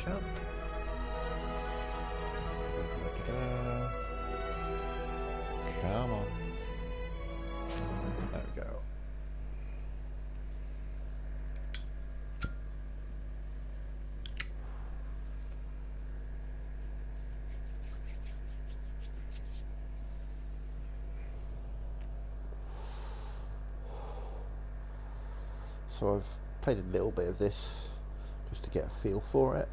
shut. Come on. There we go. So I've played a little bit of this just to get a feel for it.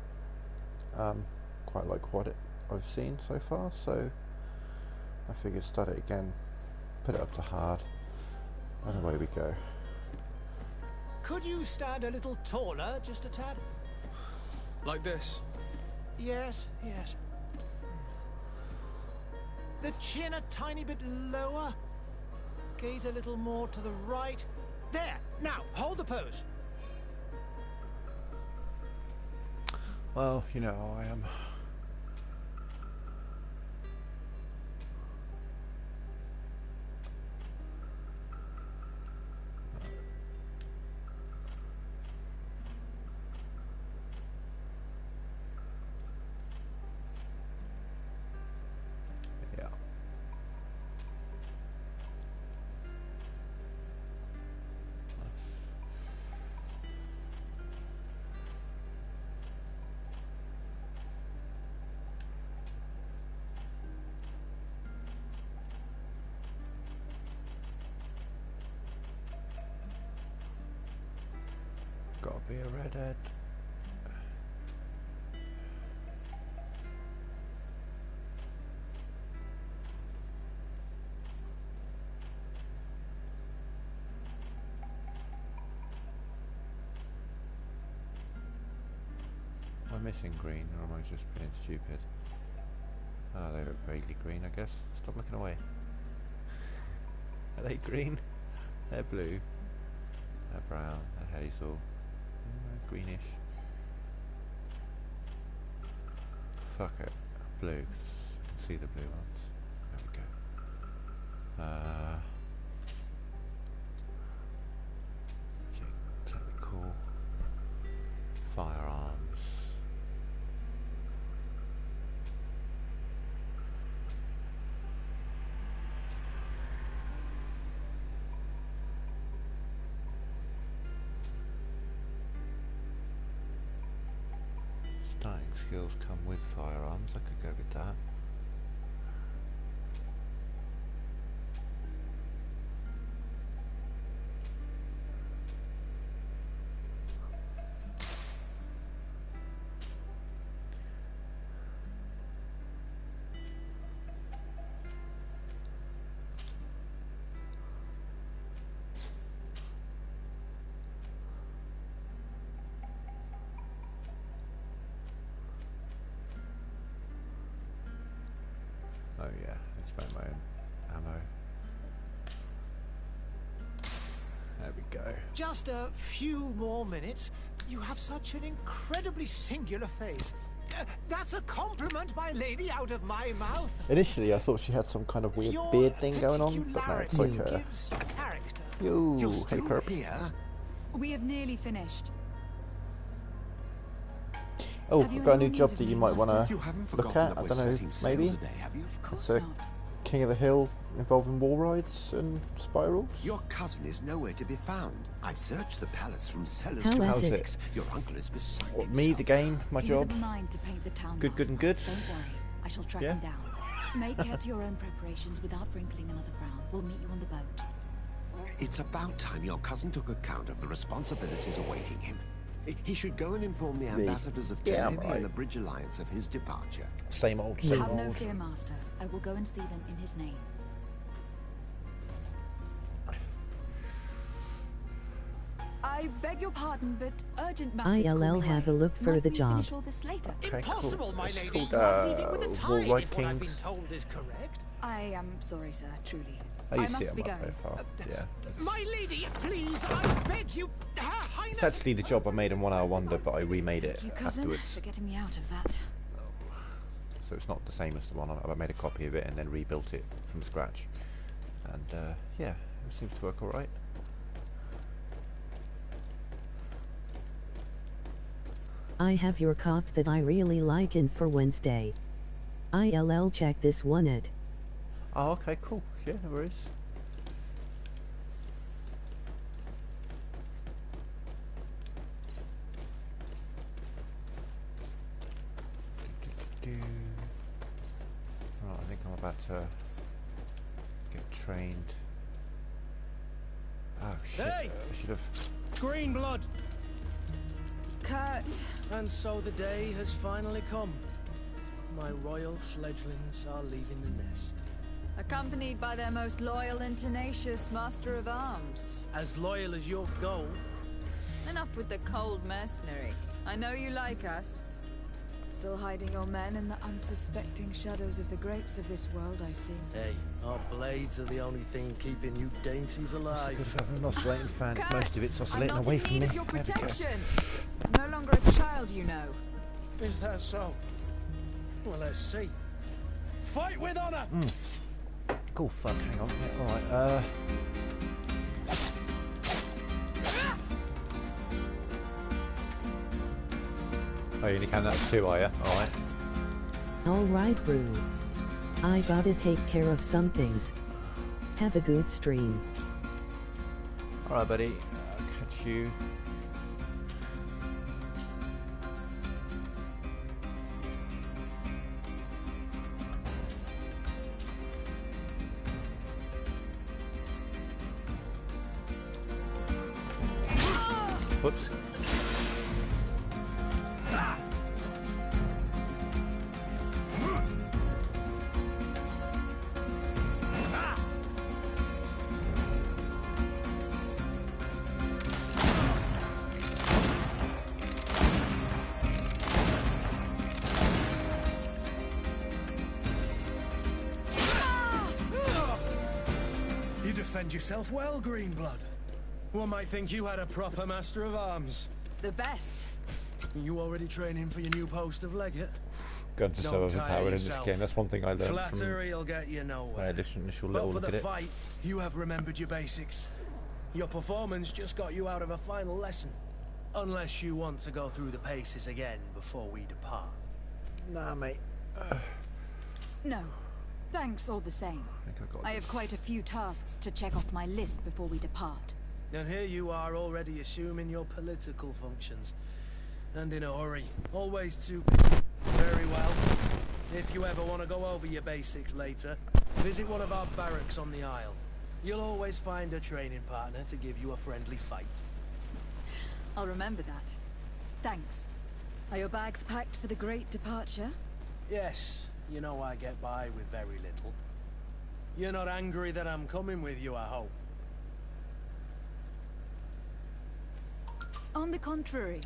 Quite like what I've seen so far, so I figured start it again, put it up to hard, and away we go. Could you stand a little taller, just a tad? Like this? Yes, yes. The chin a tiny bit lower. Gaze a little more to the right. There! Now, hold the pose. Well, you know how I am. Yeah. Gotta be a redhead. Am I missing green, or am I just being stupid? Ah, they look vaguely green, I guess. Stop looking away. Are they green? They're blue. They're brown. They're hazel. Greenish. Fuck it. Blue, 'cause you can see the blue ones. There we go. Okay, technical. Firearms. Starting skills come with firearms. I could go with that. Oh yeah, let's make my own ammo. There we go. Just a few more minutes. You have such an incredibly singular face. That's a compliment, my lady, out of my mouth. Initially I thought she had some kind of weird Your beard thing going on, but no, it's like a... gives character. Yo, You're hey still perp. here? We have nearly finished. Oh, Have you I've got a new anyone job needed that you me, might want Master? You haven't to look forgotten at. that I we're don't know, setting sail maybe? today, have you? Of course So- not. King of the Hill involving wall rides and spirals. Your cousin is nowhere to be found. I've searched the palace from cellars How to is How's it? attics. Your uncle is beside What, himself. me, the game, my He was job? of a mind to paint the town Good, good, last and good? night. Don't worry, I shall track Yeah? him down. Make care to your own preparations without wrinkling another frown. We'll meet you on the boat. It's about time your cousin took account of the responsibilities awaiting him. He should go and inform the ambassadors of Yeah, I'm Tenevi right. and the Bridge Alliance of his departure. Same old, same Have no old. fear, Master. I will go and see them in his name. I beg your pardon, but urgent matters call ILL me have away. a look for Might the we job. finish all this later? Okay, Impossible, cool. my It's lady. called, You are leaving with the Wall tide, Ride if what I've been Kings. told is correct. I am sorry, sir, truly. I used to see must it be on my going. profile. Yeah. My lady, please, I beg you, Her Highness. It's actually the job I made in 1 Hour Wonder, but I remade it Thank you, cousin, afterwards. for getting me out of that. So it's not the same as the one I made a copy of it and then rebuilt it from scratch. And yeah, it seems to work alright. I have your cop that I really like in for Wednesday. ILL check this one it. Oh, okay, cool. Yeah, no worries. Right, I think I'm about to get trained. Oh shit! Hey! I should have. Green blood! Kurt. And so the day has finally come. My royal fledglings are leaving the nest. Accompanied by their most loyal and tenacious master of arms. As loyal as you'll go. Enough with the cold mercenary. I know you like us. Still hiding your men in the unsuspecting shadows of the greats of this world, I see. Hey, our blades are the only thing keeping you dainties alive. Good to have an oscillating fan. Kurt, Most of it's I'm oscillating not away in from need me. of your There we go. protection. No longer a child, you know. Is that so? Well, let's see. Fight with honor! Cool, fuck, hang on. Yeah, alright, Oh, you only count that as 2, are you? Alright. Alright, bro. I gotta take care of some things. Have a good stream. Alright, buddy. Catch you. Whoops. You defend yourself well, Greenblood. One might think you had a proper master of arms. The best. You already training for your new post of legate? Guns are so Don't tire overpowered in this yourself. game. That's one thing I learned from Flattery will get you my nowhere. initial But little for look the at it. fight, you have remembered your basics. Your performance just got you out of a final lesson. Unless you want to go through the paces again before we depart. Nah, mate. No. Thanks all the same. I think I got I have this. quite a few tasks to check off my list before we depart. And here you are already assuming your political functions. And in a hurry. Always too busy. Very well. If you ever want to go over your basics later, visit one of our barracks on the Isle. You'll always find a training partner to give you a friendly fight. I'll remember that. Thanks. Are your bags packed for the great departure? Yes, you know I get by with very little. You're not angry that I'm coming with you, I hope. On the contrary,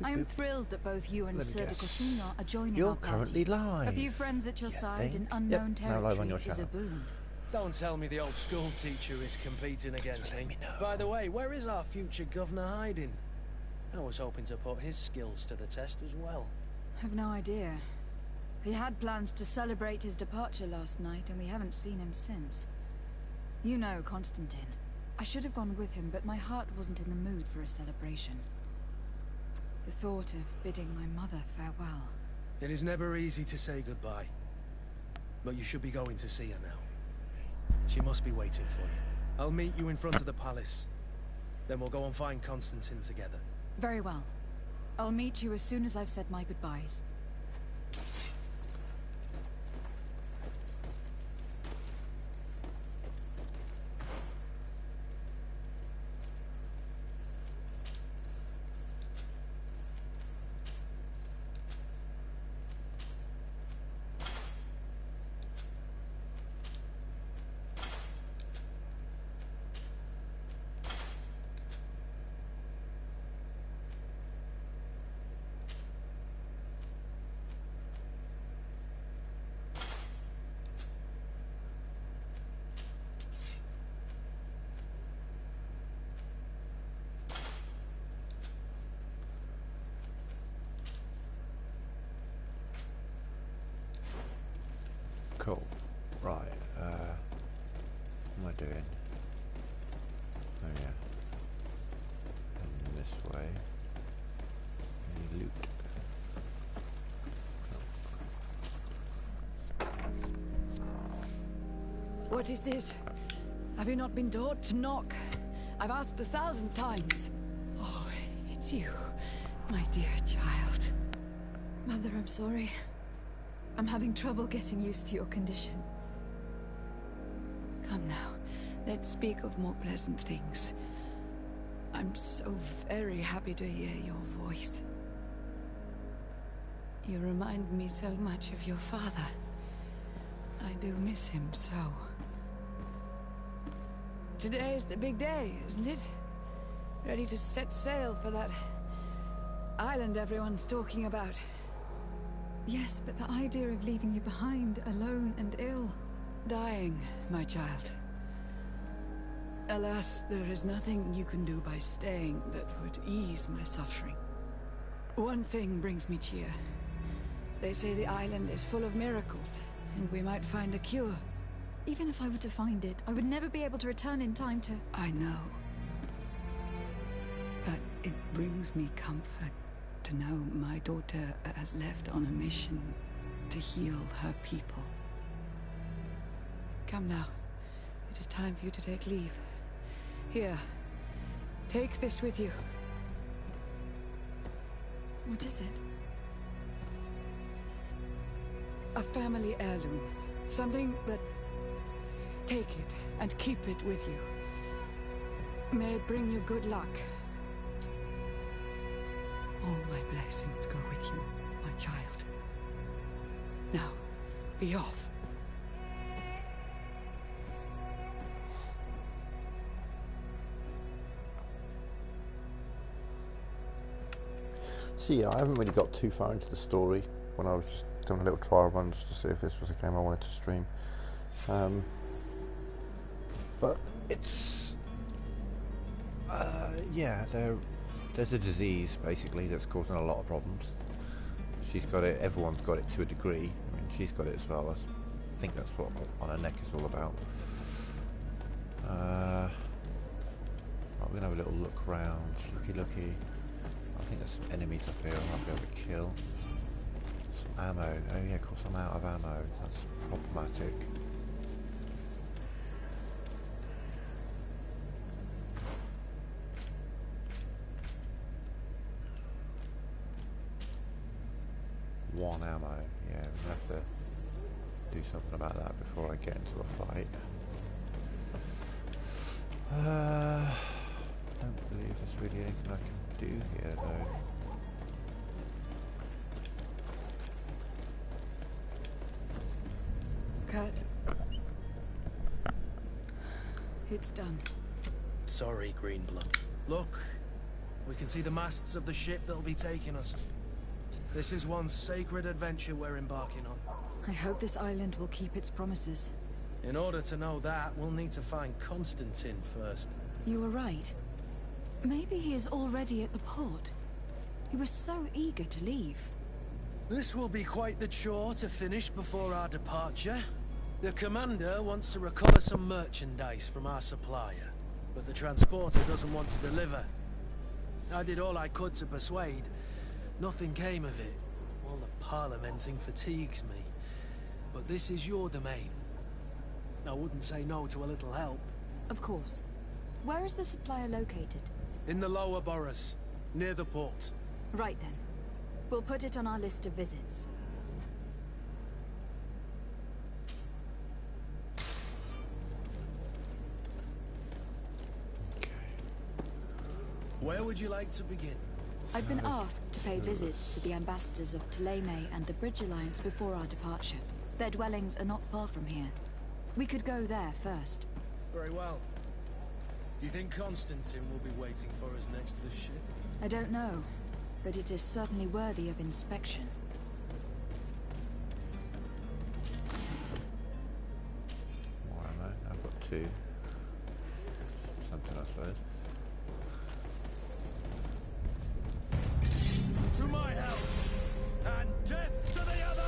I am thrilled that both you and Let me Sir de guess. Cosignon are joining You're our party. currently live. A few friends at your You side in think? unknown Yep, now live on territory your is a channel. boon. Don't tell me the old school teacher is competing against me. By the way, where is our future governor hiding? I was hoping to put his skills to the test as well. I've no idea. He had plans to celebrate his departure last night, and we haven't seen him since. You know Constantine. I should have gone with him, but my heart wasn't in the mood for a celebration. The thought of bidding my mother farewell. It is never easy to say goodbye. But you should be going to see her now. She must be waiting for you. I'll meet you in front of the palace. Then we'll go and find Constantine together. Very well. I'll meet you as soon as I've said my goodbyes. Cool. Right. What am I doing? Oh yeah. And this way. Any loot? What is this? Have you not been taught to knock? I've asked 1,000 times. Oh, it's you, my dear child. Mother, I'm sorry. I'm having trouble getting used to your condition. Come now, let's speak of more pleasant things. I'm so very happy to hear your voice. You remind me so much of your father. I do miss him so. Today is the big day, isn't it? Ready to set sail for that island everyone's talking about. Yes, but the idea of leaving you behind, alone and ill. Dying, my child. Alas, there is nothing you can do by staying that would ease my suffering. One thing brings me cheer. They say the island is full of miracles, and we might find a cure. Even if I were to find it, I would never be able to return in time to... I know. But it brings me comfort to know my daughter has left on a mission to heal her people. Come now. It is time for you to take leave. Here. Take this with you. What is it? A family heirloom. Something that... Take it and keep it with you. May it bring you good luck. All my blessings go with you, my child. Now, be off. So yeah, I haven't really got too far into the story when I was just doing a little trial run just to see if this was a game I wanted to stream. But it's yeah, there's a disease basically that's causing a lot of problems. She's got it, everyone's got it to a degree. I mean, she's got it as well. I think that's what on her neck is all about. We're gonna have a little look around. Looky. I think there's some enemies up here I might be able to kill. Some ammo. Oh yeah, of course I'm out of ammo. That's problematic. One ammo. Yeah, we'll have to do something about that before I get into a fight. I don't believe there's really anything I can do here though. Kurt. It's done. Sorry, Greenblood. Look, we can see the masts of the ship that'll be taking us. This is one sacred adventure we're embarking on. I hope this island will keep its promises. In order to know that, we'll need to find Constantine first. You were right. Maybe he is already at the port. He was so eager to leave. This will be quite the chore to finish before our departure. The commander wants to recover some merchandise from our supplier, but the transporter doesn't want to deliver. I did all I could to persuade. Nothing came of it. All the parliamenting fatigues me. But this is your domain. I wouldn't say no to a little help. Of course. Where is the supplier located? In the lower boroughs, near the port. Right then. We'll put it on our list of visits. Where would you like to begin? I've been asked to pay visits to the ambassadors of Ptolemy and the Bridge Alliance before our departure. Their dwellings are not far from here. We could go there first. Very well. Do you think Constantine will be waiting for us next to the ship? I don't know, but it is certainly worthy of inspection. More ammo. I've got two. Something I suppose. To my help, and death to the other!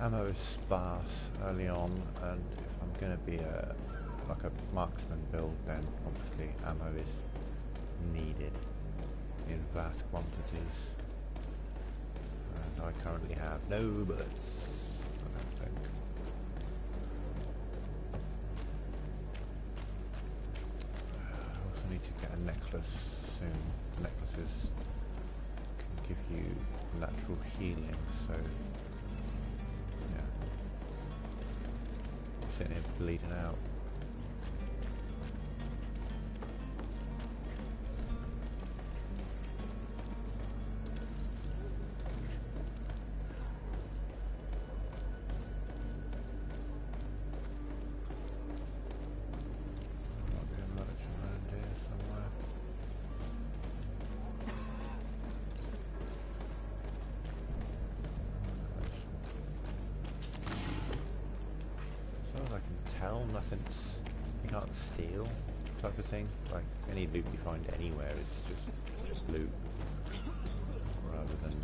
ammo is sparse early on, and if I'm going to be like a marksman build, then obviously ammo is needed in vast quantities. And I currently have no bullets, I don't think. I also need to get a necklace soon. Necklaces can give you natural healing, so yeah. I'm sitting here bleeding out. Nothing's, you can't steal type of thing. Like any loot you find anywhere is just loot rather than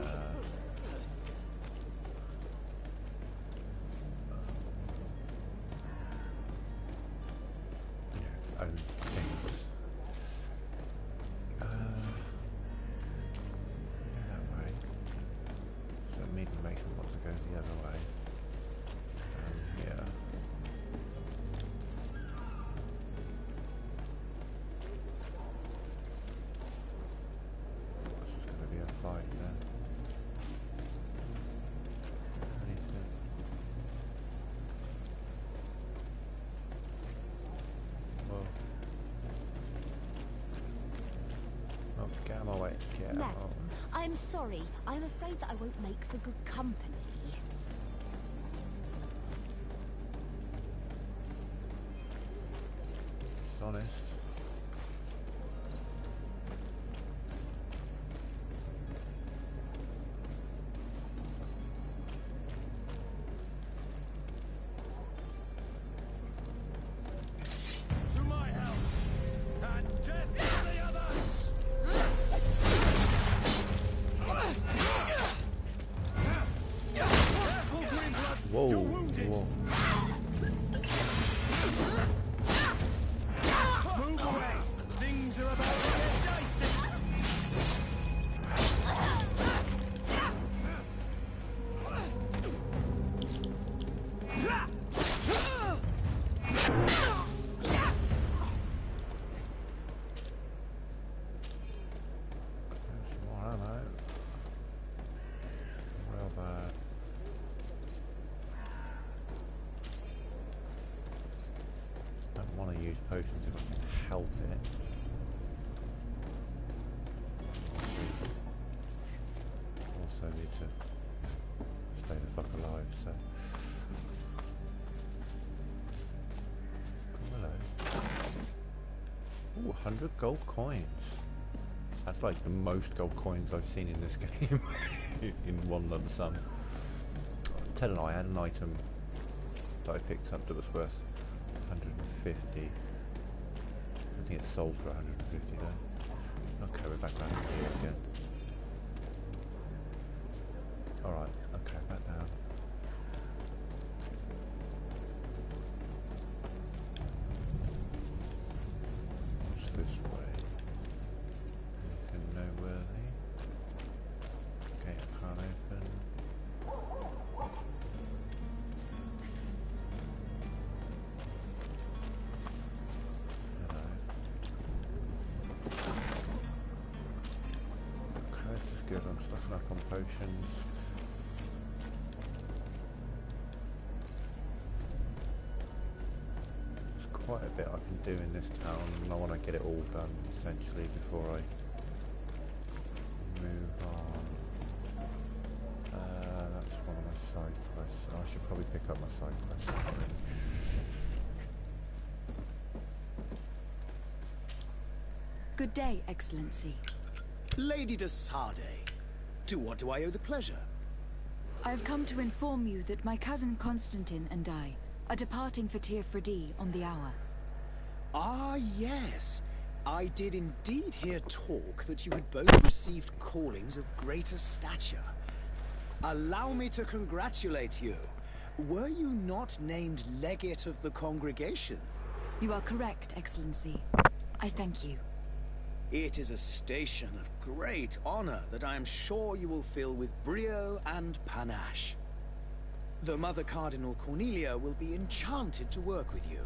own things. That way. So it means it makes me want to go the other way. Yeah. Madam, I'm sorry. I'm afraid that I won't make for good company. It's honest. To my help, and death to the others! Whoa, You're wounded. whoa. Move away! Things are about to get dicey! Potions if I can help it. Also need to stay the fuck alive, so. Oh, hello. Ooh, 100 gold coins. That's like the most gold coins I've seen in this game in one lump sum. I'm telling you, I had an item that I picked up that was worth 150. I think it's sold for 150 though. Okay, we're back down here again. Alright, okay, back down. What's this way? Anything noteworthy? Okay, I can't open. Good, I'm stocking up on potions. There's quite a bit I can do in this town, and I want to get it all done essentially before I move on. That's one of my side quests. I should probably pick up my side quests. Good day, Excellency. Lady de Sardet, to what do I owe the pleasure? I've come to inform you that my cousin Constantine and I are departing for Tir-Fredi on the hour. Ah, yes. I did indeed hear talk that you had both received callings of greater stature. Allow me to congratulate you. Were you not named legate of the congregation? You are correct, Excellency. I thank you. It is a station of great honor that I am sure you will fill with brio and panache. The Mother Cardinal Cornelia will be enchanted to work with you,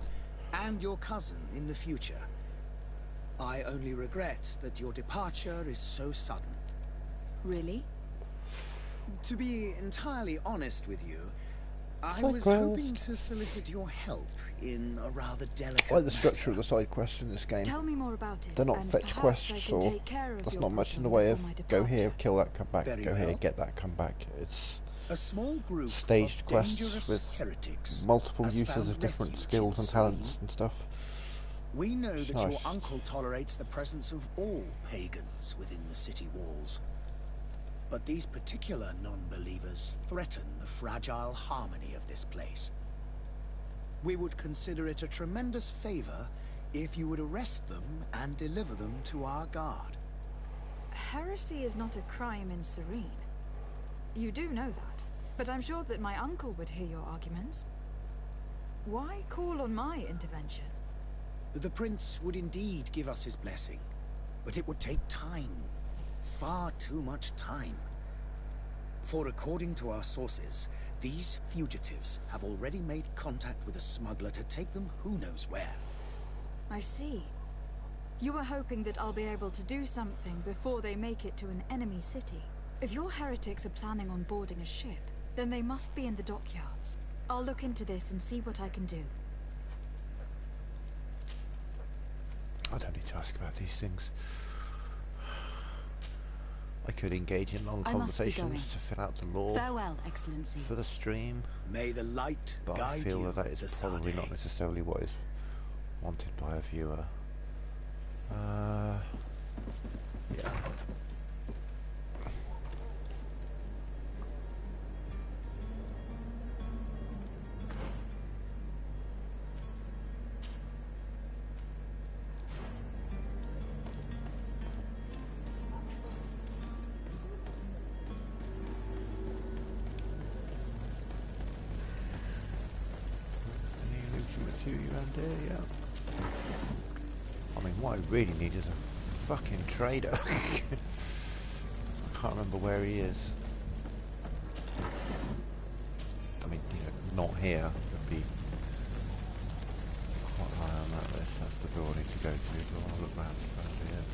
and your cousin in the future. I only regret that your departure is so sudden. Really? To be entirely honest with you, I Side was quest. hoping to solicit your help in a rather delicate I like the structure matter. of the side quests in this game. Tell me more about it. They're not and fetch perhaps I quests, can or take care of there's your not much in the problem way of before my go here, departure. kill that, come back, Very go here, well. get that, come back. It's A small group staged of quests dangerous with heretics multiple has uses found of different refuge skills in and Serene. talents and stuff. We know It's that your nice. uncle tolerates the presence of all pagans within the city walls. But these particular non-believers threaten the fragile harmony of this place. We would consider it a tremendous favor if you would arrest them and deliver them to our guard. Heresy is not a crime in Serene. You do know that, but I'm sure that my uncle would hear your arguments. Why call on my intervention? The prince would indeed give us his blessing, but it would take time. Far too much time. For according to our sources, these fugitives have already made contact with a smuggler to take them who knows where. I see. You were hoping that I'll be able to do something before they make it to an enemy city. If your heretics are planning on boarding a ship, then they must be in the dockyards. I'll look into this and see what I can do. I don't need to ask about these things. I could engage in long I must be going. conversations to fill out the lore Farewell, Excellency. for the stream, May the light but I guide feel you, that is probably Desade. not necessarily what is wanted by a viewer. Yeah. Yeah. I mean, what I really need is a fucking trader. I can't remember where he is. I mean, you know, not here would be quite high on that list. That's the door I need to go to. So I'll look round here.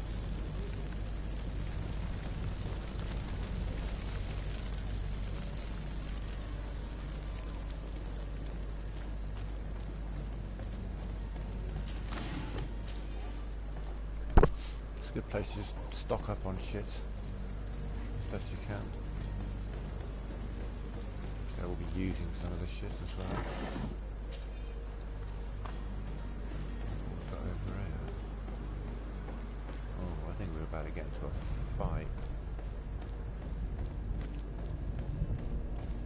It's a good place to just stock up on shit as best you can. So we'll be using some of this shit as well. What's that over here? Oh, I think we're about to get into a fight.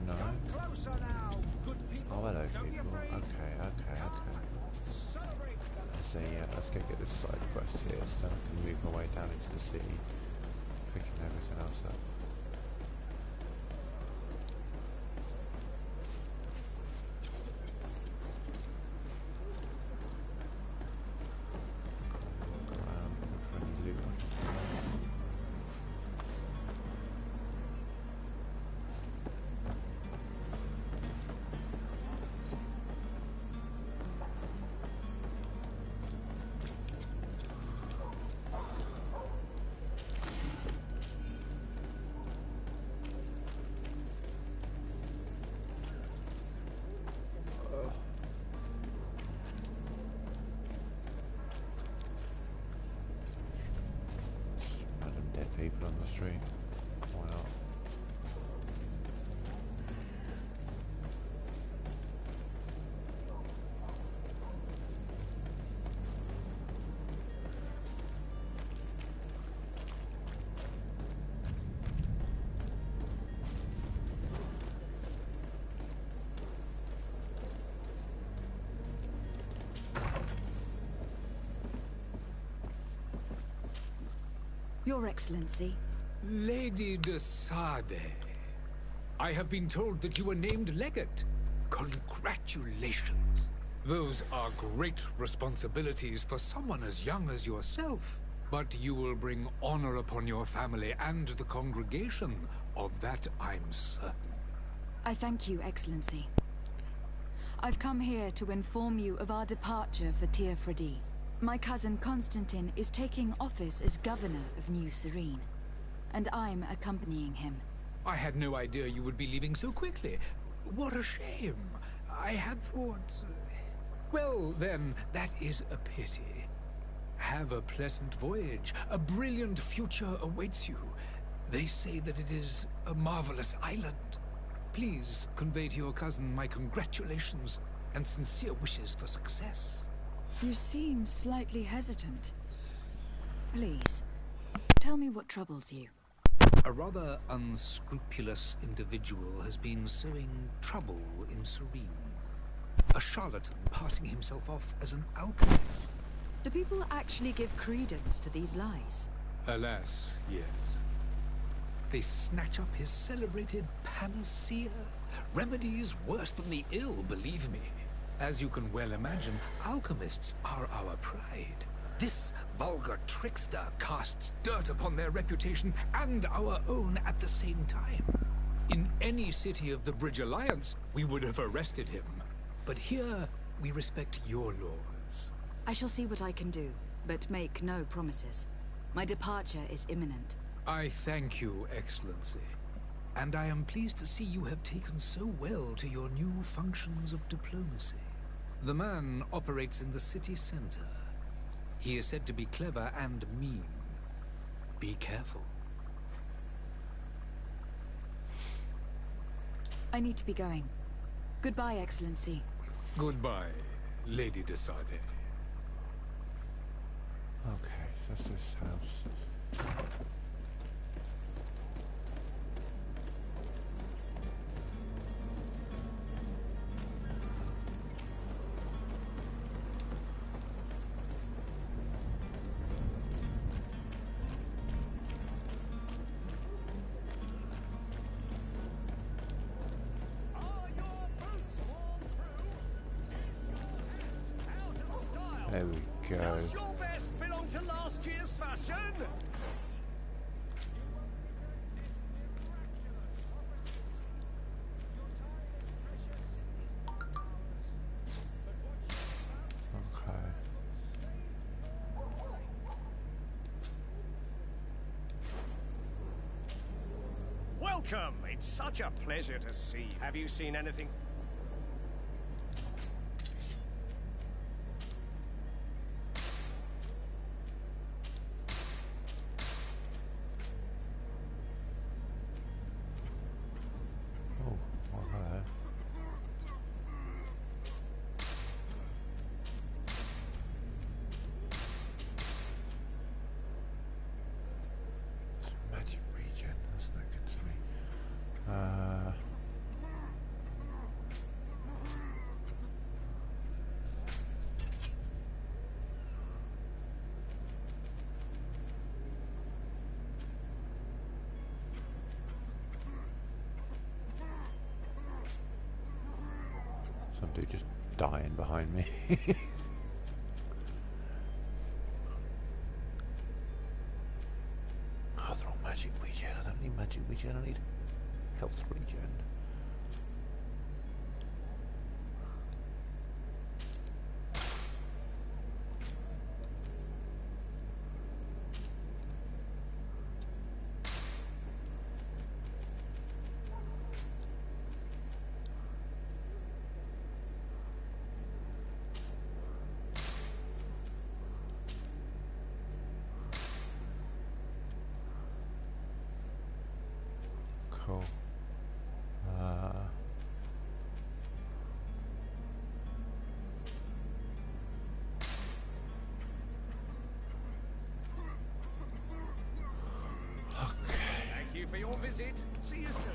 No? Come closer now, good people. Oh, hello Don't be people. afraid. Okay. Celebrate. So yeah, let's go get this side quest here so I can move my way down into the city, picking everything else up. Look for any loot I can find. Random dead people on the street. Why not? Your Excellency. Lady de Sade, I have been told that you were named legate. Congratulations. Those are great responsibilities for someone as young as yourself. But you will bring honor upon your family and the congregation. Of that, I'm certain. I thank you, Excellency. I've come here to inform you of our departure for Teofredi. My cousin Constantine is taking office as governor of New Serene, and I'm accompanying him. I had no idea you would be leaving so quickly. What a shame. I had thought... Well, then, that is a pity. Have a pleasant voyage. A brilliant future awaits you. They say that it is a marvelous island. Please convey to your cousin my congratulations and sincere wishes for success. You seem slightly hesitant. Please, tell me what troubles you. A rather unscrupulous individual has been sowing trouble in Serene. A charlatan passing himself off as an alchemist. Do people actually give credence to these lies? Alas, yes. They snatch up his celebrated panacea. Remedies worse than the ill, believe me. As you can well imagine, alchemists are our pride. This vulgar trickster casts dirt upon their reputation and our own at the same time. In any city of the Bridge Alliance, we would have arrested him. But here, we respect your laws. I shall see what I can do, but make no promises. My departure is imminent. I thank you, Excellency. And I am pleased to see you have taken so well to your new functions of diplomacy. The man operates in the city center. He is said to be clever and mean. Be careful. I need to be going. Goodbye, Excellency. Goodbye, Lady de Sade. Okay, so that's this house. There we go. Does your vest belong to last year's fashion? Okay. Welcome. It's such a pleasure to see you. Have you seen anything? Some dude just dying behind me. Oh, they're all magic regen. I don't need magic regen, I need health regen. Cool. Okay. Thank you for your visit. See you soon.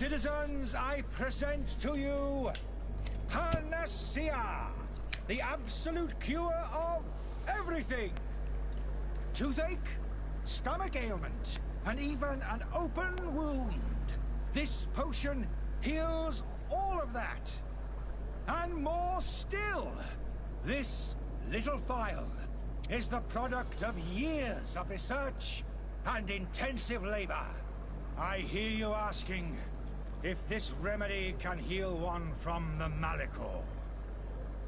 Citizens, I present to you Panacea, the absolute cure of everything. Toothache, stomach ailment, and even an open wound. This potion heals all of that. And more still, this little phial is the product of years of research and intensive labor. I hear you asking if this remedy can heal one from the Malachor.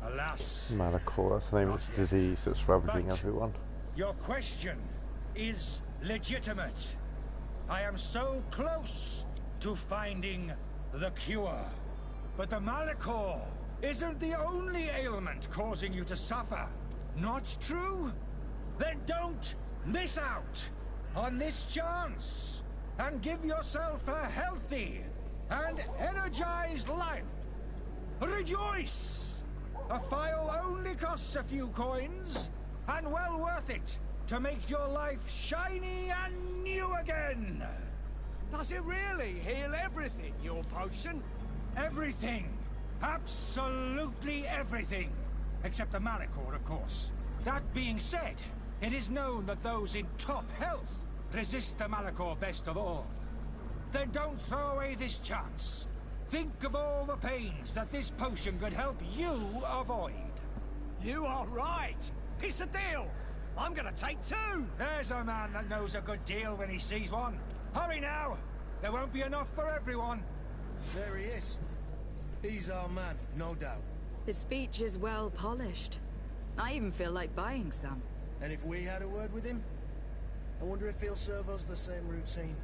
Alas, Malachor, that's the name of the disease that's ravaging But- everyone. your question is legitimate. I am so close to finding the cure. But the Malachor isn't the only ailment causing you to suffer. Not true? Then don't miss out on this chance and give yourself a healthy and energized life. Rejoice! A phial only costs a few coins, and well worth it to make your life shiny and new again. Does it really heal everything, your potion? Everything. Absolutely everything. Except the Malachor, of course. That being said, it is known that those in top health resist the Malachor best of all. Then don't throw away this chance. Think of all the pains that this potion could help you avoid. You are right. It's a deal. I'm gonna take 2. There's a man that knows a good deal when he sees one. Hurry now. There won't be enough for everyone. There he is. He's our man, no doubt. His speech is well polished. I even feel like buying some. And if we had a word with him, I wonder if he'll serve us the same routine.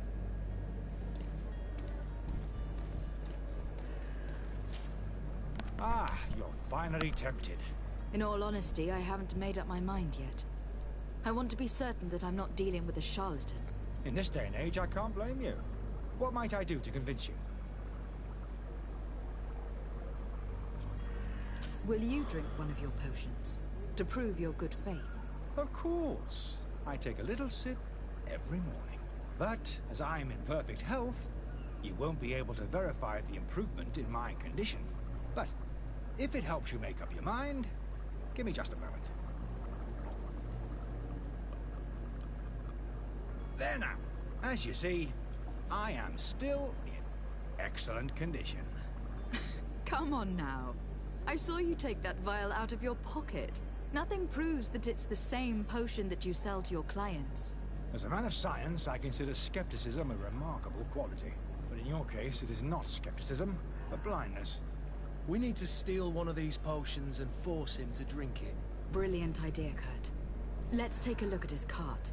Ah, you're finally tempted. In all honesty, I haven't made up my mind yet. I want to be certain that I'm not dealing with a charlatan. In this day and age, I can't blame you. What might I do to convince you? Will you drink one of your potions? To prove your good faith? Of course. I take a little sip every morning. But as I'm in perfect health, you won't be able to verify the improvement in my condition. But if it helps you make up your mind, give me just a moment. There now. As you see, I am still in excellent condition. Come on now. I saw you take that vial out of your pocket. Nothing proves that it's the same potion that you sell to your clients. As a man of science, I consider skepticism a remarkable quality. But in your case, it is not skepticism, but blindness. We need to steal one of these potions and force him to drink it. Brilliant idea, Kurt. Let's take a look at his cart.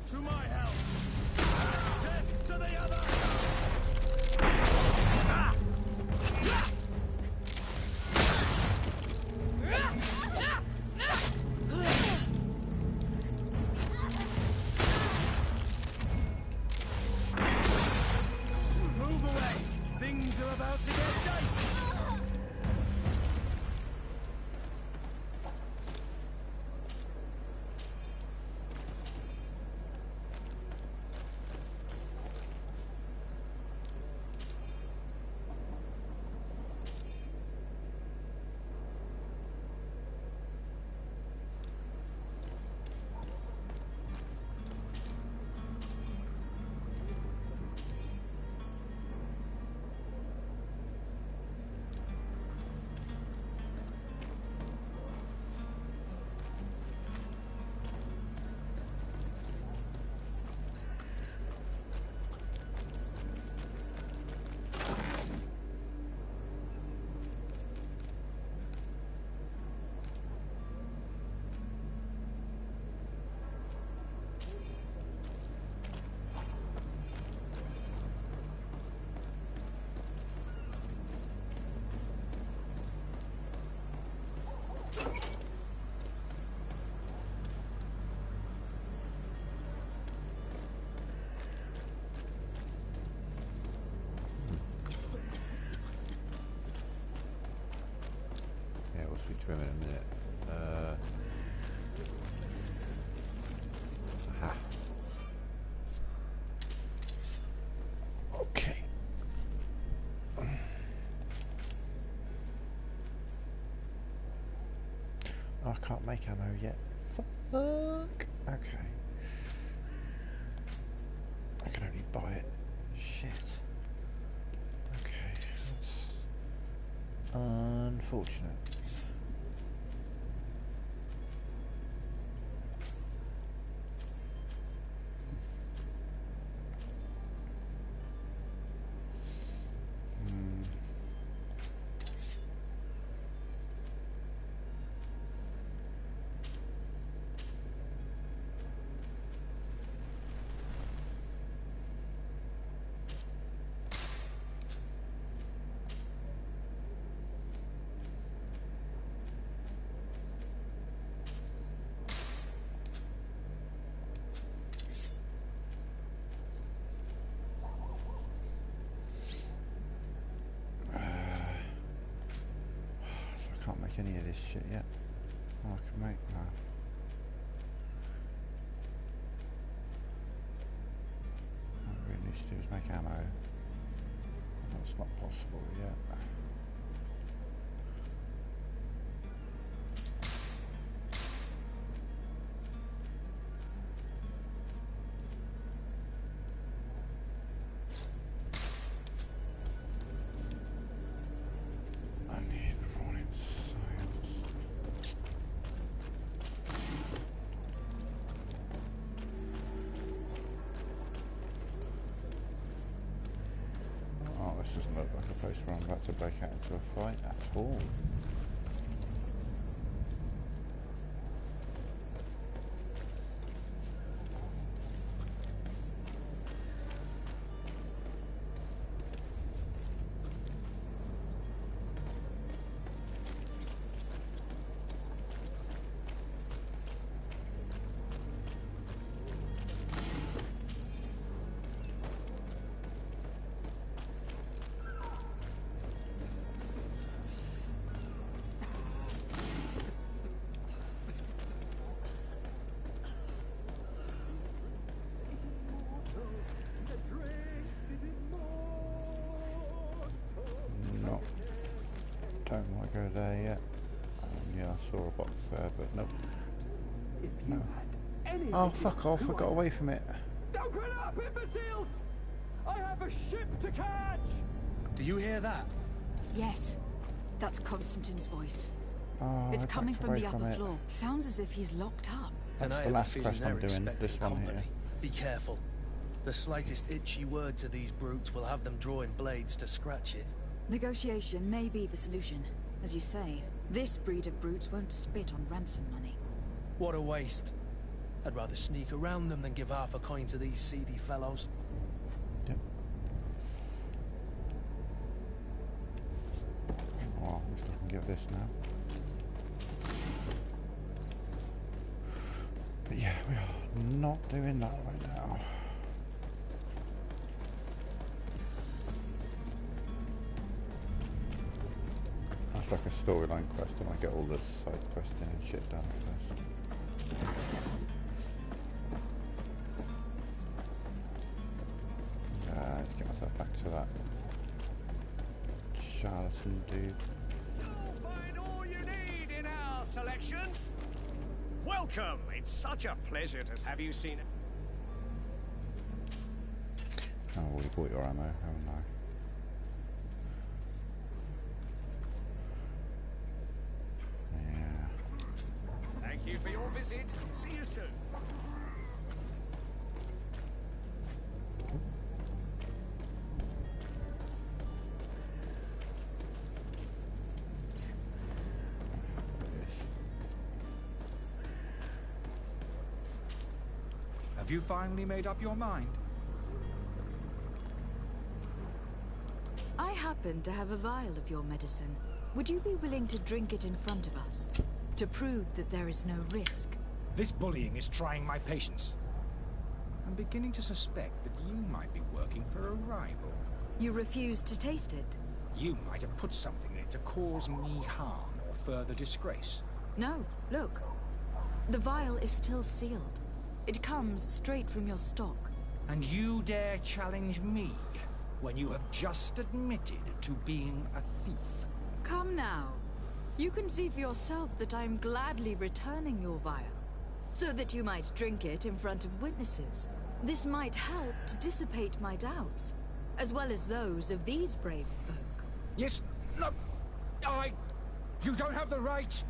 To my help! Death to the other! Move away! Things are about to get dicey! to him in a minute. Aha. Okay. Oh, I can't make ammo yet. Fuck. Okay. I can only buy it. Shit. Okay. That's unfortunate. Any of this shit yet? Oh, I can make no. What I really need to do is make ammo. That's not possible yet. Doesn't look like a place where I'm about to break out into a fight at all. Don't want to go there yet. Yeah, I saw a box there, but nope. No. Oh, fuck off, I got away from it. Don't run up, imbeciles! I have a ship to catch! Do you hear that? Yes. That's Constantine's voice. Oh, It's coming from the upper it. floor. Sounds as if he's locked up. And That's I the have a last feeling quest I'm they're doing, expecting this one company. here. Be careful. The slightest itchy word to these brutes will have them drawing blades to scratch it. Negotiation may be the solution. As you say, this breed of brutes won't spit on ransom money. What a waste. I'd rather sneak around them than give half a coin to these seedy fellows. Yep. Oh, at least I can get this now. But yeah, we are not doing that right now. That's like a storyline quest, and I get all the side questing and shit done first. Let's get myself back to that charlatan dude. You'll find all you need in our selection. Welcome. It's such a pleasure to have you seen it. Oh, we bought your ammo, haven't I? Thank you for your visit. See you soon. Have you finally made up your mind? I happen to have a vial of your medicine. Would you be willing to drink it in front of us? To prove that there is no risk? This bullying is trying my patience. I'm beginning to suspect that you might be working for a rival. You refuse to taste it? You might have put something in it to cause me harm or further disgrace. No, look. The vial is still sealed. It comes straight from your stock. And you dare challenge me when you have just admitted to being a thief? Come now. You can see for yourself that I am gladly returning your vial, so that you might drink it in front of witnesses. This might help to dissipate my doubts, as well as those of these brave folk. Yes, no, you don't have the right.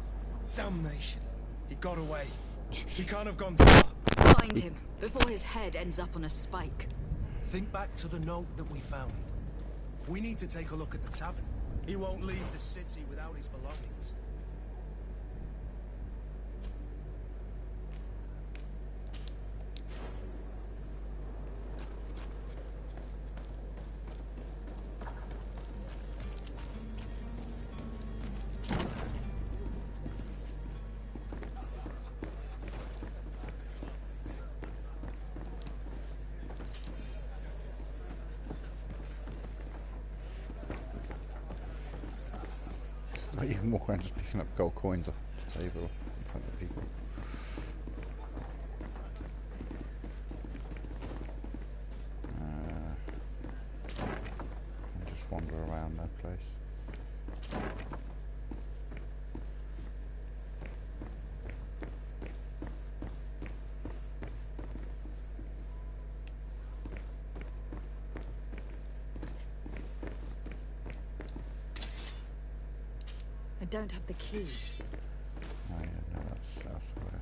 Damnation. He got away. He can't have gone far. Find him, before his head ends up on a spike. Think back to the note that we found. We need to take a look at the tavern. He won't leave the city without his belongings. You can walk around just picking up gold coins off the table in front of people. And just wander around that place. I don't have the key. Oh yeah, no, that's elsewhere.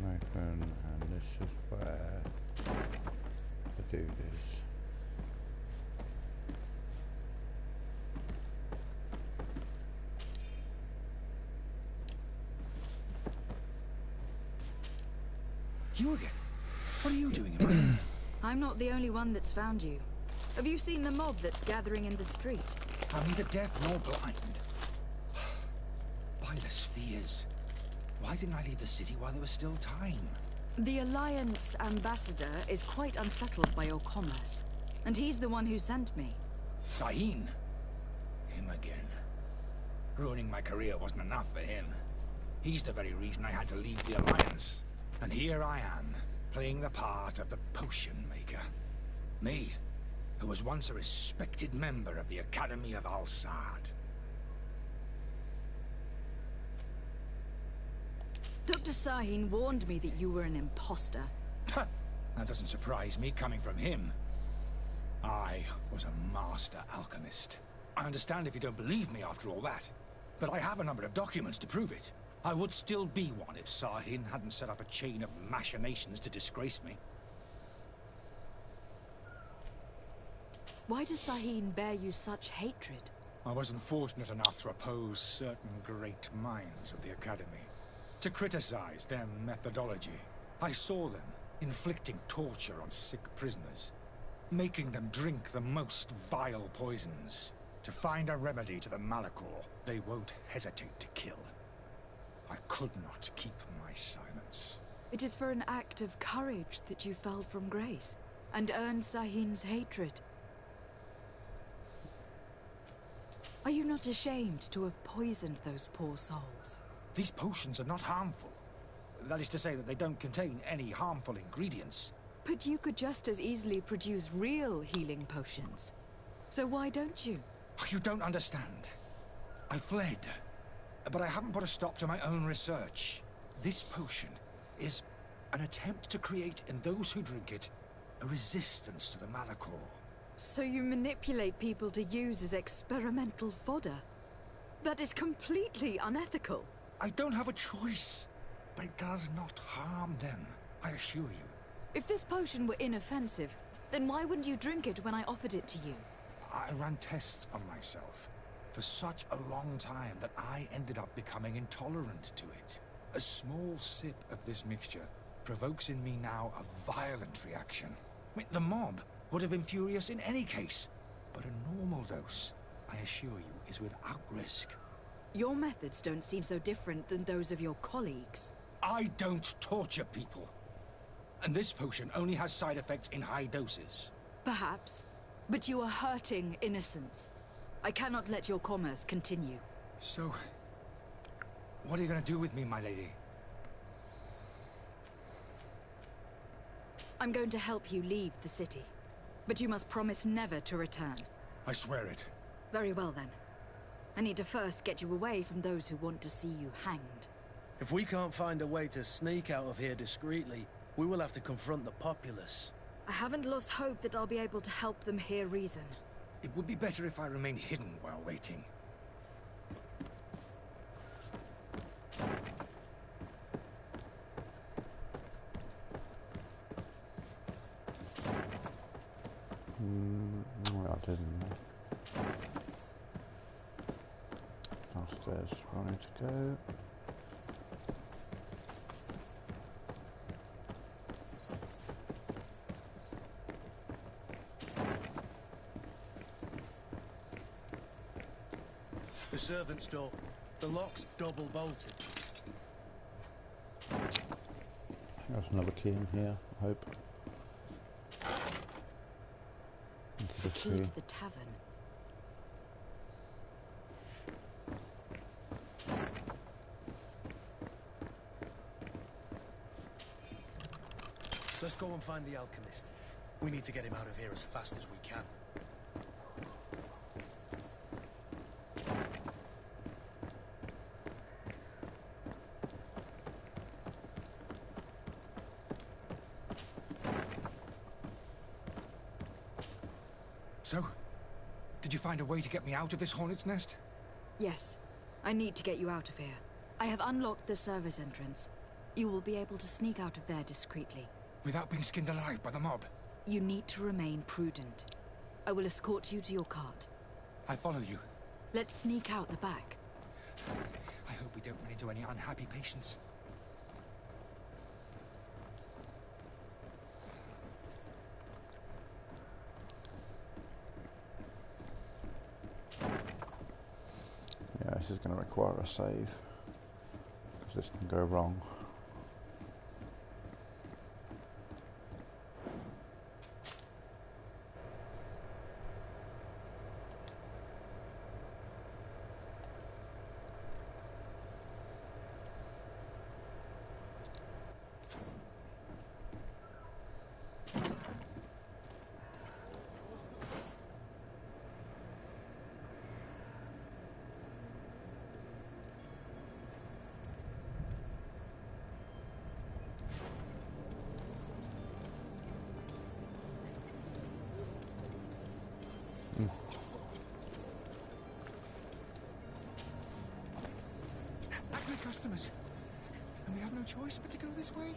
Open, and this is where the dude is. You again? What are you doing in my... I'm not the only one that's found you. Have you seen the mob that's gathering in the street? I'm neither deaf nor blind. By the spheres. Why didn't I leave the city while there was still time? The Alliance ambassador is quite unsettled by your commerce, and he's the one who sent me. Sahin. Him again. Ruining my career wasn't enough for him. He's the very reason I had to leave the Alliance. And here I am, playing the part of the potion maker. Me, who was once a respected member of the Academy of Al-Saad. Dr. Sahin warned me that you were an imposter. That doesn't surprise me, coming from him. I was a master alchemist. I understand if you don't believe me after all that, but I have a number of documents to prove it. I would still be one if Sahin hadn't set off a chain of machinations to disgrace me. Why does Sahin bear you such hatred? I wasn't fortunate enough to oppose certain great minds of the Academy. To criticize their methodology. I saw them inflicting torture on sick prisoners, making them drink the most vile poisons. To find a remedy to the Malachor, they won't hesitate to kill. I could not keep my silence. It is for an act of courage that you fell from grace, and earned Sahin's hatred. Are you not ashamed to have poisoned those poor souls? These potions are not harmful. That is to say that they don't contain any harmful ingredients. But you could just as easily produce real healing potions. So why don't you? You don't understand. I fled, but I haven't put a stop to my own research. This potion is an attempt to create in those who drink it a resistance to the Malachor. So you manipulate people to use as experimental fodder? That is completely unethical. I don't have a choice, but it does not harm them, I assure you. If this potion were inoffensive, then why wouldn't you drink it when I offered it to you? I ran tests on myself for such a long time that I ended up becoming intolerant to it. A small sip of this mixture provokes in me now a violent reaction. I mean, the mob would have been furious in any case, but a normal dose, I assure you, is without risk. Your methods don't seem so different than those of your colleagues. I don't torture people. And this potion only has side effects in high doses. Perhaps, but you are hurting innocents. I cannot let your commerce continue. So, what are you going to do with me, my lady? I'm going to help you leave the city. But you must promise never to return. I swear it. Very well then. I need to first get you away from those who want to see you hanged. If we can't find a way to sneak out of here discreetly, we will have to confront the populace. I haven't lost hope that I'll be able to help them hear reason. It would be better if I remained hidden while waiting. I didn't. Downstairs, ready to go. The servant's door. The lock's double bolted. There's another key in here, I hope. Into the Key tree. to the tavern. Let's go and find the alchemist. We need to get him out of here as fast as we can. So, did you find a way to get me out of this hornet's nest? Yes. I need to get you out of here. I have unlocked the service entrance. You will be able to sneak out of there discreetly. Without being skinned alive by the mob? You need to remain prudent. I will escort you to your cart. I follow you. Let's sneak out the back. I hope we don't run into any unhappy patients. Yeah, this is going to require a save, because this can go wrong. Angry customers. And we have no choice but to go this way?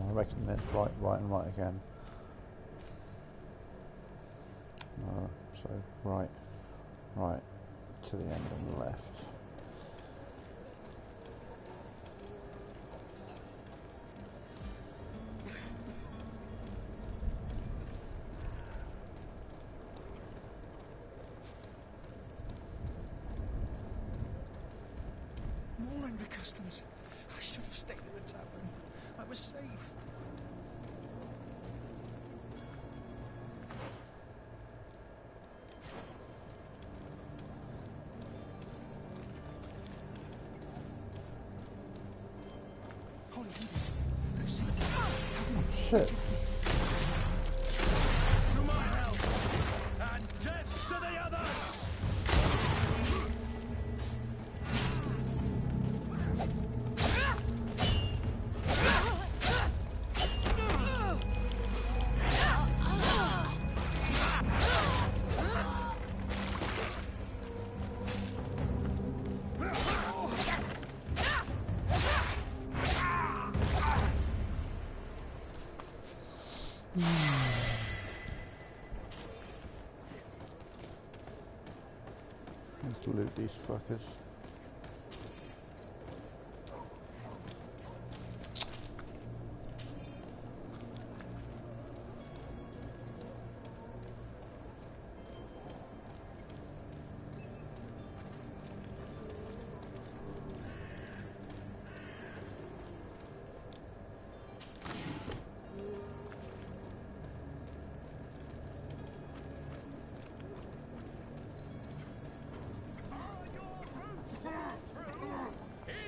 I reckon it's right and right again. No, so right to the end on the left. More angry customers. I should have stayed in the tavern. I was safe. Holy goodness. They've seen me. Shit. To my help! Let's loot these fuckers.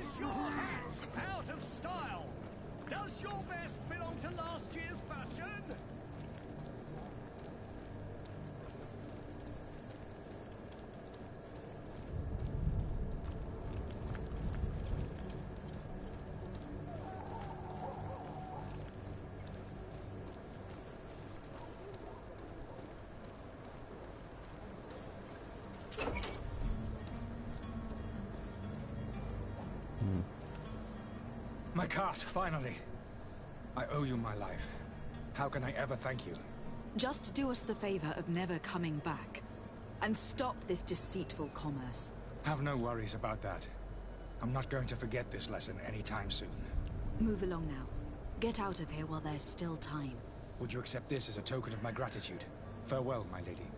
Is your hat out of style? Does your vest belong to last year's fashion? My cart, finally. I owe you my life. How can I ever thank you? Just do us the favor of never coming back. And stop this deceitful commerce. Have no worries about that. I'm not going to forget this lesson anytime soon. Move along now. Get out of here while there's still time. Would you accept this as a token of my gratitude? Farewell, my lady.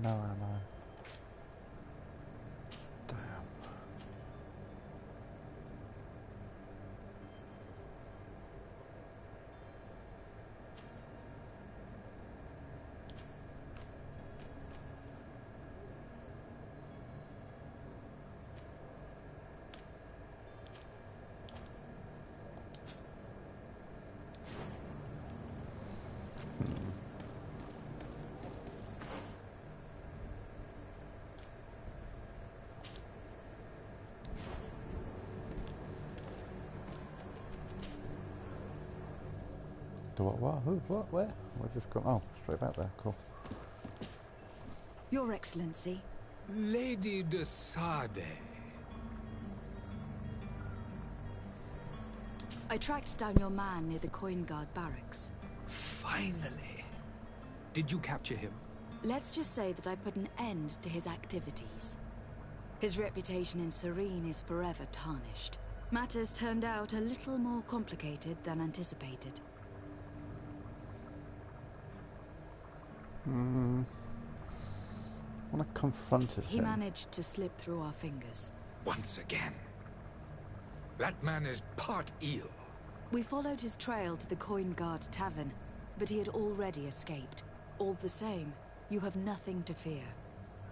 No ammo. Damn. What? Who? What? Where? We've just gone. Oh, straight back there. Cool. Your Excellency. Lady de Sade. I tracked down your man near the Coin Guard barracks. Finally. Did you capture him? Let's just say that I put an end to his activities. His reputation in Serene is forever tarnished. Matters turned out a little more complicated than anticipated. I want to confront him. He managed to slip through our fingers. Once again. That man is part eel. We followed his trail to the Coin Guard Tavern, but he had already escaped. All the same, you have nothing to fear.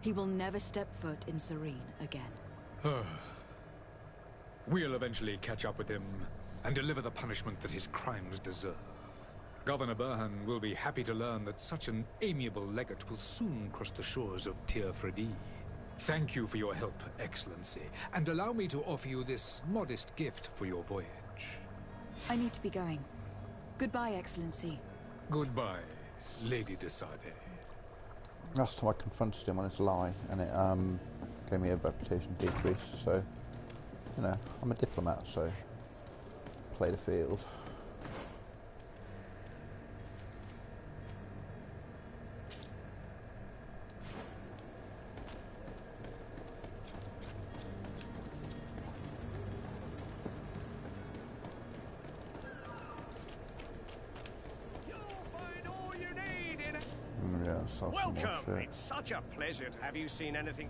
He will never step foot in Serene again. We'll eventually catch up with him and deliver the punishment that his crimes deserve. Governor Burhan will be happy to learn that such an amiable legate will soon cross the shores of Tir Fredi. Thank you for your help, Excellency, and allow me to offer you this modest gift for your voyage. I need to be going. Goodbye, Excellency. Goodbye, Lady de Sade. Last time I confronted him on his lie, and it gave me a reputation decrease, so, you know, I'm a diplomat, so play the field. sell some more Welcome. shit. It's such a pleasure to have you seen anything.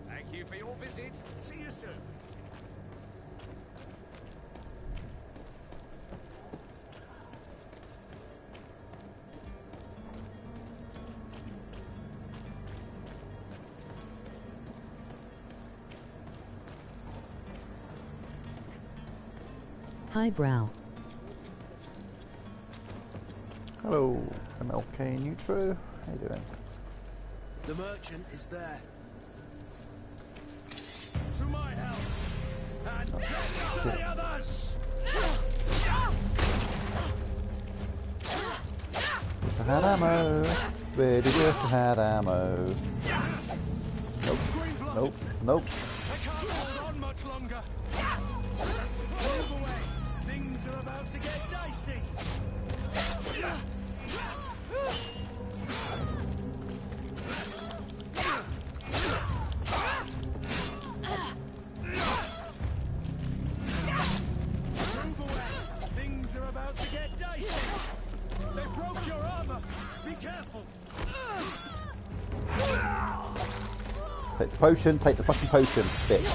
Thank you for your visit. See you soon. Highbrow. Hello, MLK Neutro. How you doing? The merchant is there. To my help! And death to the others! Wish I had ammo. Really wish I had ammo. Nope. Nope. Nope. I can't hold on much longer. Move away. Things are about to get dicey. Move away. Things are about to get dicey. They broke your armor. Be careful. Take the potion. Take the fucking potion, bitch.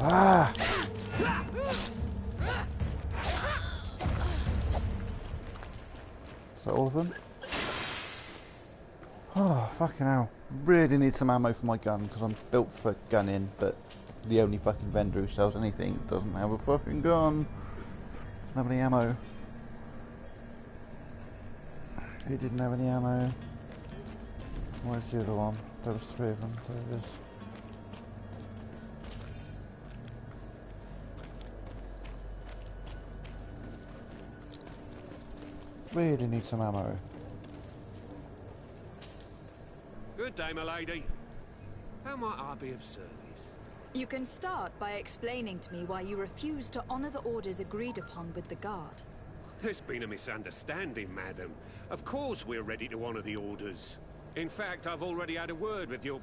Ah! Is that all of them? Oh, fucking hell. Really need some ammo for my gun, because I'm built for gunning, but the only fucking vendor who sells anything doesn't have a fucking gun. Doesn't have any ammo. He didn't have any ammo. Where's the other one? There was 3 of them. There it is. Really need some ammo. Good day, my lady. How might I be of service? You can start by explaining to me why you refuse to honor the orders agreed upon with the guard. There's been a misunderstanding, madam. Of course we're ready to honor the orders. In fact, I've already had a word with your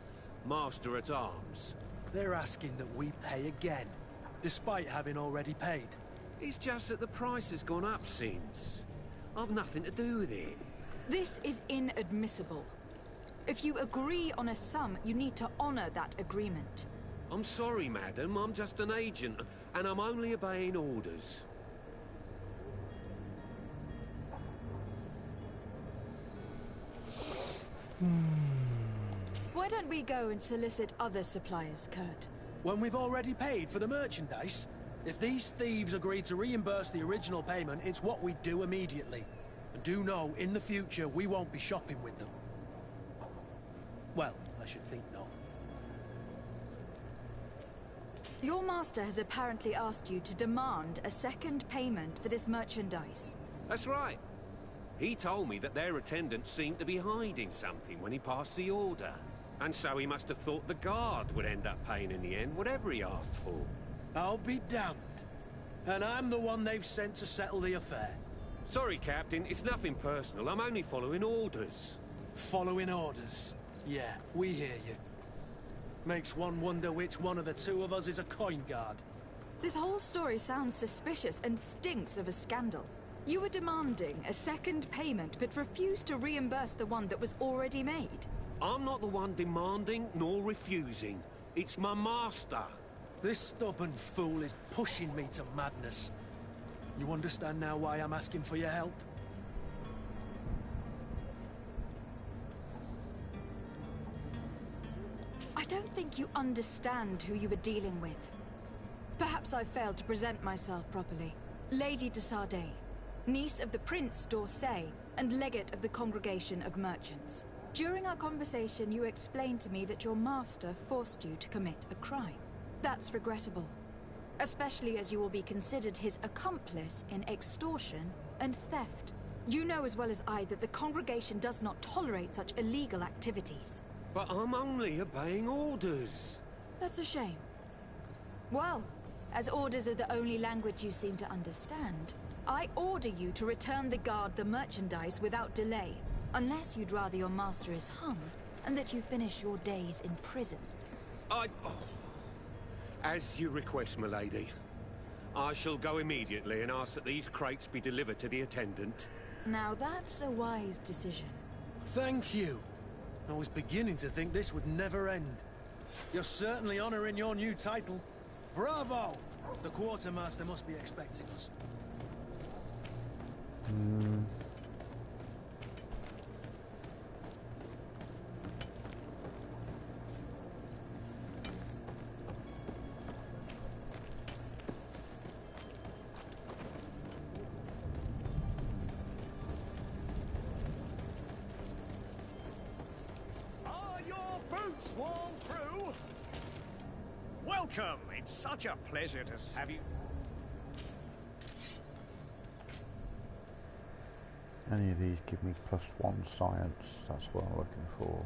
master-at-arms. They're asking that we pay again, despite having already paid. It's just that the price has gone up since. I've nothing to do with it. This is inadmissible. If you agree on a sum, you need to honor that agreement. I'm sorry, madam. I'm just an agent, and I'm only obeying orders. Why don't we go and solicit other suppliers, Kurt? When we've already paid for the merchandise? If these thieves agree to reimburse the original payment, it's what we do immediately. And do know, in the future, we won't be shopping with them. Well, I should think not. Your master has apparently asked you to demand a second payment for this merchandise. That's right. He told me that their attendant seemed to be hiding something when he passed the order. And so he must have thought the guard would end up paying in the end, whatever he asked for. I'll be damned. And I'm the one they've sent to settle the affair. Sorry, Captain, it's nothing personal. I'm only following orders. Following orders? Yeah, we hear you. Makes one wonder which one of the two of us is a coin guard. This whole story sounds suspicious and stinks of a scandal. You were demanding a second payment, but refused to reimburse the one that was already made. I'm not the one demanding nor refusing. It's my master. This stubborn fool is pushing me to madness. You understand now why I'm asking for your help? I don't think you understand who you were dealing with. Perhaps I failed to present myself properly. Lady de Sardet, niece of the Prince d'Orsay and legate of the Congregation of Merchants. During our conversation, you explained to me that your master forced you to commit a crime. That's regrettable, especially as you will be considered his accomplice in extortion and theft. You know as well as I that the Congregation does not tolerate such illegal activities. But I'm only obeying orders. That's a shame. Well, as orders are the only language you seem to understand, I order you to return the guard the merchandise without delay, unless you'd rather your master is hung, and that you finish your days in prison. As you request, milady. I shall go immediately and ask that these crates be delivered to the attendant. Now that's a wise decision. Thank you. I was beginning to think this would never end. You're certainly honoring your new title. Bravo! The quartermaster must be expecting us. Are your boots worn through? Welcome. It's such a pleasure to have you. Any of these give me +1 science, that's what I'm looking for.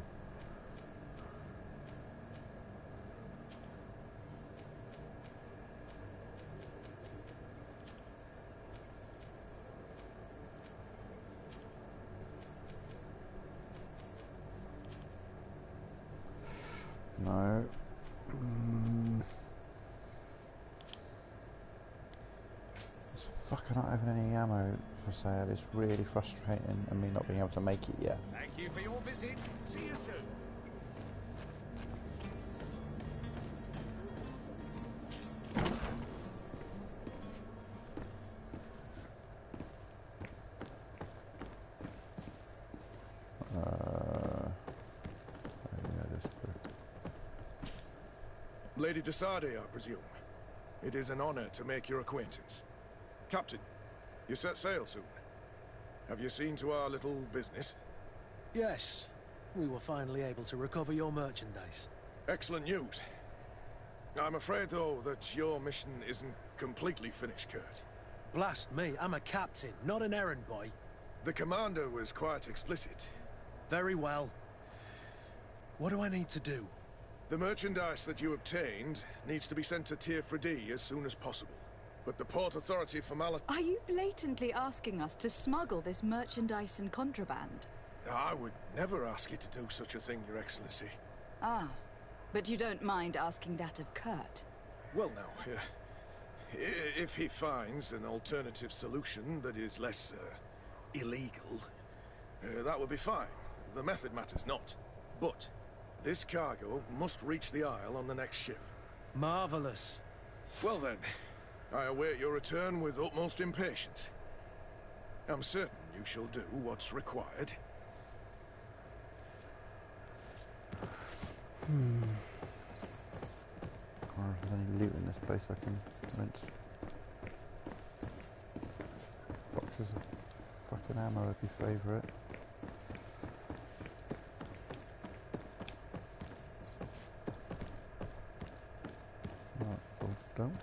No. It's fucking not having any ammo for sale. It's really frustrating, and me not being able to make it yet. Thank you for your visit. See you soon. Yeah, this book. Lady de Sardet, I presume. It is an honor to make your acquaintance. Captain, you set sail soon. Have you seen to our little business? Yes. We were finally able to recover your merchandise. Excellent news. I'm afraid, though, that your mission isn't completely finished, Kurt. Blast me, I'm a captain, not an errand boy. The commander was quite explicit. Very well. What do I need to do? The merchandise that you obtained needs to be sent to Tier Fredy as soon as possible. But the Port Authority formality... Are you blatantly asking us to smuggle this merchandise and contraband? I would never ask you to do such a thing, Your Excellency. Ah, but you don't mind asking that of Kurt? Well, now, if he finds an alternative solution that is less, illegal, that would be fine. The method matters not. But this cargo must reach the Isle on the next ship. Marvelous. Well then, I await your return with utmost impatience. I'm certain you shall do what's required. Or if there's any loot in this place I can rinse. Boxes of fucking ammo would be favourite. Right, all done.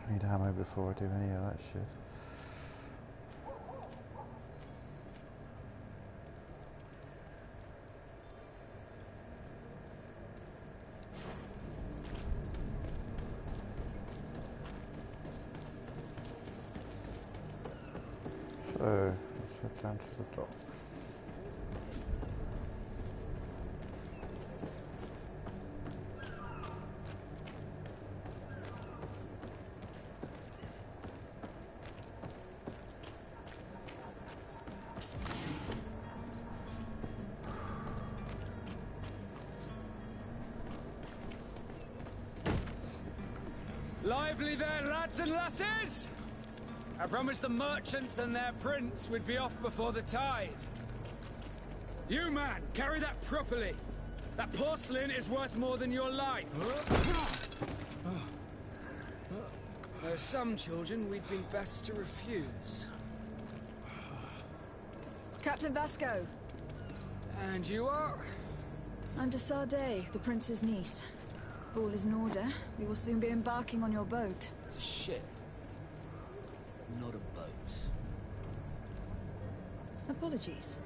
Need ammo before I do any of that shit. So, let's head down to the docks. Lively there, lads and lasses! I promised the merchants and their prince we'd be off before the tide. You, man, carry that properly. That porcelain is worth more than your life. There are some children we'd been best to refuse. Captain Vasco. And you are? I'm de Sade, the prince's niece. All is in order. We will soon be embarking on your boat. It's a ship. Not a boat. Apologies.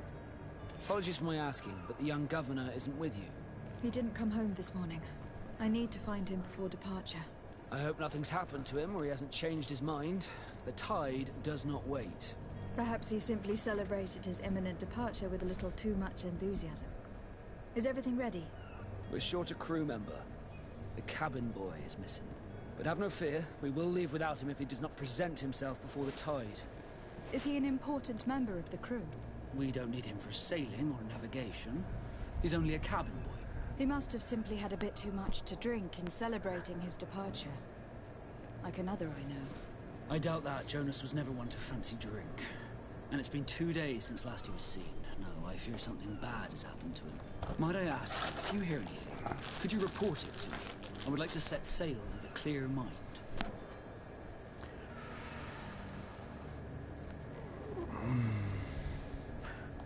Apologies for my asking, but the young governor isn't with you. He didn't come home this morning. I need to find him before departure. I hope nothing's happened to him or he hasn't changed his mind. The tide does not wait. Perhaps he simply celebrated his imminent departure with a little too much enthusiasm. Is everything ready? We're short a crew member. The cabin boy is missing. But have no fear, we will leave without him if he does not present himself before the tide. Is he an important member of the crew? We don't need him for sailing or navigation. He's only a cabin boy. He must have simply had a bit too much to drink in celebrating his departure. Like another I know. I doubt that. Jonas was never one to fancy drink. And it's been 2 days since last he was seen. No, I fear something bad has happened to him. Might I ask, if you hear anything, could you report it to me? I would like to set sail with a clear mind.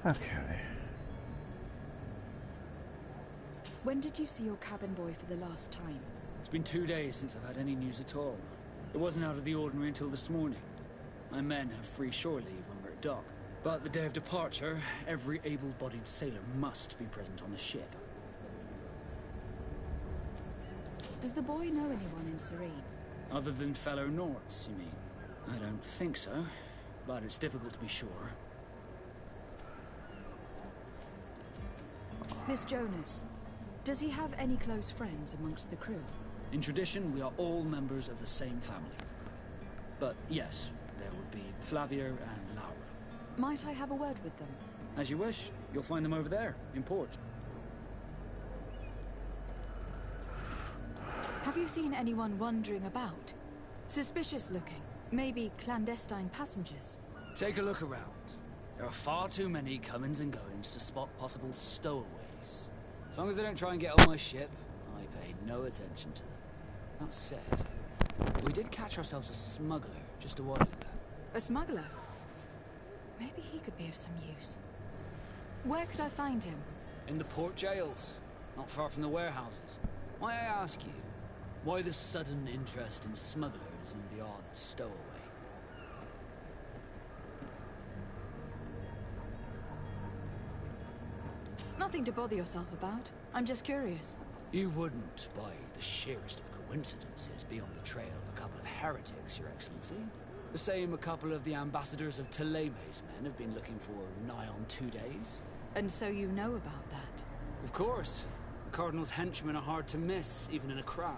Okay. When did you see your cabin boy for the last time? It's been 2 days since I've had any news at all. It wasn't out of the ordinary until this morning. My men have free shore leave when we're at dock. But the day of departure, every able-bodied sailor must be present on the ship. Does the boy know anyone in Serene? Other than fellow Nords, you mean? I don't think so, but it's difficult to be sure. Miss Jonas, does he have any close friends amongst the crew? In tradition, we are all members of the same family. But yes, there would be Flavia and Laura. Might I have a word with them? As you wish. You'll find them over there, in port. Have you seen anyone wandering about? Suspicious looking. Maybe clandestine passengers. Take a look around. There are far too many comings and goings to spot possible stowaways. As long as they don't try and get on my ship, I pay no attention to them. That said, we did catch ourselves a smuggler just a while ago. A smuggler? Maybe he could be of some use. Where could I find him? In the port jails, not far from the warehouses. May I ask you, why the sudden interest in smugglers and the odd stowaway? Nothing to bother yourself about. I'm just curious. You wouldn't, by the sheerest of coincidences, be on the trail of a couple of heretics, Your Excellency. The same a couple of the ambassadors of Ptolemy's men have been looking for nigh on 2 days. And so you know about that? Of course. The Cardinal's henchmen are hard to miss, even in a crowd.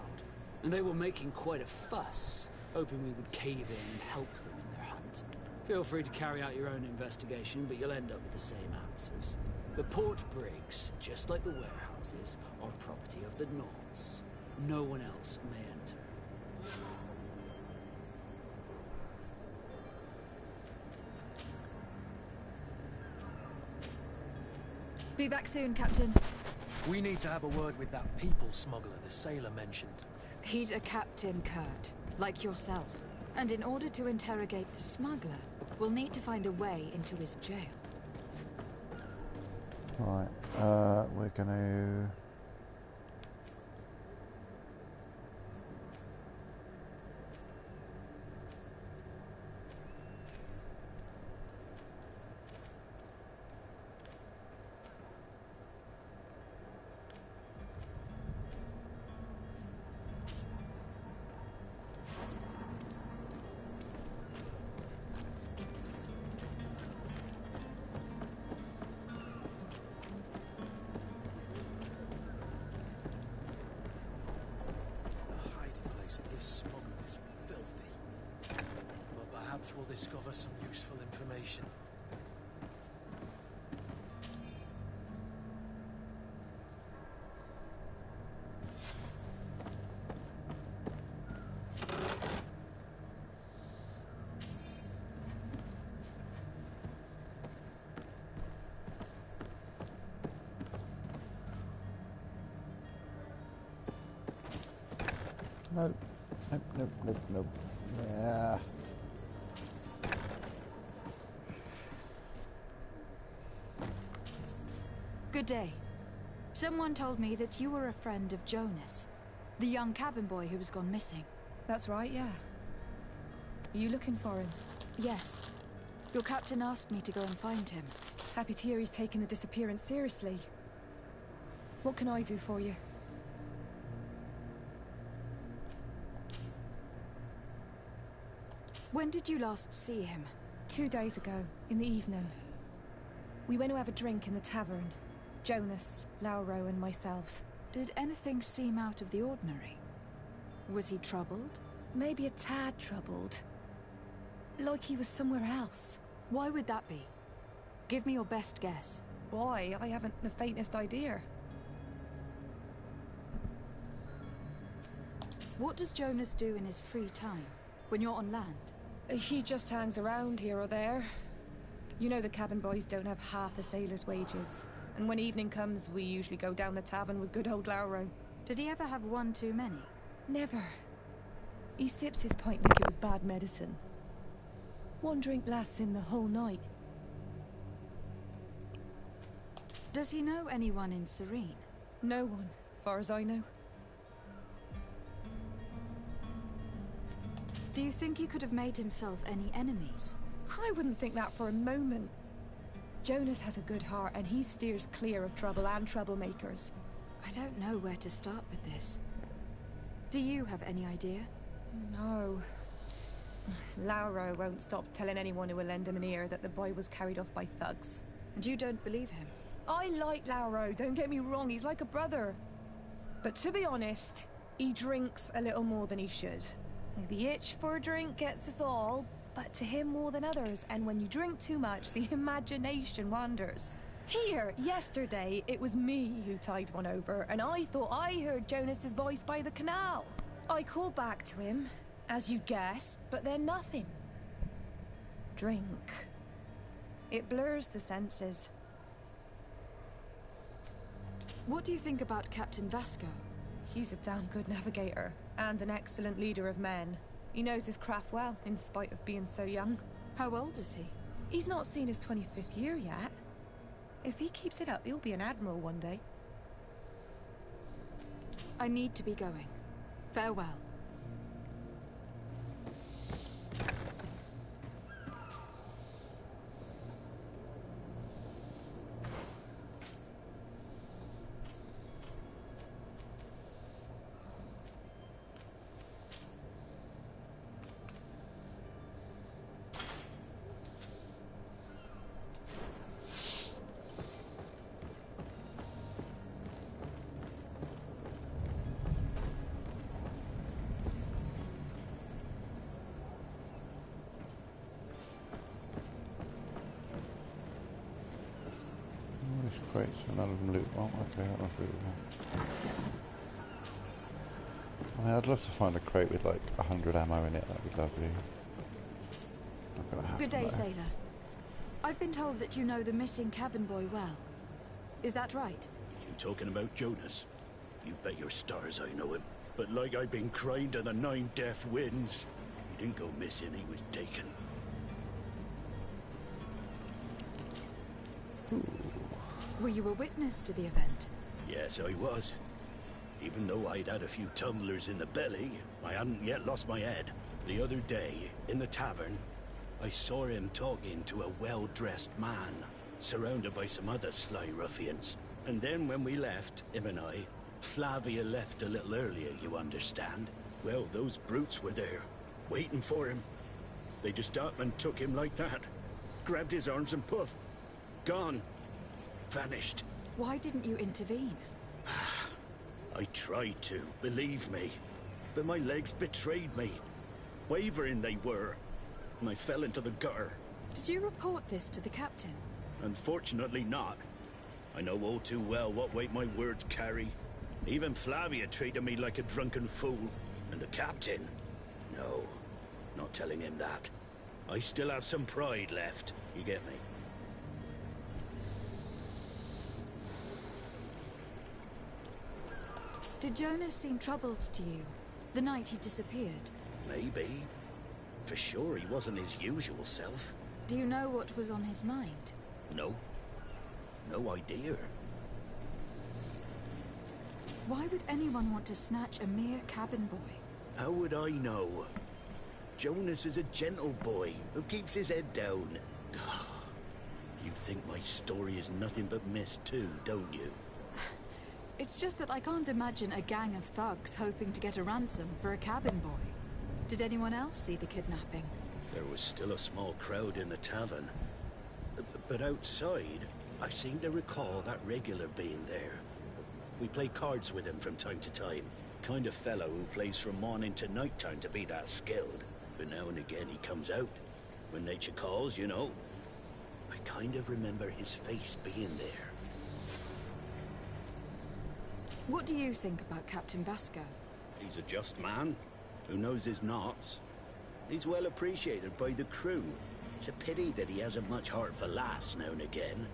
And they were making quite a fuss, hoping we would cave in and help them in their hunt. Feel free to carry out your own investigation, but you'll end up with the same answers. The port brigs, just like the warehouses, are property of the Nords. No one else may enter. Be back soon, Captain. We need to have a word with that people smuggler the sailor mentioned. He's a captain, Kurt, like yourself. And in order to interrogate the smuggler, we'll need to find a way into his jail. Right, we're gonna... This smuggler is filthy. But perhaps we'll discover some useful information. Nope. Nope, nope, nope, nope. Yeah. Good day. Someone told me that you were a friend of Jonas, the young cabin boy who was gone missing. That's right, yeah. Are you looking for him? Yes. Your captain asked me to go and find him. Happy to hear he's taking the disappearance seriously. What can I do for you? When did you last see him? 2 days ago, in the evening. We went to have a drink in the tavern. Jonas, Lauro, and myself. Did anything seem out of the ordinary? Was he troubled? Maybe a tad troubled. Like he was somewhere else. Why would that be? Give me your best guess. Why? I haven't the faintest idea. What does Jonas do in his free time, when you're on land? He just hangs around here or there. You know the cabin boys don't have half a sailor's wages. And when evening comes, we usually go down the tavern with good old Lauro. Did he ever have one too many? Never. He sips his pint like it was bad medicine. One drink lasts him the whole night. Does he know anyone in Serene? No one, far as I know. Do you think he could have made himself any enemies? I wouldn't think that for a moment. Jonas has a good heart and he steers clear of trouble and troublemakers. I don't know where to start with this. Do you have any idea? No. Lauro won't stop telling anyone who will lend him an ear that the boy was carried off by thugs. And you don't believe him? I like Lauro, don't get me wrong, he's like a brother. But to be honest, he drinks a little more than he should. The itch for a drink gets us all, but to him more than others, and when you drink too much, the imagination wanders. Here, yesterday, it was me who tied one over, and I thought I heard Jonas's voice by the canal. I called back to him, as you guessed, but then nothing. Drink. It blurs the senses. What do you think about Captain Vasco? He's a damn good navigator, and an excellent leader of men. He knows his craft well, in spite of being so young. How old is he? He's not seen his 25th year yet. If he keeps it up, he'll be an admiral one day. I need to be going. Farewell. Crates, none of them loot well. Okay, that was loot well. I mean, I'd love to find a crate with like 100 ammo in it, that'd be lovely. Not gonna happen. Good day, though. sailor. I've been told that you know the missing cabin boy well. Is that right? You talking about Jonas? You bet your stars I know him. But like I've been crying to the 9 deaf winds, he didn't go missing, he was taken. Were you a witness to the event? Yes, I was. Even though I'd had a few tumblers in the belly, I hadn't yet lost my head. The other day, in the tavern, I saw him talking to a well-dressed man, surrounded by some other sly ruffians. And then when we left, him and I, Flavia left a little earlier, you understand. Well, those brutes were there, waiting for him. They just up and took him like that. Grabbed his arms and poof, gone. Vanished. Why didn't you intervene? I tried to, believe me. But my legs betrayed me. Wavering they were. And I fell into the gutter. Did you report this to the captain? Unfortunately not. I know all too well what weight my words carry. Even Flavia treated me like a drunken fool. And the captain? No, not telling him that. I still have some pride left, you get me? Did Jonas seem troubled to you? The night he disappeared? Maybe. For sure he wasn't his usual self. Do you know what was on his mind? No. No idea. Why would anyone want to snatch a mere cabin boy? How would I know? Jonas is a gentle boy who keeps his head down. You think my story is nothing but mist too, don't you? It's just that I can't imagine a gang of thugs hoping to get a ransom for a cabin boy. Did anyone else see the kidnapping? There was still a small crowd in the tavern. But outside, I seem to recall that regular being there. We play cards with him from time to time. Kind of fellow who plays from morning to night time to be that skilled. But now and again he comes out. When nature calls, you know. I kind of remember his face being there. What do you think about Captain Vasco? He's a just man, who knows his knots. He's well appreciated by the crew. It's a pity that he hasn't much heart for laughs now and again.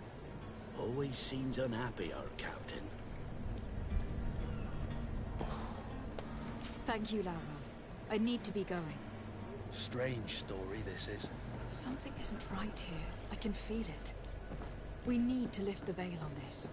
Always seems unhappy, our captain. Thank you, Lauro. I need to be going. Strange story, this is. Something isn't right here. I can feel it. We need to lift the veil on this.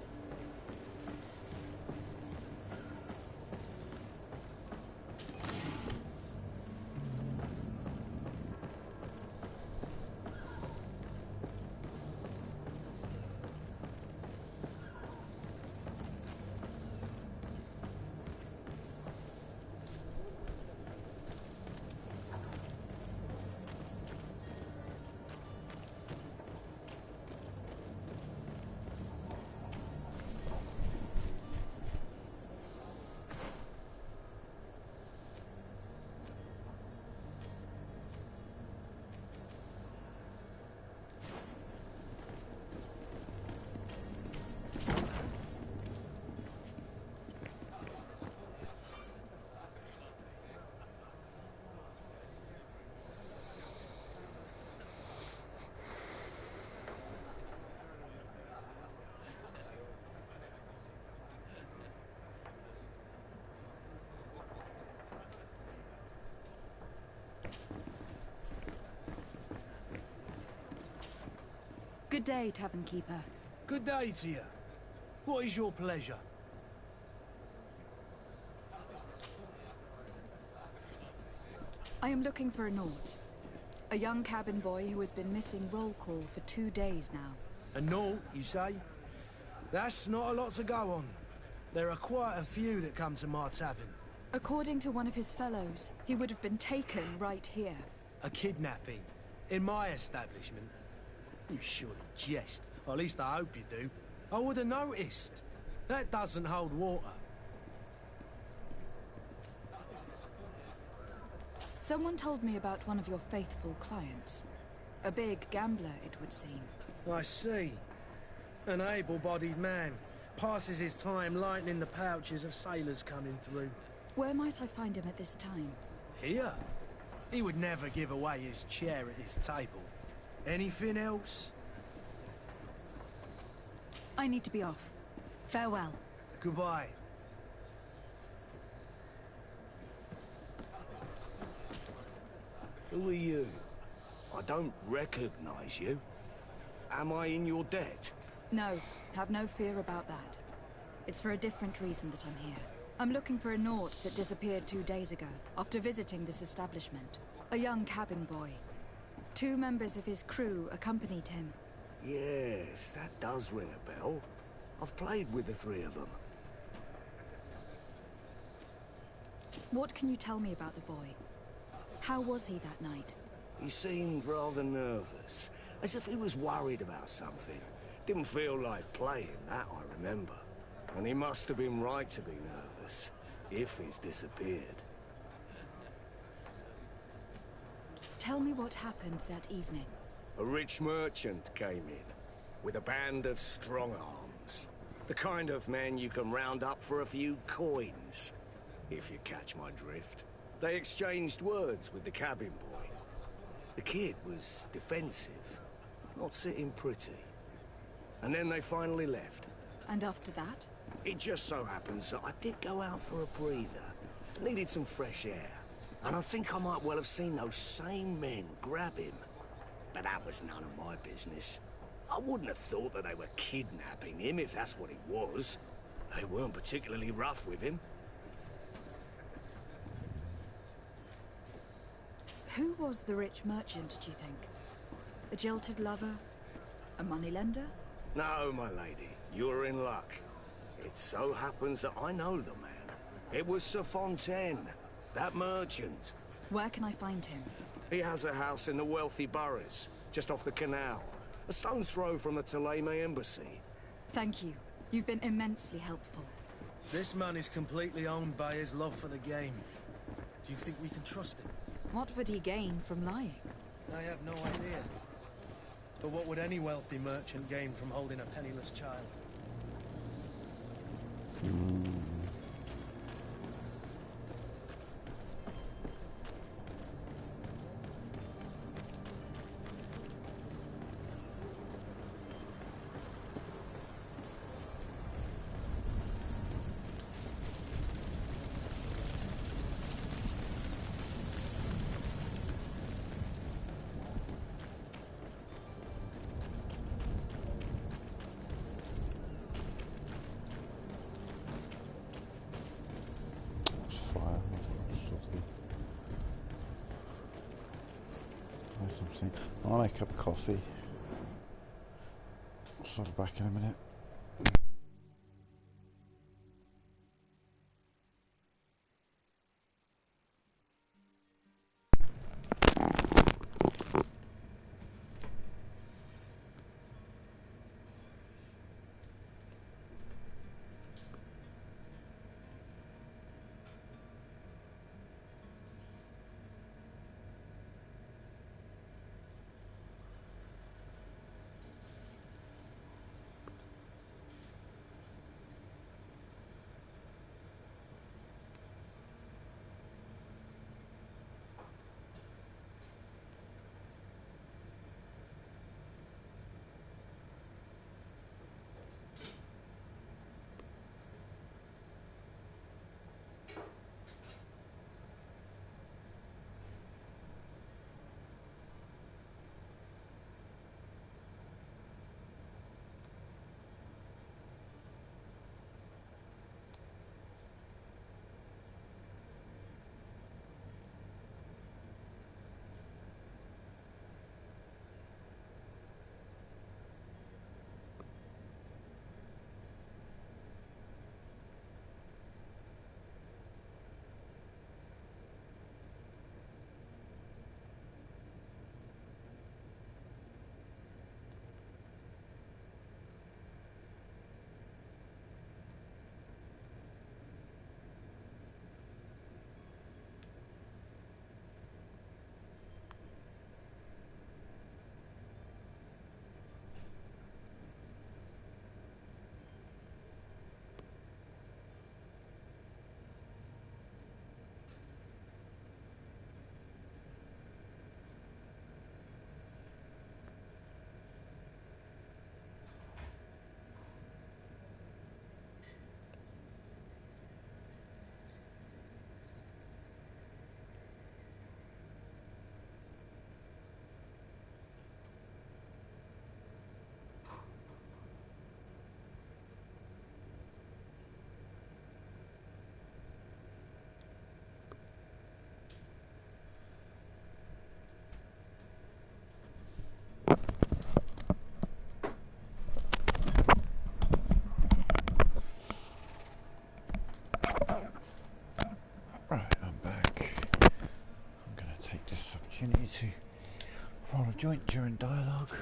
Good day, Tavern Keeper. Good day to you. What is your pleasure? I am looking for a Naut. A young cabin boy who has been missing roll call for 2 days now. A Naut, you say? That's not a lot to go on. There are quite a few that come to my tavern. According to one of his fellows, he would have been taken right here. A kidnapping? In my establishment? You surely jest. Or at least I hope you do. I would have noticed. That doesn't hold water. Someone told me about one of your faithful clients. A big gambler, it would seem. I see. An able-bodied man. Passes his time lightening the pouches of sailors coming through. Where might I find him at this time? Here? He would never give away his chair at his table. Anything else? I need to be off. Farewell. Goodbye. Who are you? I don't recognize you. Am I in your debt? No, have no fear about that. It's for a different reason that I'm here. I'm looking for a Naut that disappeared 2 days ago, after visiting this establishment. A young cabin boy. 2 members of his crew accompanied him. Yes, that does ring a bell. I've played with the 3 of them. What can you tell me about the boy? How was he that night? He seemed rather nervous, as if he was worried about something. Didn't feel like playing, that I remember. And he must have been right to be nervous, if he's disappeared. Tell me what happened that evening. A rich merchant came in, with a band of strong-arms. The kind of men you can round up for a few coins, if you catch my drift. They exchanged words with the cabin boy. The kid was defensive, not sitting pretty. And then they finally left. And after that? It just so happens that I did go out for a breather. Needed some fresh air. And I think I might well have seen those same men grab him. But that was none of my business. I wouldn't have thought that they were kidnapping him if that's what it was. They weren't particularly rough with him. Who was the rich merchant, do you think? A jilted lover? A moneylender? No, my lady, you're in luck. It so happens that I know the man. It was Sir Fontaine, that merchant. Where can I find him? He has a house in the wealthy boroughs, just off the canal. A stone's throw from the Thélème embassy. Thank you. You've been immensely helpful. This man is completely owned by his love for the game. Do you think we can trust him? What would he gain from lying? I have no idea. But what would any wealthy merchant gain from holding a penniless child? I'll make a cup of coffee. Sort of back in a minute. To roll a joint during dialogue.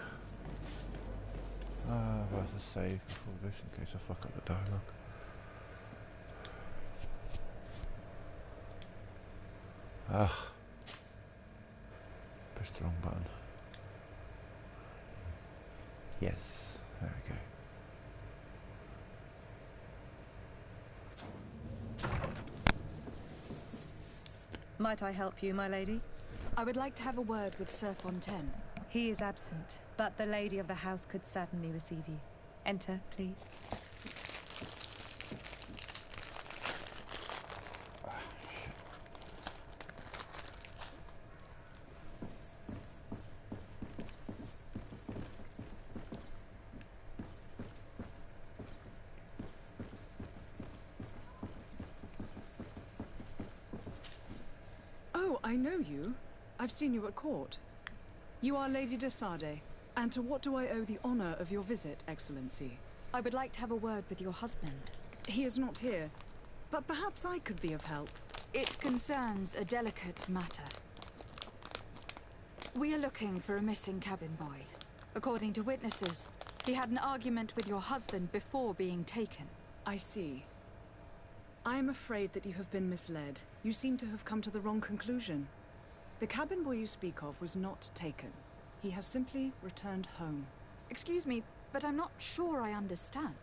Where's the save before this in case I fuck up the dialogue? Ugh. Pressed the wrong button. Yes, there we go. Might I help you, my lady? I would like to have a word with Sir Fontaine. He is absent, but the lady of the house could certainly receive you. Enter, please. Shit. know you. I've seen you at court. You are Lady de Sade. And to what do I owe the honor of your visit, Excellency? I would like to have a word with your husband. He is not here, but perhaps I could be of help. It concerns a delicate matter. We are looking for a missing cabin boy. According to witnesses, he had an argument with your husband before being taken. I see. I am afraid that you have been misled. You seem to have come to the wrong conclusion. The cabin boy you speak of was not taken. He has simply returned home. Excuse me, but I'm not sure I understand.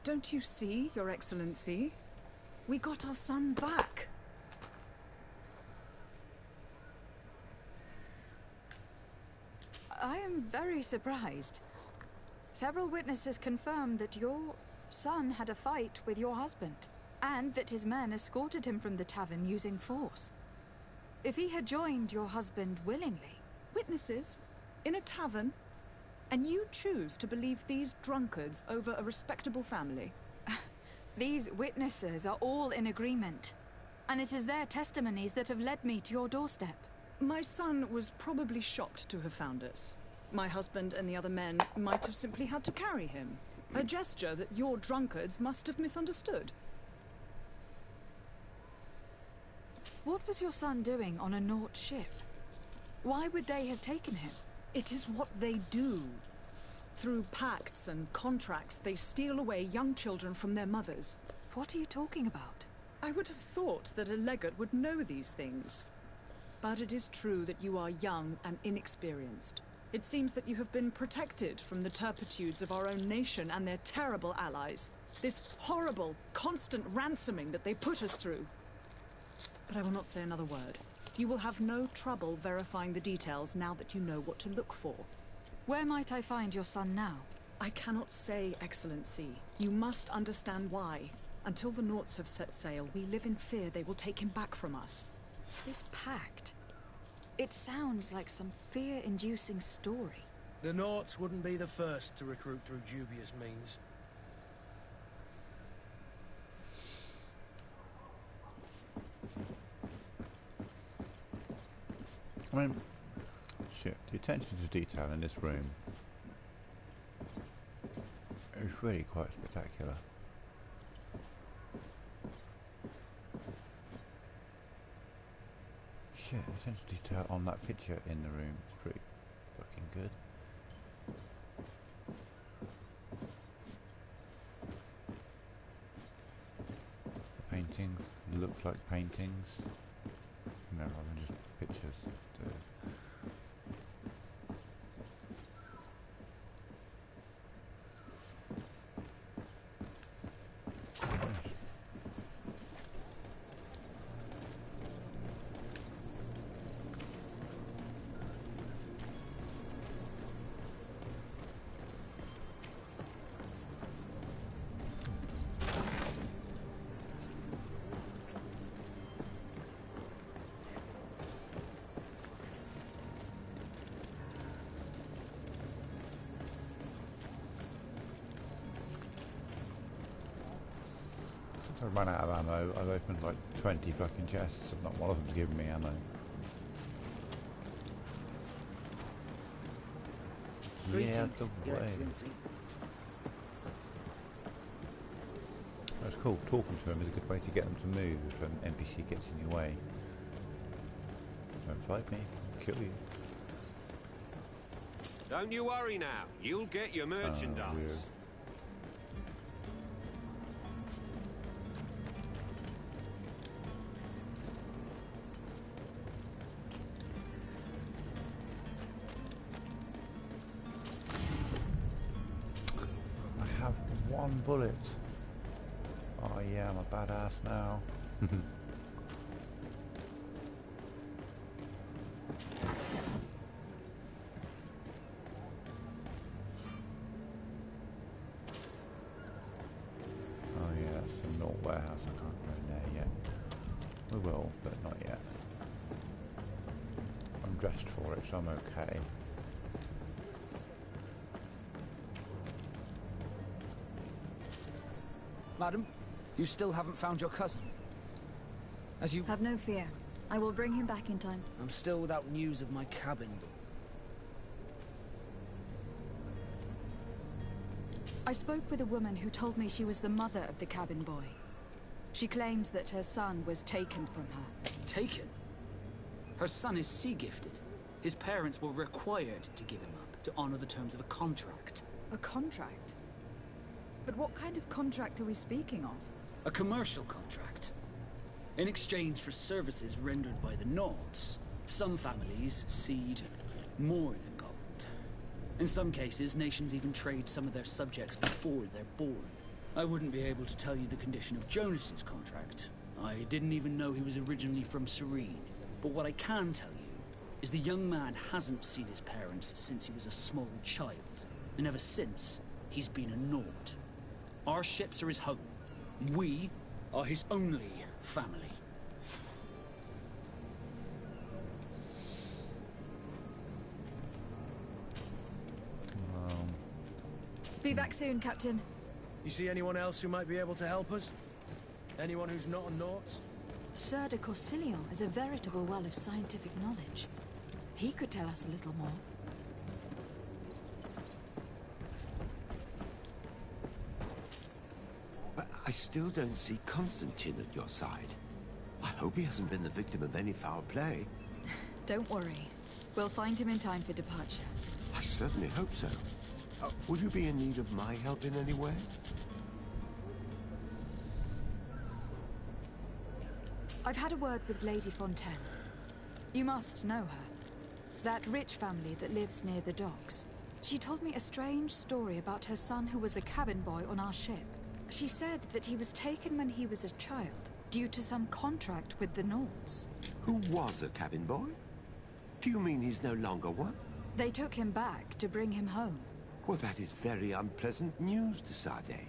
Don't you see, Your Excellency? We got our son back. I am very surprised. Several witnesses confirmed that your son had a fight with your husband, and that his men escorted him from the tavern using force. If he had joined your husband willingly... Witnesses? In a tavern? And you choose to believe these drunkards over a respectable family? These witnesses are all in agreement, and it is their testimonies that have led me to your doorstep. My son was probably shocked to have found us. My husband and the other men might have simply had to carry him. A gesture that your drunkards must have misunderstood. What was your son doing on a Naut ship? Why would they have taken him? It is what they do. Through pacts and contracts, they steal away young children from their mothers. What are you talking about? I would have thought that a legate would know these things. But it is true that you are young and inexperienced. It seems that you have been protected from the turpitudes of our own nation and their terrible allies. This horrible, constant ransoming that they put us through. But I will not say another word. You will have no trouble verifying the details now that you know what to look for. Where might I find your son now? I cannot say, Excellency. You must understand why. Until the Nauts have set sail, we live in fear they will take him back from us. This pact... it sounds like some fear-inducing story. The Nauts wouldn't be the first to recruit through dubious means. I mean, shit, the attention to detail in this room is really quite spectacular. Shit, the attention to detail on that picture in the room is pretty fucking good. The paintings look like paintings, no, rather than just pictures. I've run out of ammo. I've opened like 20 fucking chests and not one of them's given me ammo. Greetings, Yeah, the Your way. Excellency. That's cool. Talking to them is a good way to get them to move if an NPC gets in your way. Don't fight me. I'll kill you. Don't you worry now. You'll get your merchandise. Weird. One bullet. Oh yeah, I'm a badass now. Oh yeah, that's the Naut warehouse. I can't go in there yet. We will, but not yet. I'm dressed for it, so I'm okay. Madam, you still haven't found your cousin. As you... Have no fear. I will bring him back in time. I'm still without news of my cabin boy. I spoke with a woman who told me she was the mother of the cabin boy. She claims that her son was taken from her. Taken? Her son is sea-gifted. His parents were required to give him up to honor the terms of a contract. A contract? But what kind of contract are we speaking of? A commercial contract. In exchange for services rendered by the Nords, some families cede more than gold. In some cases, nations even trade some of their subjects before they're born. I wouldn't be able to tell you the condition of Jonas's contract. I didn't even know he was originally from Serene. But what I can tell you is the young man hasn't seen his parents since he was a small child. And ever since, he's been a Nord. Our ships are his home. We are his only family. Be back soon, Captain. You see anyone else who might be able to help us? Anyone who's not a Naut? Sir de Corsilion is a veritable well of scientific knowledge. He could tell us a little more. But I still don't see Constantine at your side. I hope he hasn't been the victim of any foul play. Don't worry. We'll find him in time for departure. I certainly hope so. Would you be in need of my help in any way? I've had a word with Lady Fontaine. You must know her. That rich family that lives near the docks. She told me a strange story about her son who was a cabin boy on our ship. She said that he was taken when he was a child, due to some contract with the Nords. Who was a cabin boy? Do you mean he's no longer one? They took him back to bring him home. Well, that is very unpleasant news to Sade.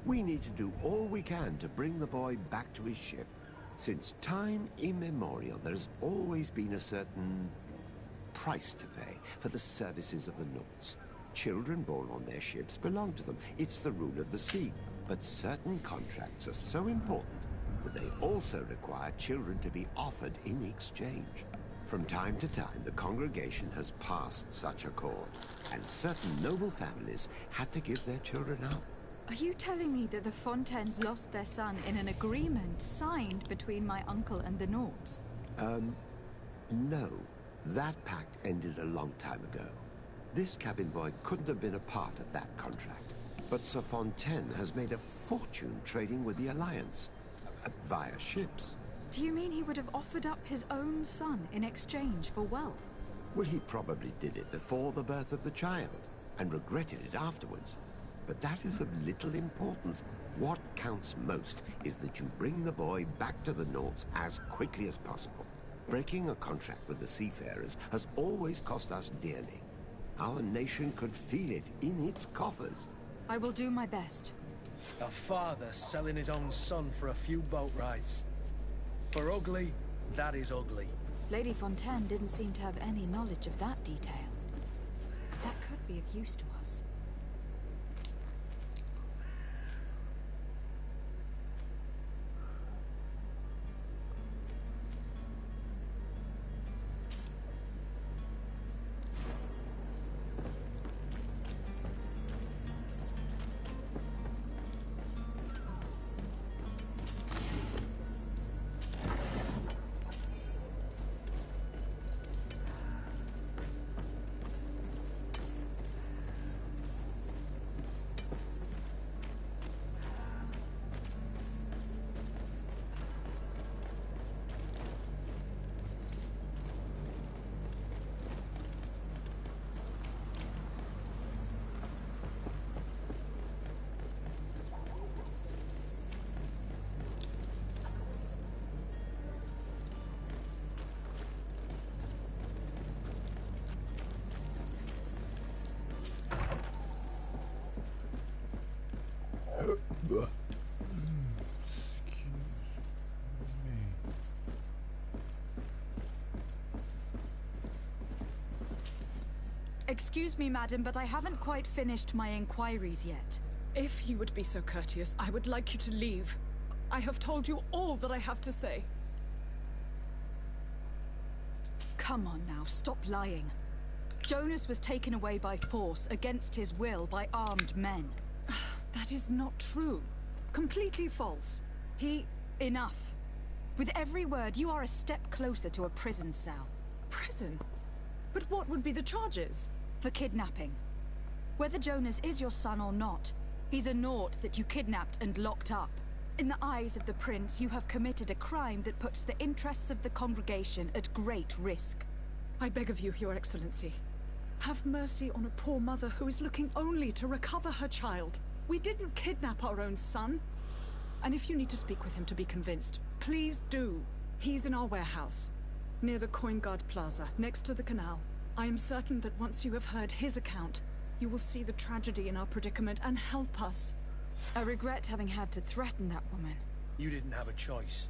We need to do all we can to bring the boy back to his ship. Since time immemorial, there has always been a certain price to pay for the services of the Nords. Children born on their ships belong to them. It's the rule of the sea. But certain contracts are so important that they also require children to be offered in exchange. From time to time, the congregation has passed such accord, and certain noble families had to give their children up. Are you telling me that the Fontaines lost their son in an agreement signed between my uncle and the Nords? No. That pact ended a long time ago. This cabin boy couldn't have been a part of that contract. But Sir Fontaine has made a fortune trading with the Alliance, via ships. Do you mean he would have offered up his own son in exchange for wealth? Well, he probably did it before the birth of the child, and regretted it afterwards. But that is of little importance. What counts most is that you bring the boy back to the Nords as quickly as possible. Breaking a contract with the seafarers has always cost us dearly. Our nation could feel it in its coffers. I will do my best. A father selling his own son for a few boat rides. For ugly, that is ugly. Lady Fontaine didn't seem to have any knowledge of that detail. That could be of use to us. Excuse me, madam, but I haven't quite finished my inquiries yet. If you would be so courteous, I would like you to leave. I have told you all that I have to say. Come on now, stop lying. Jonas was taken away by force, against his will, by armed men. That is not true. Completely false. Enough. With every word, you are a step closer to a prison cell. Prison? But what would be the charges? For kidnapping. Whether Jonas is your son or not, he's a Naut that you kidnapped and locked up. In the eyes of the Prince, you have committed a crime that puts the interests of the congregation at great risk. I beg of you, Your Excellency. Have mercy on a poor mother who is looking only to recover her child. We didn't kidnap our own son. And if you need to speak with him to be convinced, please do. He's in our warehouse, near the Coin Guard Plaza, next to the canal. I am certain that once you have heard his account, you will see the tragedy in our predicament and help us. I regret having had to threaten that woman. You didn't have a choice.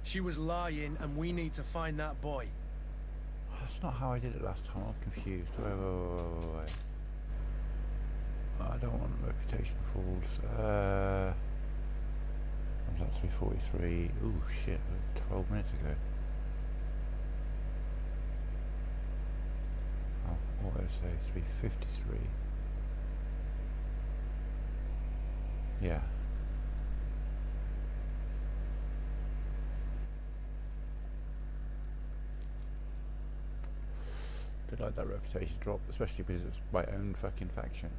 She was lying, and we need to find that boy. That's not how I did it last time. I'm confused. Wait. I don't want reputation falls. Was that 343? Ooh, shit, that was 12 minutes ago. Oh, auto say 353. Yeah. Did like that reputation drop, especially because it's my own fucking faction.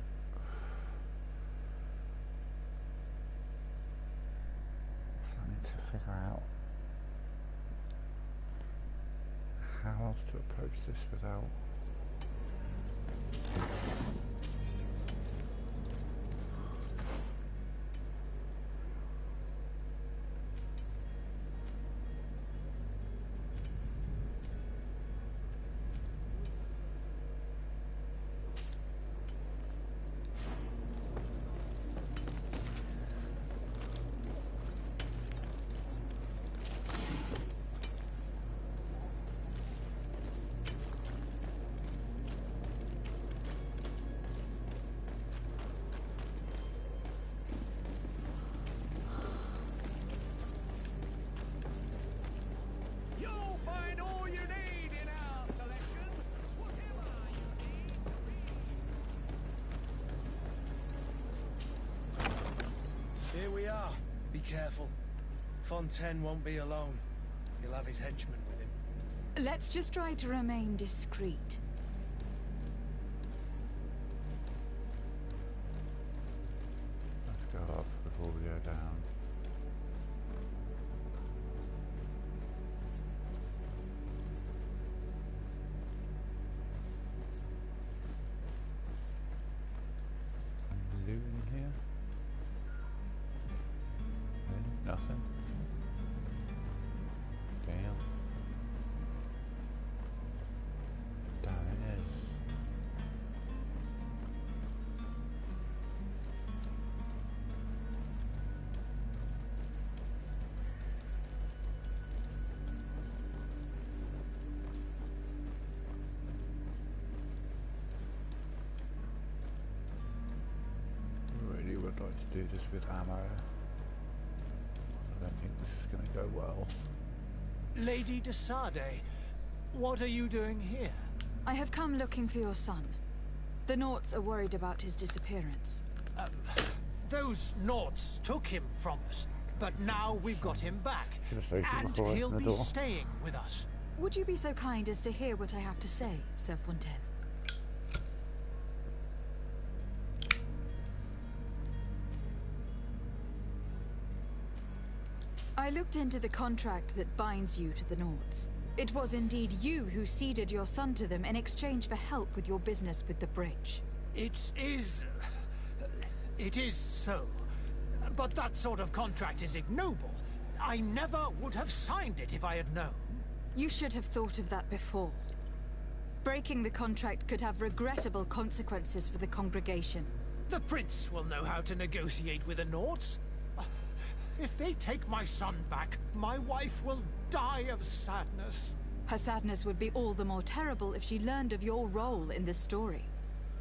So I need to figure out how else to approach this without Here we are. Be careful. Fontaine won't be alone. He'll have his henchmen with him. Let's just try to remain discreet. let's go up before we go down. Any loot in here? Nothing. Damn. Down it is. Really would like to do this with ammo. I don't think this is going to go well. Lady de Sade, what are you doing here? I have come looking for your son. The Nauts are worried about his disappearance. Those Nauts took him from us, but now we've got him back. And before I he'll open the be door. staying with us. Would you be so kind as to hear what I have to say, Sir Fontaine? I looked into the contract that binds you to the Nauts. It was indeed you who ceded your son to them in exchange for help with your business with the bridge. It is so. But that sort of contract is ignoble. I never would have signed it if I had known. You should have thought of that before. Breaking the contract could have regrettable consequences for the congregation. The Prince will know how to negotiate with the Nauts. If they take my son back, my wife will die of sadness. Her sadness would be all the more terrible if she learned of your role in this story.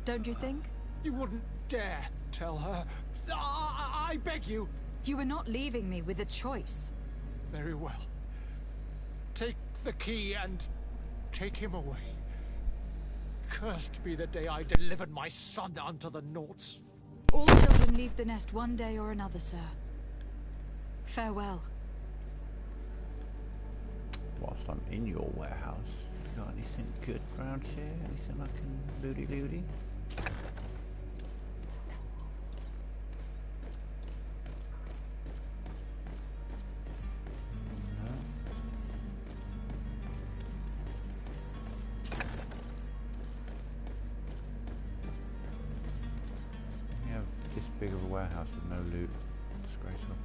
Don't you think? You wouldn't dare tell her. I beg you. You were not leaving me with a choice. Very well. Take the key and Take him away. Cursed be the day I delivered my son unto the Nauts. All children leave the nest one day or another, sir. Farewell. Whilst I'm in your warehouse, you got anything good around here? Anything I can looty? No. You have this big of a warehouse with no loot. Disgraceful.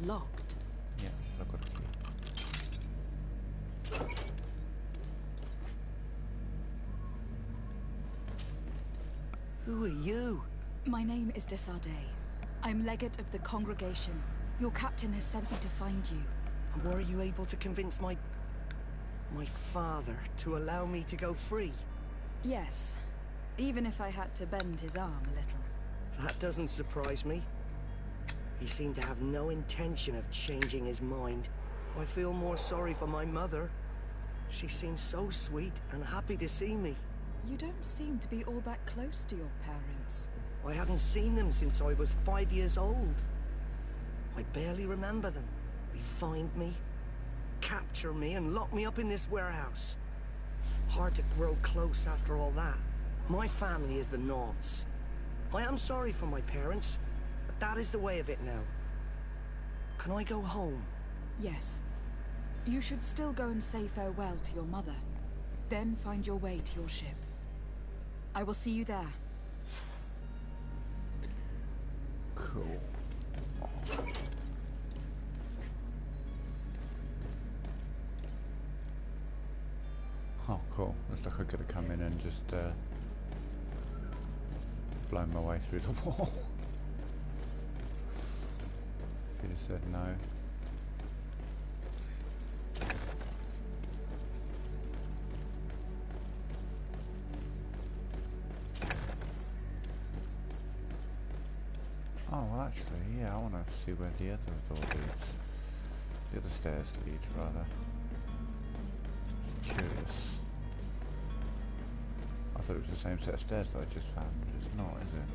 Locked. Yeah, I've got a key. Who are you? My name is Desade. I'm legate of the congregation. Your captain has sent me to find you. And were you able to convince my father to allow me to go free? Yes. Even if I had to bend his arm a little. That doesn't surprise me. He seemed to have no intention of changing his mind. I feel more sorry for my mother. She seems so sweet and happy to see me. You don't seem to be all that close to your parents. I hadn't seen them since I was 5 years old. I barely remember them. They find me, capture me, and lock me up in this warehouse. Hard to grow close after all that. My family is the Nauts. I am sorry for my parents, but that is the way of it now. Can I go home? Yes. You should still go and say farewell to your mother. Then find your way to your ship. I will see you there. Cool. Oh, cool. Looks like I could have come in and just blown my way through the wall. If he'd have said no. Oh, well actually, yeah, I want to see where the other door leads. The other stairs lead, rather. Just curious. I thought it was the same set of stairs that I just found, but it's not, is it?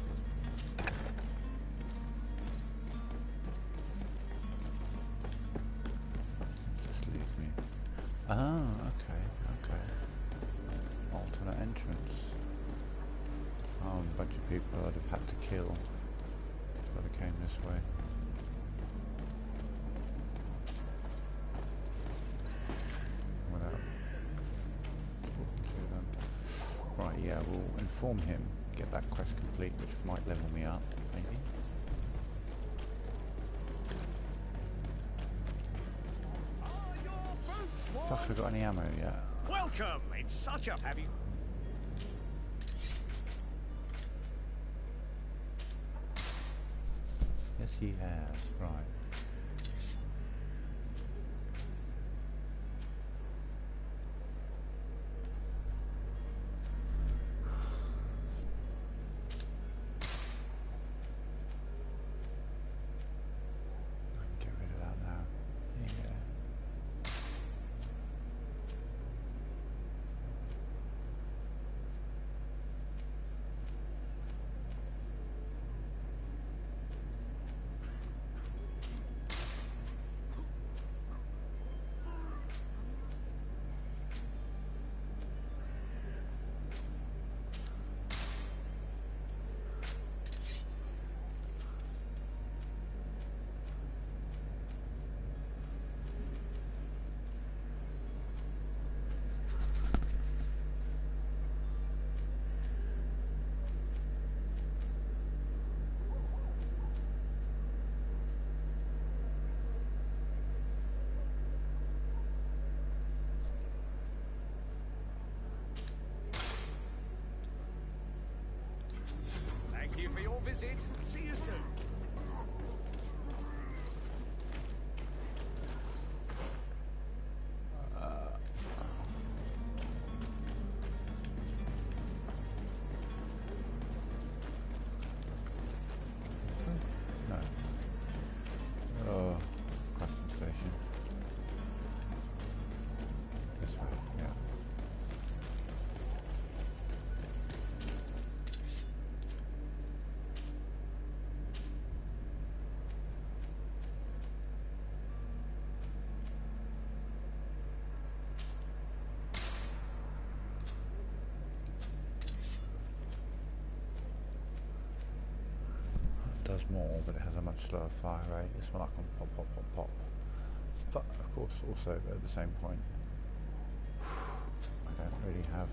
Just leads me. Ah, okay, okay. Alternate entrance. Oh, a bunch of people I'd have had to kill. But I came this way. Without talking to them. Right, yeah, we'll inform him, get that quest complete, which might level me up, maybe. Plus, we got any ammo yet? Welcome! It's such a... Have you... Yes, he has. Right. I can get rid of that now. Yeah. Thank you for your visit. See you soon. small, but it has a much slower fire rate. This one I can pop, pop, pop, pop. But of course, also at the same point, I don't really have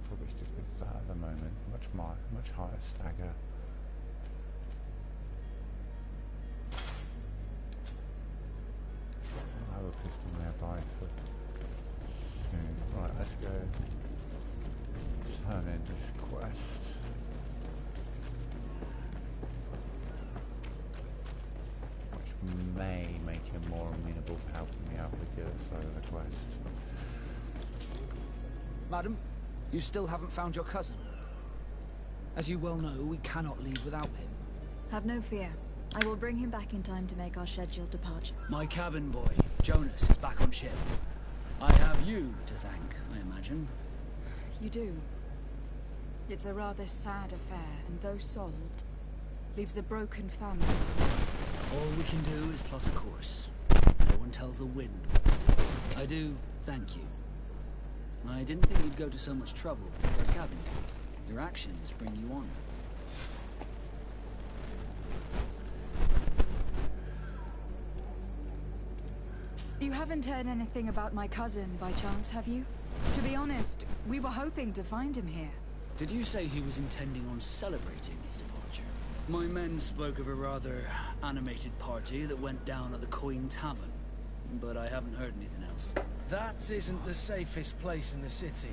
probably stick with that at the moment. Much higher stagger. I'll have a pistol nearby for soon. Right, let's go turn in this quest. Which may make him more amenable to helping me out with the other side of the quest. Madam, you still haven't found your cousin. As you well know, we cannot leave without him. Have no fear. I will bring him back in time to make our scheduled departure. My cabin boy, Jonas, is back on ship. I have you to thank, I imagine. You do. It's a rather sad affair, and though solved, leaves a broken family. All we can do is plot a course. No one tells the wind what to do. I do thank you. I didn't think you'd go to so much trouble for a cabin. Your actions bring you honor. You haven't heard anything about my cousin by chance, have you? To be honest, we were hoping to find him here. Did you say he was intending on celebrating his departure? My men spoke of a rather animated party that went down at the Coin Tavern, but I haven't heard anything else. That isn't the safest place in the city.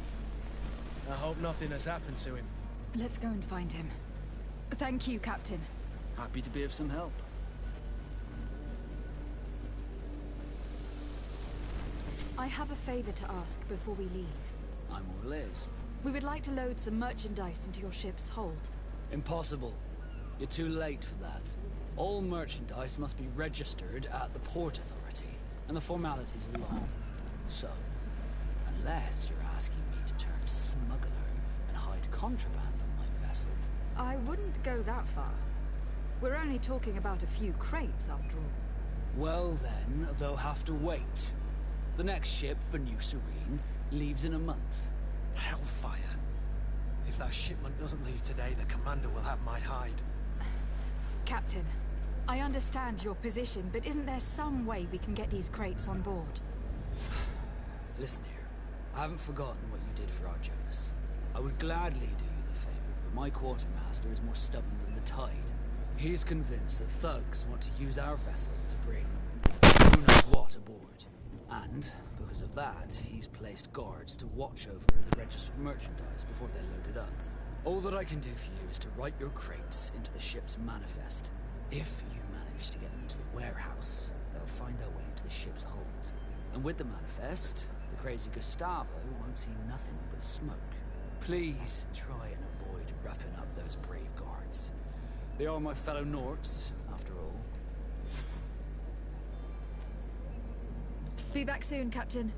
I hope nothing has happened to him. Let's go and find him. Thank you, Captain. Happy to be of some help. I have a favor to ask before we leave. I'm all ears. We would like to load some merchandise into your ship's hold. Impossible. You're too late for that. All merchandise must be registered at the Port Authority, and the formalities are long. So, unless you're asking me to turn smuggler and hide contraband on my vessel... I wouldn't go that far. We're only talking about a few crates, after all. Well then, they'll have to wait. The next ship for New Serene leaves in a month. Hellfire. If that shipment doesn't leave today, the commander will have my hide. Captain, I understand your position, but isn't there some way we can get these crates on board? Listen here, I haven't forgotten what you did for our Jonas. I would gladly do you the favor, but my quartermaster is more stubborn than the tide. He is convinced that thugs want to use our vessel to bring who knows what aboard. And, because of that, he's placed guards to watch over the registered merchandise before they're loaded up. All that I can do for you is to write your crates into the ship's manifest. If you manage to get them into the warehouse, they'll find their way into the ship's hold. And with the manifest, the crazy Gustavo won't see nothing but smoke. Please try and avoid roughing up those brave guards. They are my fellow Norts, after all. Be back soon, Captain.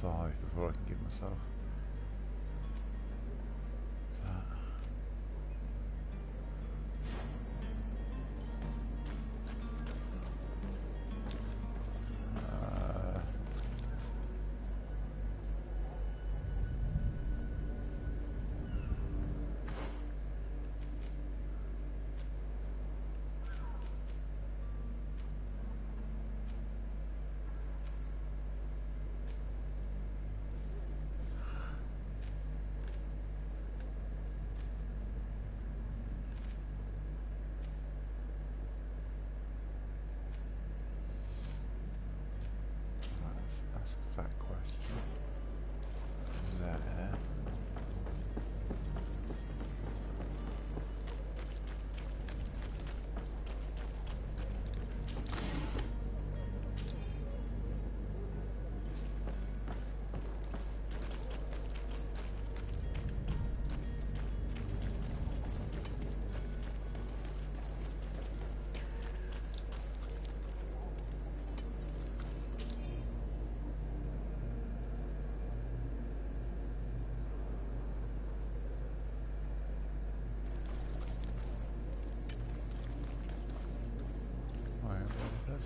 Level 5 before I can give myself that.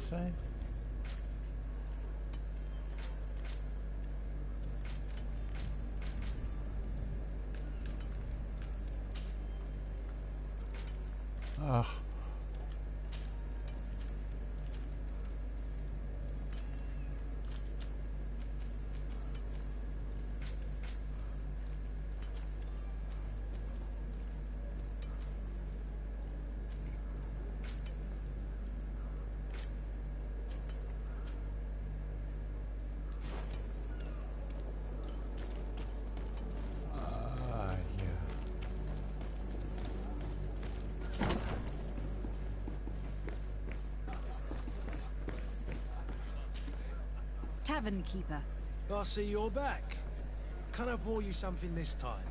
say? Ugh. Tavern keeper. I see you're back. Can I pour you something this time?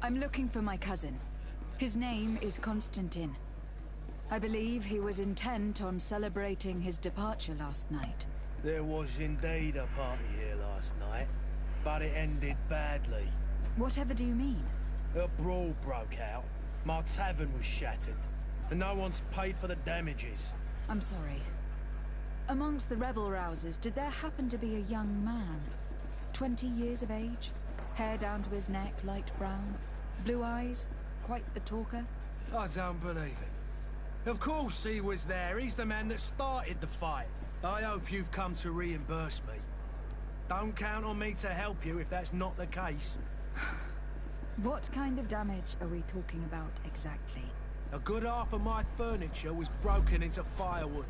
I'm looking for my cousin. His name is Constantine. I believe he was intent on celebrating his departure last night. There was indeed a party here last night, but it ended badly. Whatever do you mean? A brawl broke out. My tavern was shattered, and no one's paid for the damages. I'm sorry. Amongst the rebel rousers, did there happen to be a young man? 20 years of age? Hair down to his neck, light brown? Blue eyes? Quite the talker? I don't believe it. Of course he was there. He's the man that started the fight. I hope you've come to reimburse me. Don't count on me to help you if that's not the case. What kind of damage are we talking about exactly? A good half of my furniture was broken into firewood.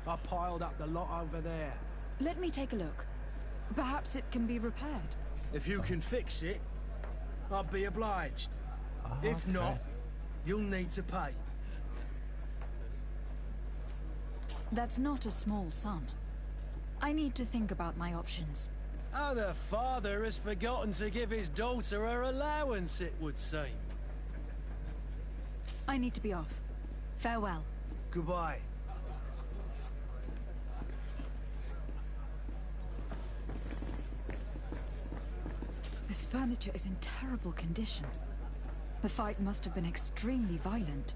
I piled up the lot over there. Let me take a look. Perhaps it can be repaired. If you can fix it, I'll be obliged. If not, you'll need to pay. That's not a small sum. I need to think about my options. Oh, the father has forgotten to give his daughter her allowance, it would seem. I need to be off. Farewell. Goodbye. This furniture is in terrible condition. The fight must have been extremely violent.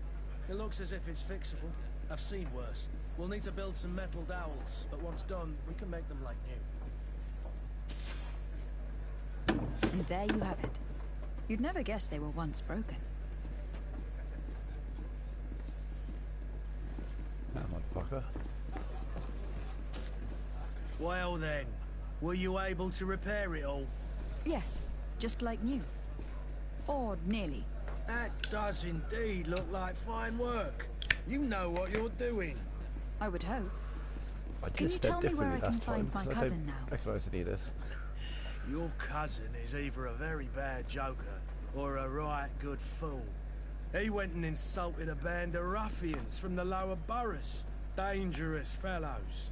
It looks as if it's fixable. I've seen worse. We'll need to build some metal dowels, but once done, we can make them like new. And there you have it. You'd never guess they were once broken. That motherfucker. Well then, were you able to repair it all? Yes, just like new. Or nearly. That does indeed look like fine work. You know what you're doing. I would hope. Can you tell me where I can find my cousin now? I recognise any of this. Your cousin is either a very bad joker or a right good fool. He went and insulted a band of ruffians from the lower boroughs. Dangerous fellows.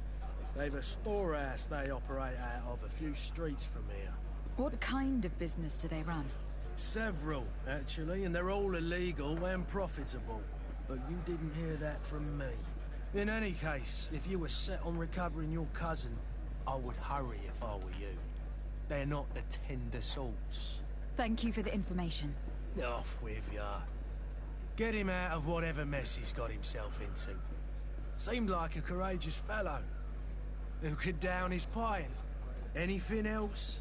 They've a storehouse they operate out of a few streets from here. What kind of business do they run? Several, actually, and they're all illegal and profitable. But you didn't hear that from me. In any case, if you were set on recovering your cousin, I would hurry if I were you. They're not the tender sorts. Thank you for the information. Off with ya. Get him out of whatever mess he's got himself into. Seemed like a courageous fellow. Who could down his pint? Anything else?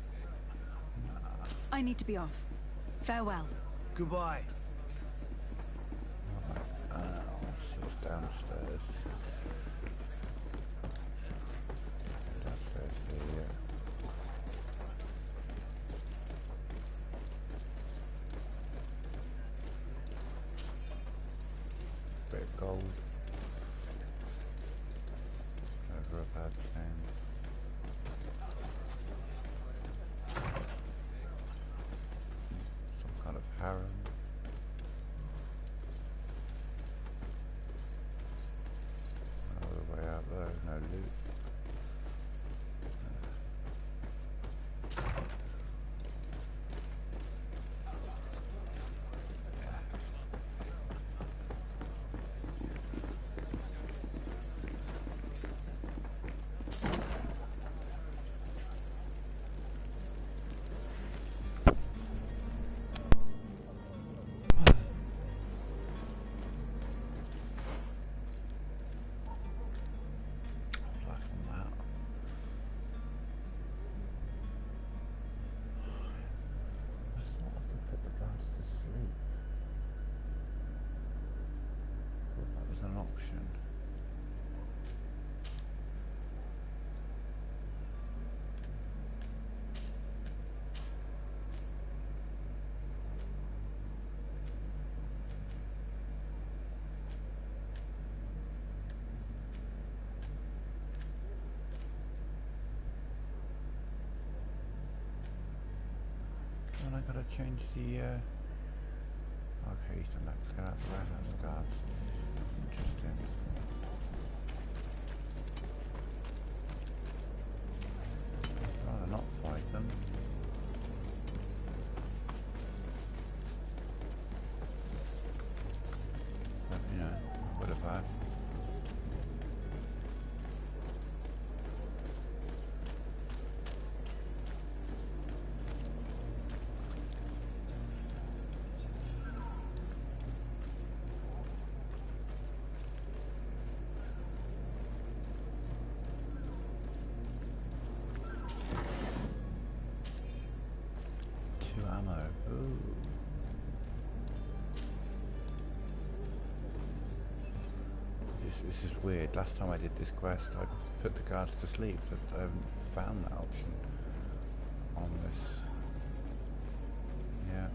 I need to be off. Farewell. Goodbye. She's downstairs. Downstairs here. Bit of gold. Over a bad thing. Some kind of harem. All the way out there, no loot. an option. And I gotta change the okay, he's done that. Clear out the warehouse guards. Interesting. I'd rather not fight them. But you know, I would have had. Ammo. Ooh. This is weird. Last time I did this quest, I put the guards to sleep, but I haven't found that option on this. Yeah.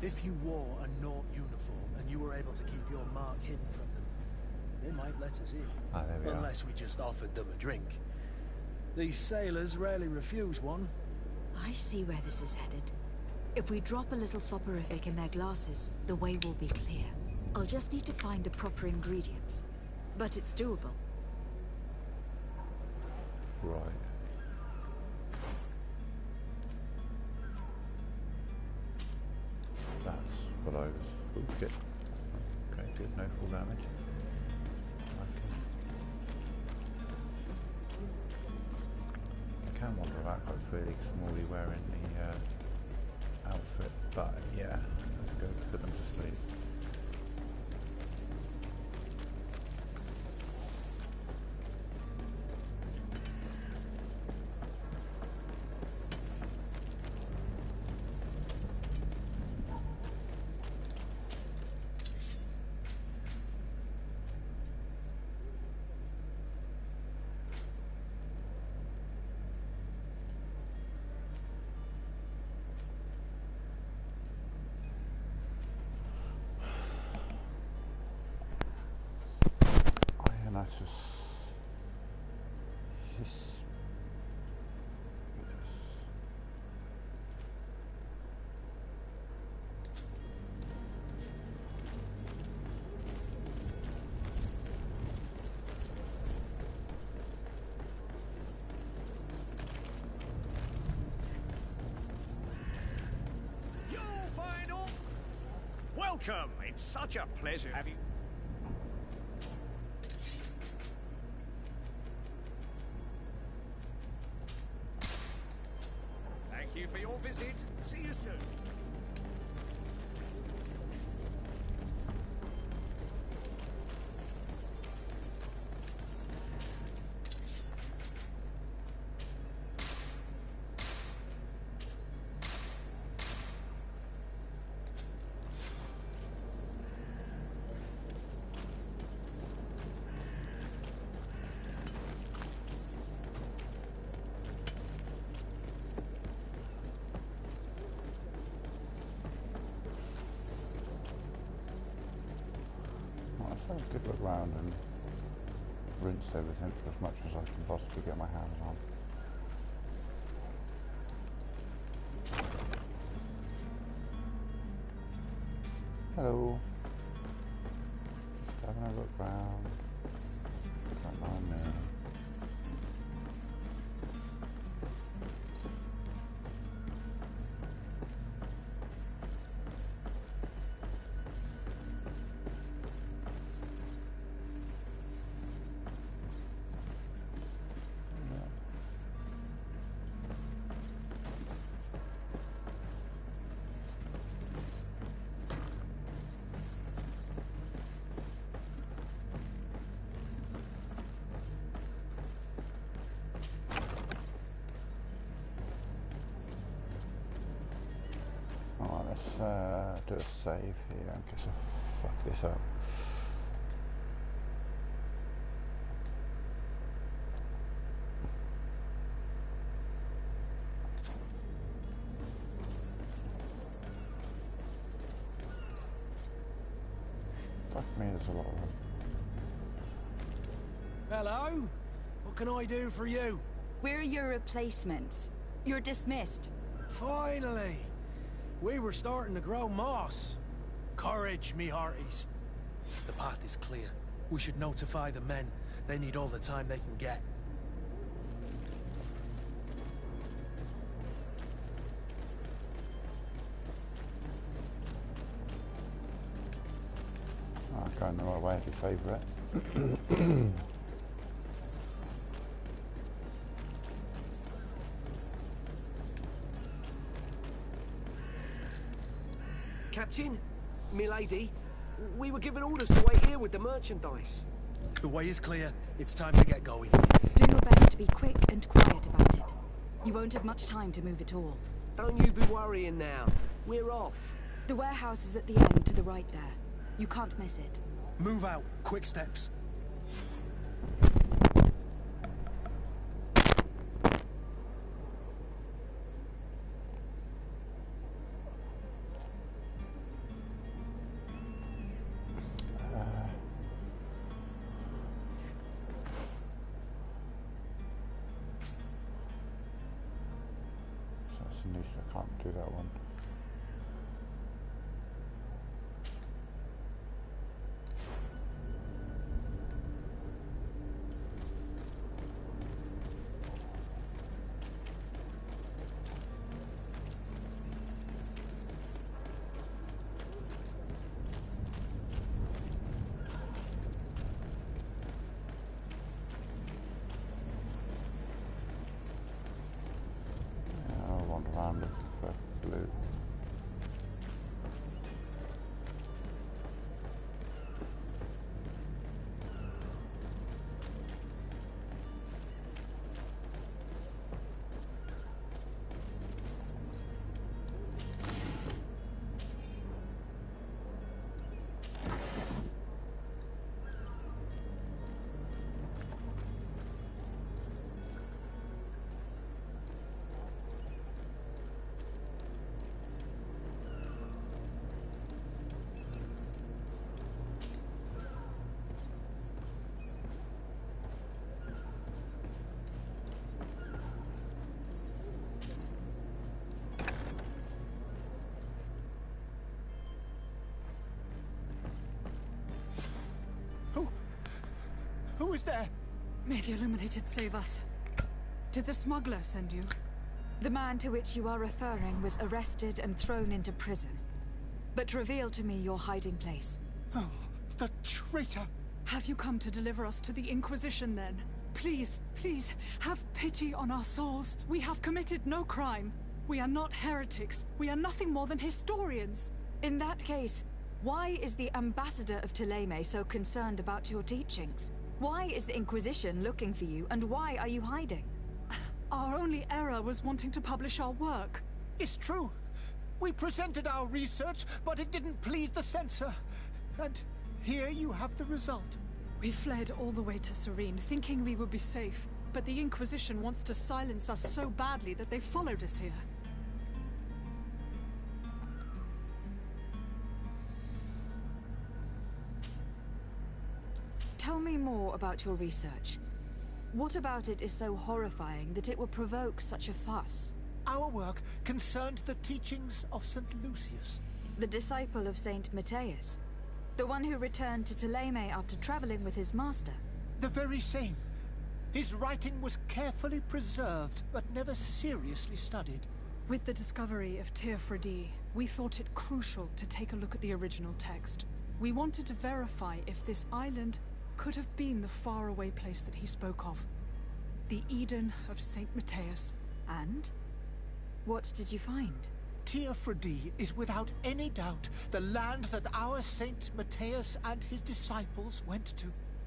If you wore a Naught uniform and you were able to keep your mark hidden from them, they might let us in. Ah, there we are. Unless we just offered them a drink. These sailors rarely refuse one. I see where this is headed. If we drop a little soporific in their glasses, the way will be clear. I'll just need to find the proper ingredients. But it's doable. Right. That's what I was... Ooh, shit. Okay, good. No full damage. I can wander about quite freely because I'm already wearing the outfit, but yeah, let's go put them to sleep. Welcome! It's such a pleasure. Have you... Thank you for your visit. See you soon. Have a good look round and rinse everything as much as I can possibly get my hands on. Hello. Just having a look round. Don't mind me. Let's do a save here in case I fuck this up. Fuck me, there's a lot of them. Hello? What can I do for you? We're your replacements. You're dismissed. Finally! We were starting to grow moss. Courage, me hearties. The path is clear. We should notify the men. They need all the time they can get. Oh, going the right way if you favour it. Captain, milady, we were given orders to wait here with the merchandise. The way is clear. It's time to get going. Do your best to be quick and quiet about it. You won't have much time to move at all. Don't you be worrying now. We're off. The warehouse is at the end to the right there. You can't miss it. Move out. Quick steps. I can't do that one. I'll wander around looking for loot. Who is there? May the Illuminated save us. Did the smuggler send you? The man to which you are referring was arrested and thrown into prison. But reveal to me your hiding place. Oh, the traitor! Have you come to deliver us to the Inquisition, then? Please, please, have pity on our souls. We have committed no crime. We are not heretics. We are nothing more than historians. In that case, why is the ambassador of Thélème so concerned about your teachings? Why is the Inquisition looking for you, and why are you hiding? Our only error was wanting to publish our work. It's true. We presented our research, but it didn't please the censor. And here you have the result. We fled all the way to Serene, thinking we would be safe. But the Inquisition wants to silence us so badly that they followed us here. Tell me more about your research. What about it is so horrifying that it will provoke such a fuss? Our work concerned the teachings of St. Lucius. The disciple of Saint Matthias? The one who returned to Thélème after traveling with his master? The very same. His writing was carefully preserved, but never seriously studied. With the discovery of Teofredi, we thought it crucial to take a look at the original text. We wanted to verify if this island could have been the faraway place that he spoke of. The Eden of Saint Matthias. And? What did you find? Teofredi is without any doubt the land that our Saint Matthias and his disciples went to.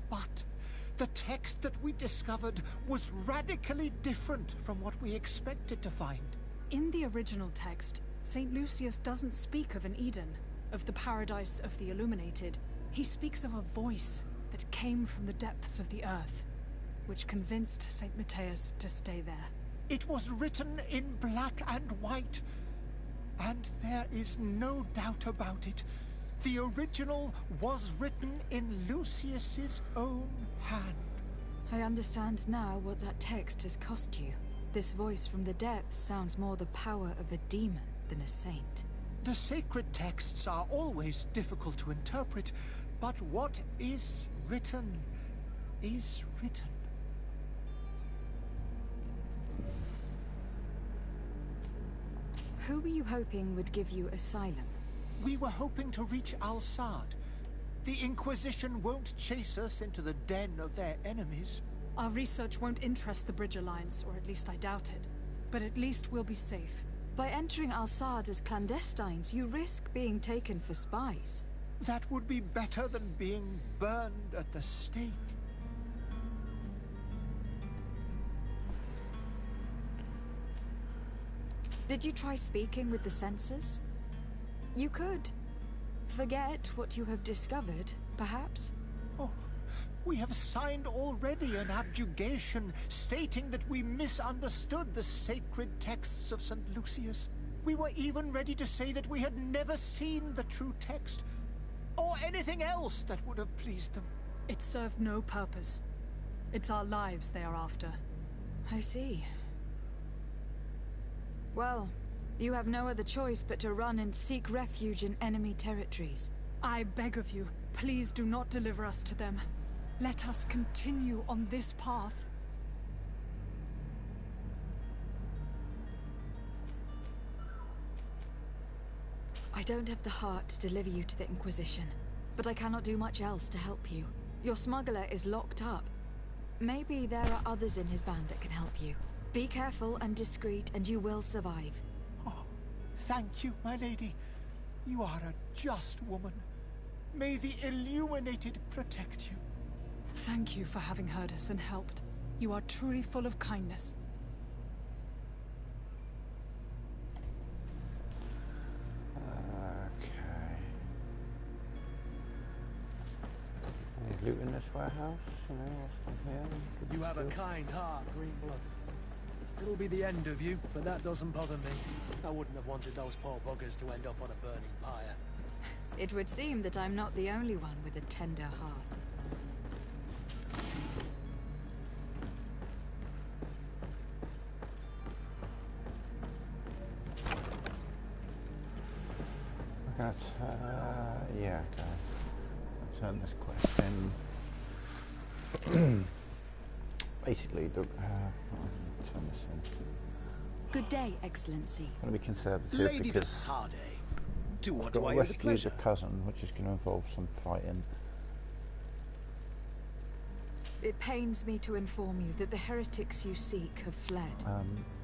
But the text that we discovered was radically different from what we expected to find. In the original text, St. Lucius doesn't speak of an Eden, of the paradise of the illuminated. He speaks of a voice that came from the depths of the earth, which convinced St. Matthias to stay there. It was written in black and white, and there is no doubt about it. The original was written in Lucius's own hand. I understand now what that text has cost you. This voice from the depths sounds more the power of a demon than a saint. The sacred texts are always difficult to interpret, but what is written is written. Who were you hoping would give you asylum? We were hoping to reach Al-Sad. The Inquisition won't chase us into the den of their enemies. Our research won't interest the Bridge Alliance, or at least I doubt it. But at least we'll be safe. By entering Al-Sad as clandestines, you risk being taken for spies. That would be better than being burned at the stake. Did you try speaking with the censors? You could. Forget what you have discovered, perhaps? Oh, we have signed already an abjugation stating that we misunderstood the sacred texts of St. Lucius. We were even ready to say that we had never seen the true text, or anything else that would have pleased them. It served no purpose. It's our lives they are after. I see. Well, you have no other choice but to run and seek refuge in enemy territories. I beg of you, please do not deliver us to them. Let us continue on this path. I don't have the heart to deliver you to the Inquisition, but I cannot do much else to help you. Your smuggler is locked up. Maybe there are others in his band that can help you. Be careful and discreet, and you will survive. Oh, thank you, my lady. You are a just woman. May the Illuminated protect you. Thank you for having heard us and helped. You are truly full of kindness. Okay. Any loot in this warehouse? You know, whilst I'm here? You have a kind heart, Greenblood. It'll be the end of you, but that doesn't bother me. I wouldn't have wanted those poor buggers to end up on a burning pyre. It would seem that I'm not the only one with a tender heart. I got, yeah, okay. I'll turn this quest in. Basically, the, turn this in. Good day, Excellency. I'm going to be conservative Lady because Desade, to what I've do got I to owe the rescue pleasure? the cousin, which is going to involve some fighting. It pains me to inform you that the heretics you seek have fled.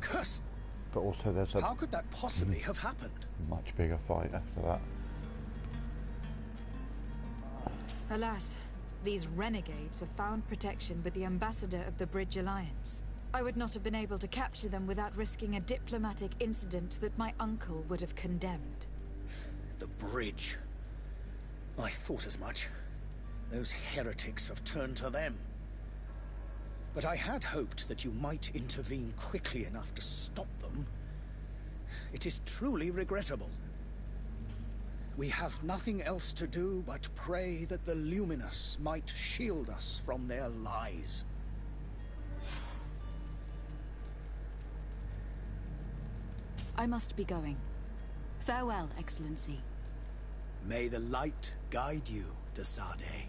Curse them! But also there's a How could that possibly have happened? much bigger fight after that. Alas, these renegades have found protection with the ambassador of the Bridge Alliance. I would not have been able to capture them without risking a diplomatic incident that my uncle would have condemned. The bridge. I thought as much. Those heretics have turned to them. But I had hoped that you might intervene quickly enough to stop them. It is truly regrettable. We have nothing else to do but pray that the Luminous might shield us from their lies. I must be going. Farewell, Excellency. May the light guide you, Desade.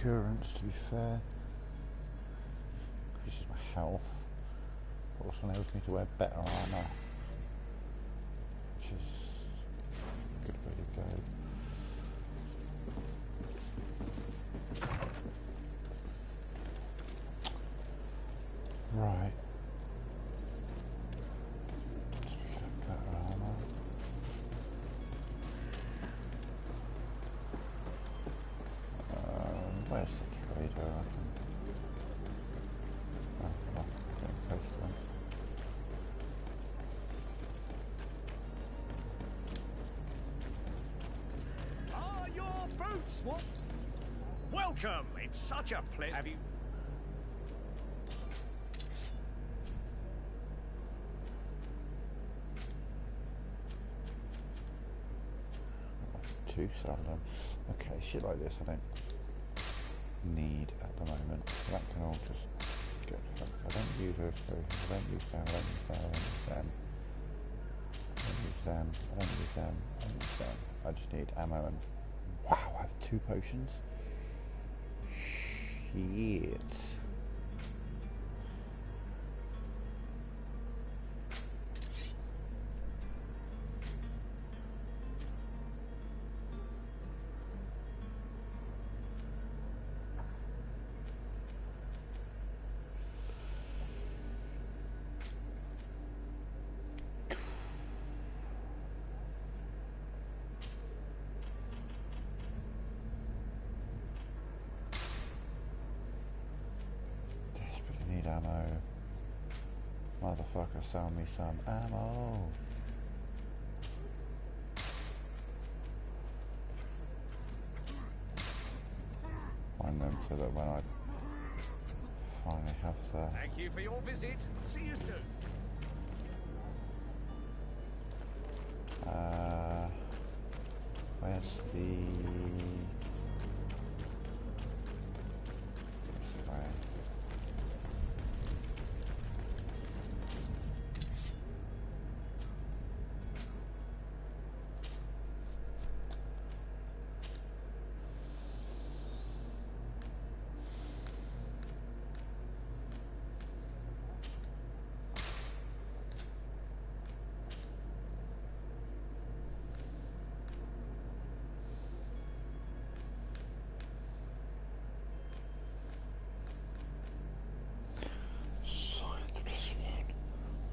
endurance, to be fair. Increases my health. Also enables me to wear better armour, which is a good way to go. Right. So we get better armour. Where's the trader? Oh, well, getting close to them. Are your boots what? Welcome! It's such a pleasure. Have you? Two them. Okay, shit like this I don't need at the moment. So that can all just get fucked. I don't use those potions. I don't use them. I don't use them. I don't use them. I don't use them. I don't use them. I don't use them. I just need ammo and wow, I have 2 potions. Shit. Need ammo. Motherfucker, sell me some ammo. Find them so that when I finally have the... Thank you for your visit. See you soon. Where's the... This way.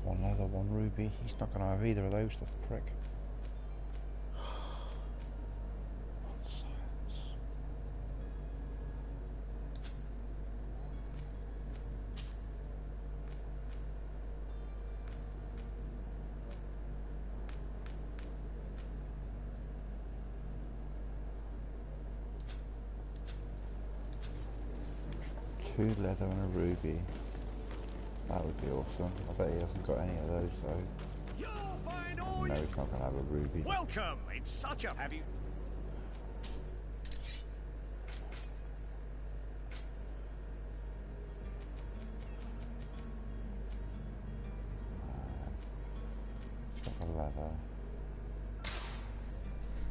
One leather, one ruby. He's not going to have either of those, the prick. Science. Two leather and a ruby. That would be awesome. I bet he hasn't got any of those though. You'll find all No, he's not going to have a ruby. Welcome! It's such a... Have you... He's got the leather.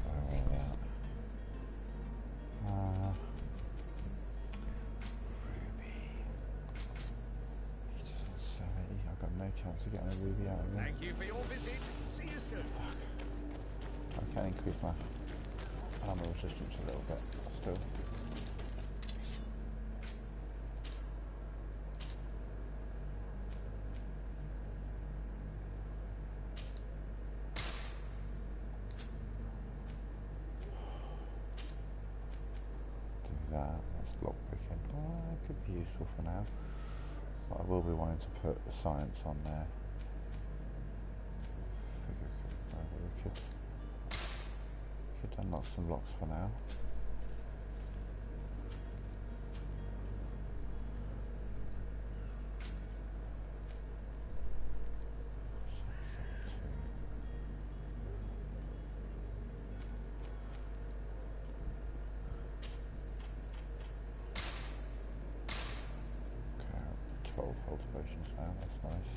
Where are we at? I've got no chance of getting a ruby out of him. Thank you for your visit. See you soon. Fuck. I can increase my armor resistance a little bit still. Do that. That's lockpicking. Well, that could be useful for now. But I will be wanting to put the science on there. We could unlock some locks for now. Okay, 12 health potions now, that's nice.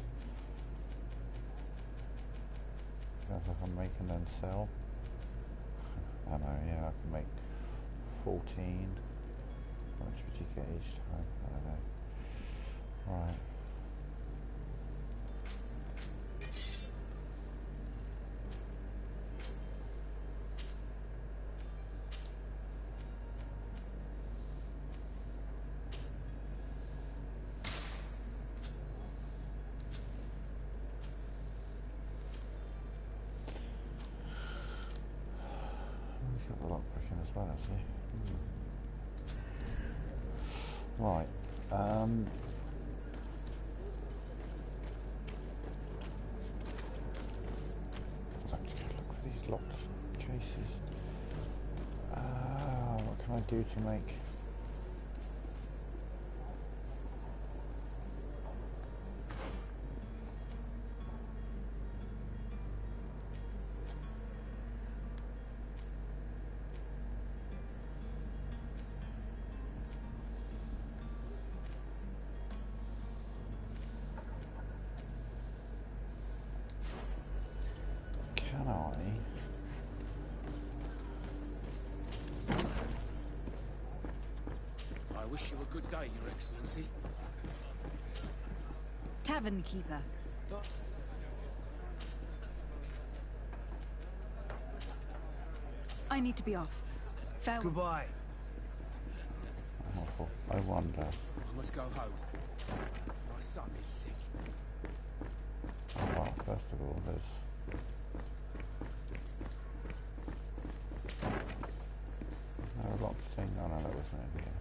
Sounds like I can then sell. Ammo, yeah, I can make 14. How much would you get each time? I don't know. Right. He's got the lockpick in as well, actually. Right. Let's go look for these locked cases. What can I do to make... Can I... I wish you a good day, Your Excellency. Tavern keeper. I need to be off. Farewell. Goodbye. Oh, I wonder. I must go home. My son is sick. Oh, well, first of all, there's... No locked thing. Oh no, that wasn't it here.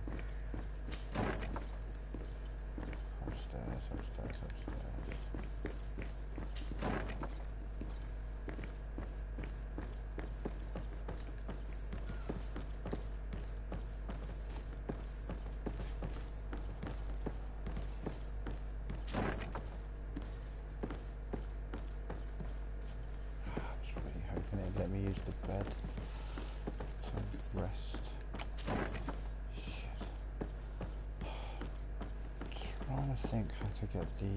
Upstairs, upstairs, upstairs. I was really hoping it'd let me use the bed to rest. Shit. Trying to think how to get the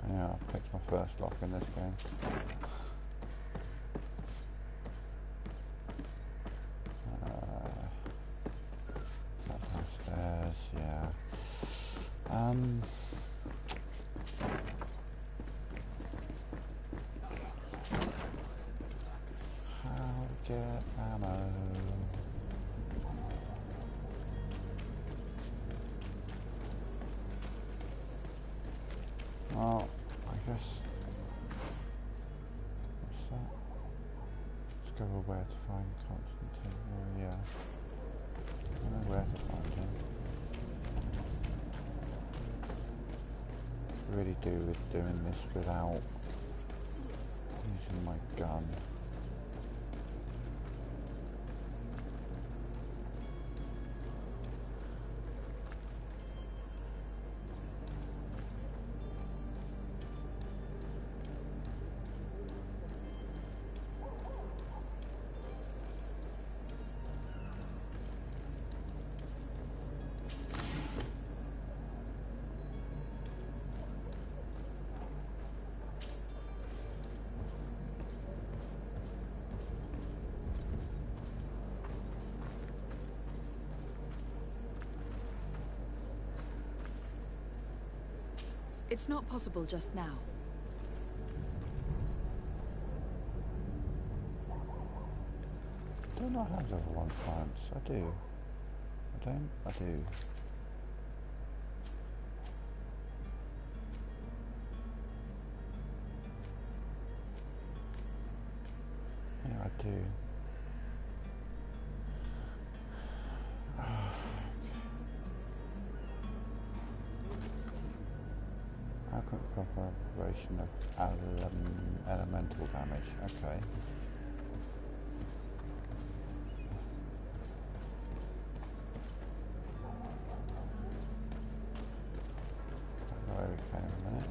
yeah, I picked my first lock in this game. Downstairs, yeah. How to get ammo? Well, I guess. What's that? Let's go over where to find Constantine. Oh, yeah. I know where to find him. Really do with doing this without using my gun. It's not possible just now. I don't know how level 1 science. I do. I don't. I do. Yeah, I do. Adequate preparation of elemental damage. Okay. Where we go in a minute.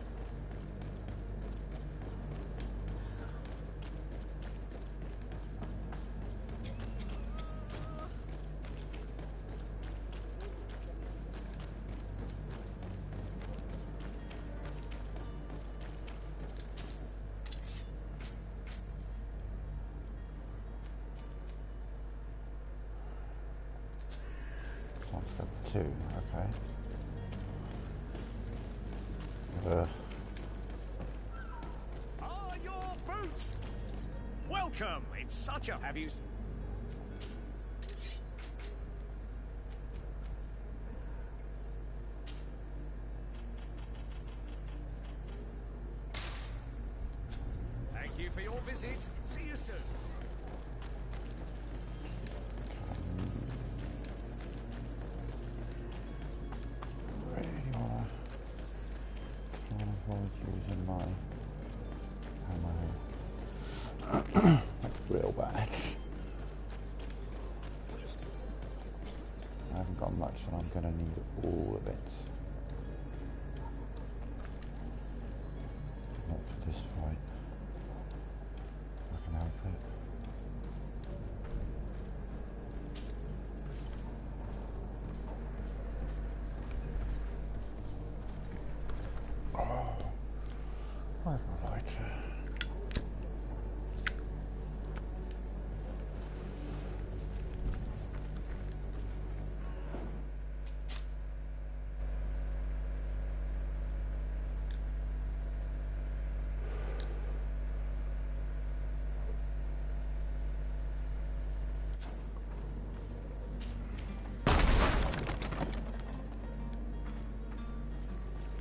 one's level 2, okay. Ah, your boot! Welcome! It's such a... Have you... Thank you for your visit. See you soon. Really wanna try and avoid using my ammo. That's real bad. I haven't got much and I'm gonna need all of it. Not for this fight. I can help it. Oh, I have a lighter.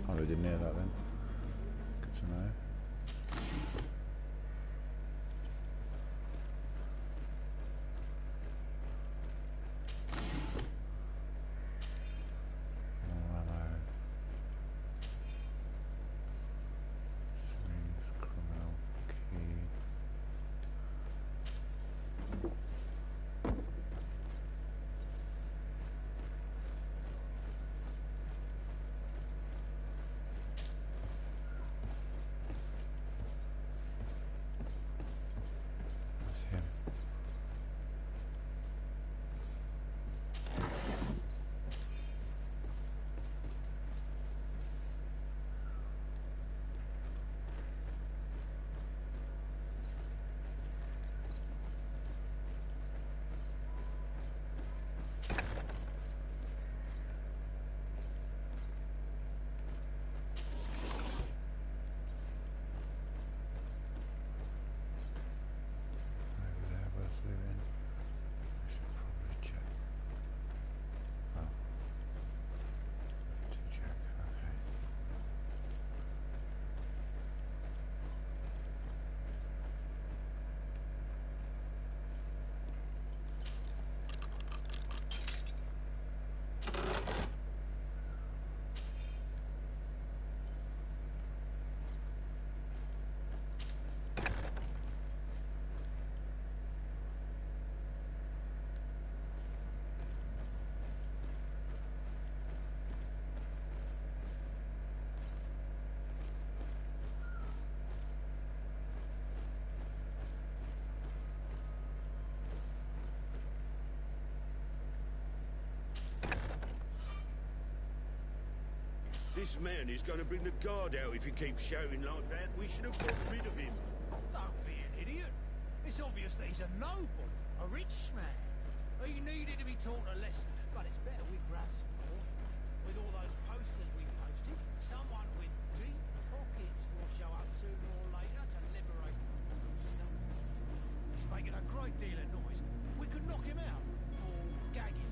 I really didn't hear that then. Good to know. More ammo. Swings, criminal key. That's him. Over there, worth looting. I should probably check. Oh. To check, okay. This man is going to bring the guard out if he keeps shouting like that. We should have got rid of him. Don't be an idiot. It's obvious that he's a noble, a rich man. He needed to be taught a lesson, but it's better we grab some more. With all those posters we posted, someone with deep pockets will show up sooner or later to liberate the stuff. He's making a great deal of noise. We could knock him out, or gag him.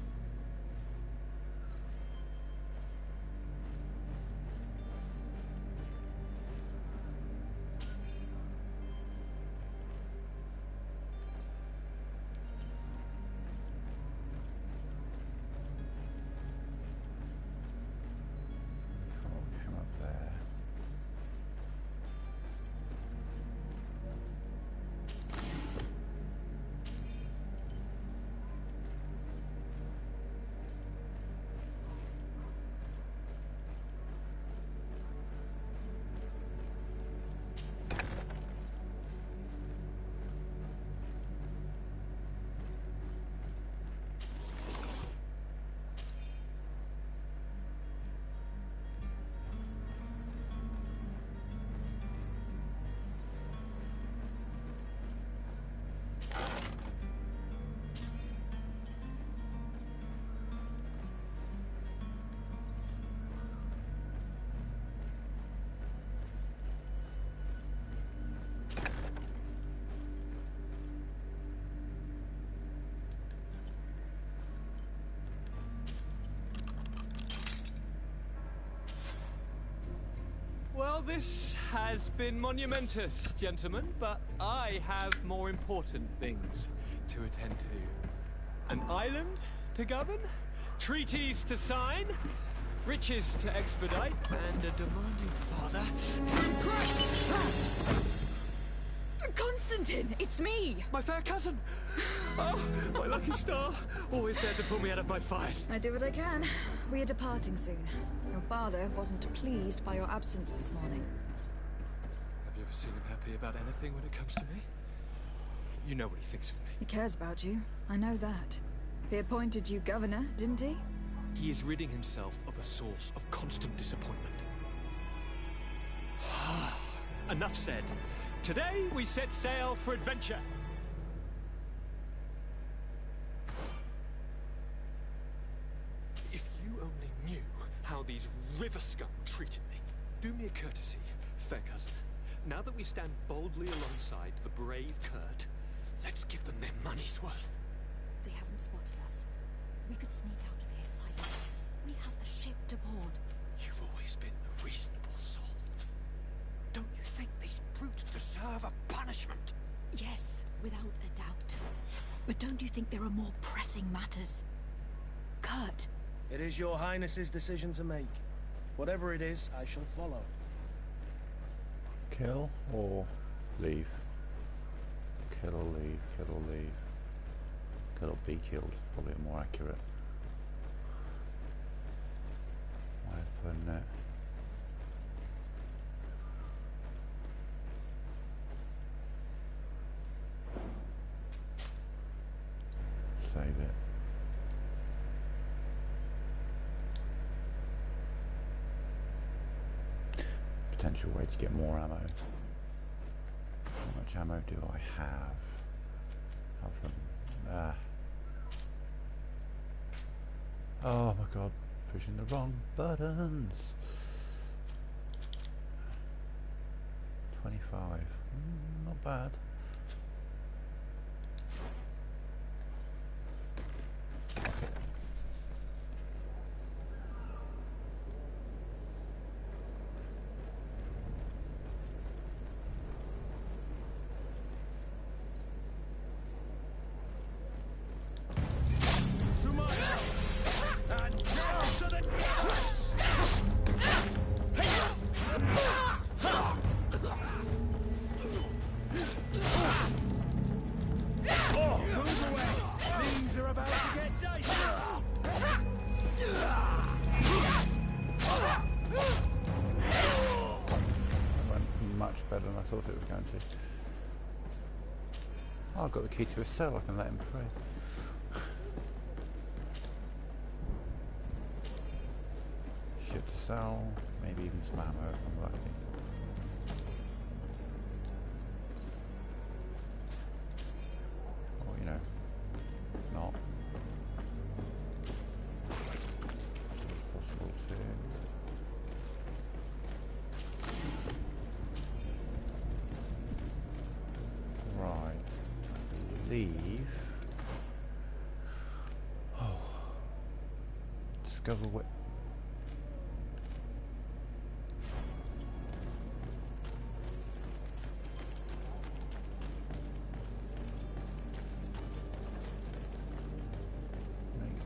Well, this has been monumentous, gentlemen, but I have more important things to attend to. An island to govern, treaties to sign, riches to expedite, and a demanding father to impress! Constantine, it's me! My fair cousin! Oh, my lucky star, always there to pull me out of my fight. I do what I can. We are departing soon. Your father wasn't pleased by your absence this morning. Have you ever seen him happy about anything when it comes to me? You know what he thinks of me. He cares about you. I know that. He appointed you governor, didn't he? He is ridding himself of a source of constant disappointment. Enough said. Today we set sail for adventure. If you only knew how these river scum treated me. Do me a courtesy, fair cousin. Now that we stand boldly alongside the brave Kurt, let's give them their money's worth. They haven't spotted us. We could sneak out of here silently. We have a ship to board. You've always been the reasonable soul. Don't you think these brutes deserve a punishment? Yes, without a doubt. But don't you think there are more pressing matters? Kurt. It is your highness's decision to make. Whatever it is, I shall follow. Kill or leave? Kill or leave, kill or leave. Kill or be killed, probably more accurate. Way of putting it. Save it. Potential way to get more ammo. How much ammo do I have? Of them? Oh my god, pushing the wrong buttons. 25. Not bad. Better than I thought it was going to. Oh, I've got the key to his cell, I can let him free. Shit to sell, maybe even some ammo if I'm lucky. Or, you know, not. Possible to. Leave. Oh. Discover what.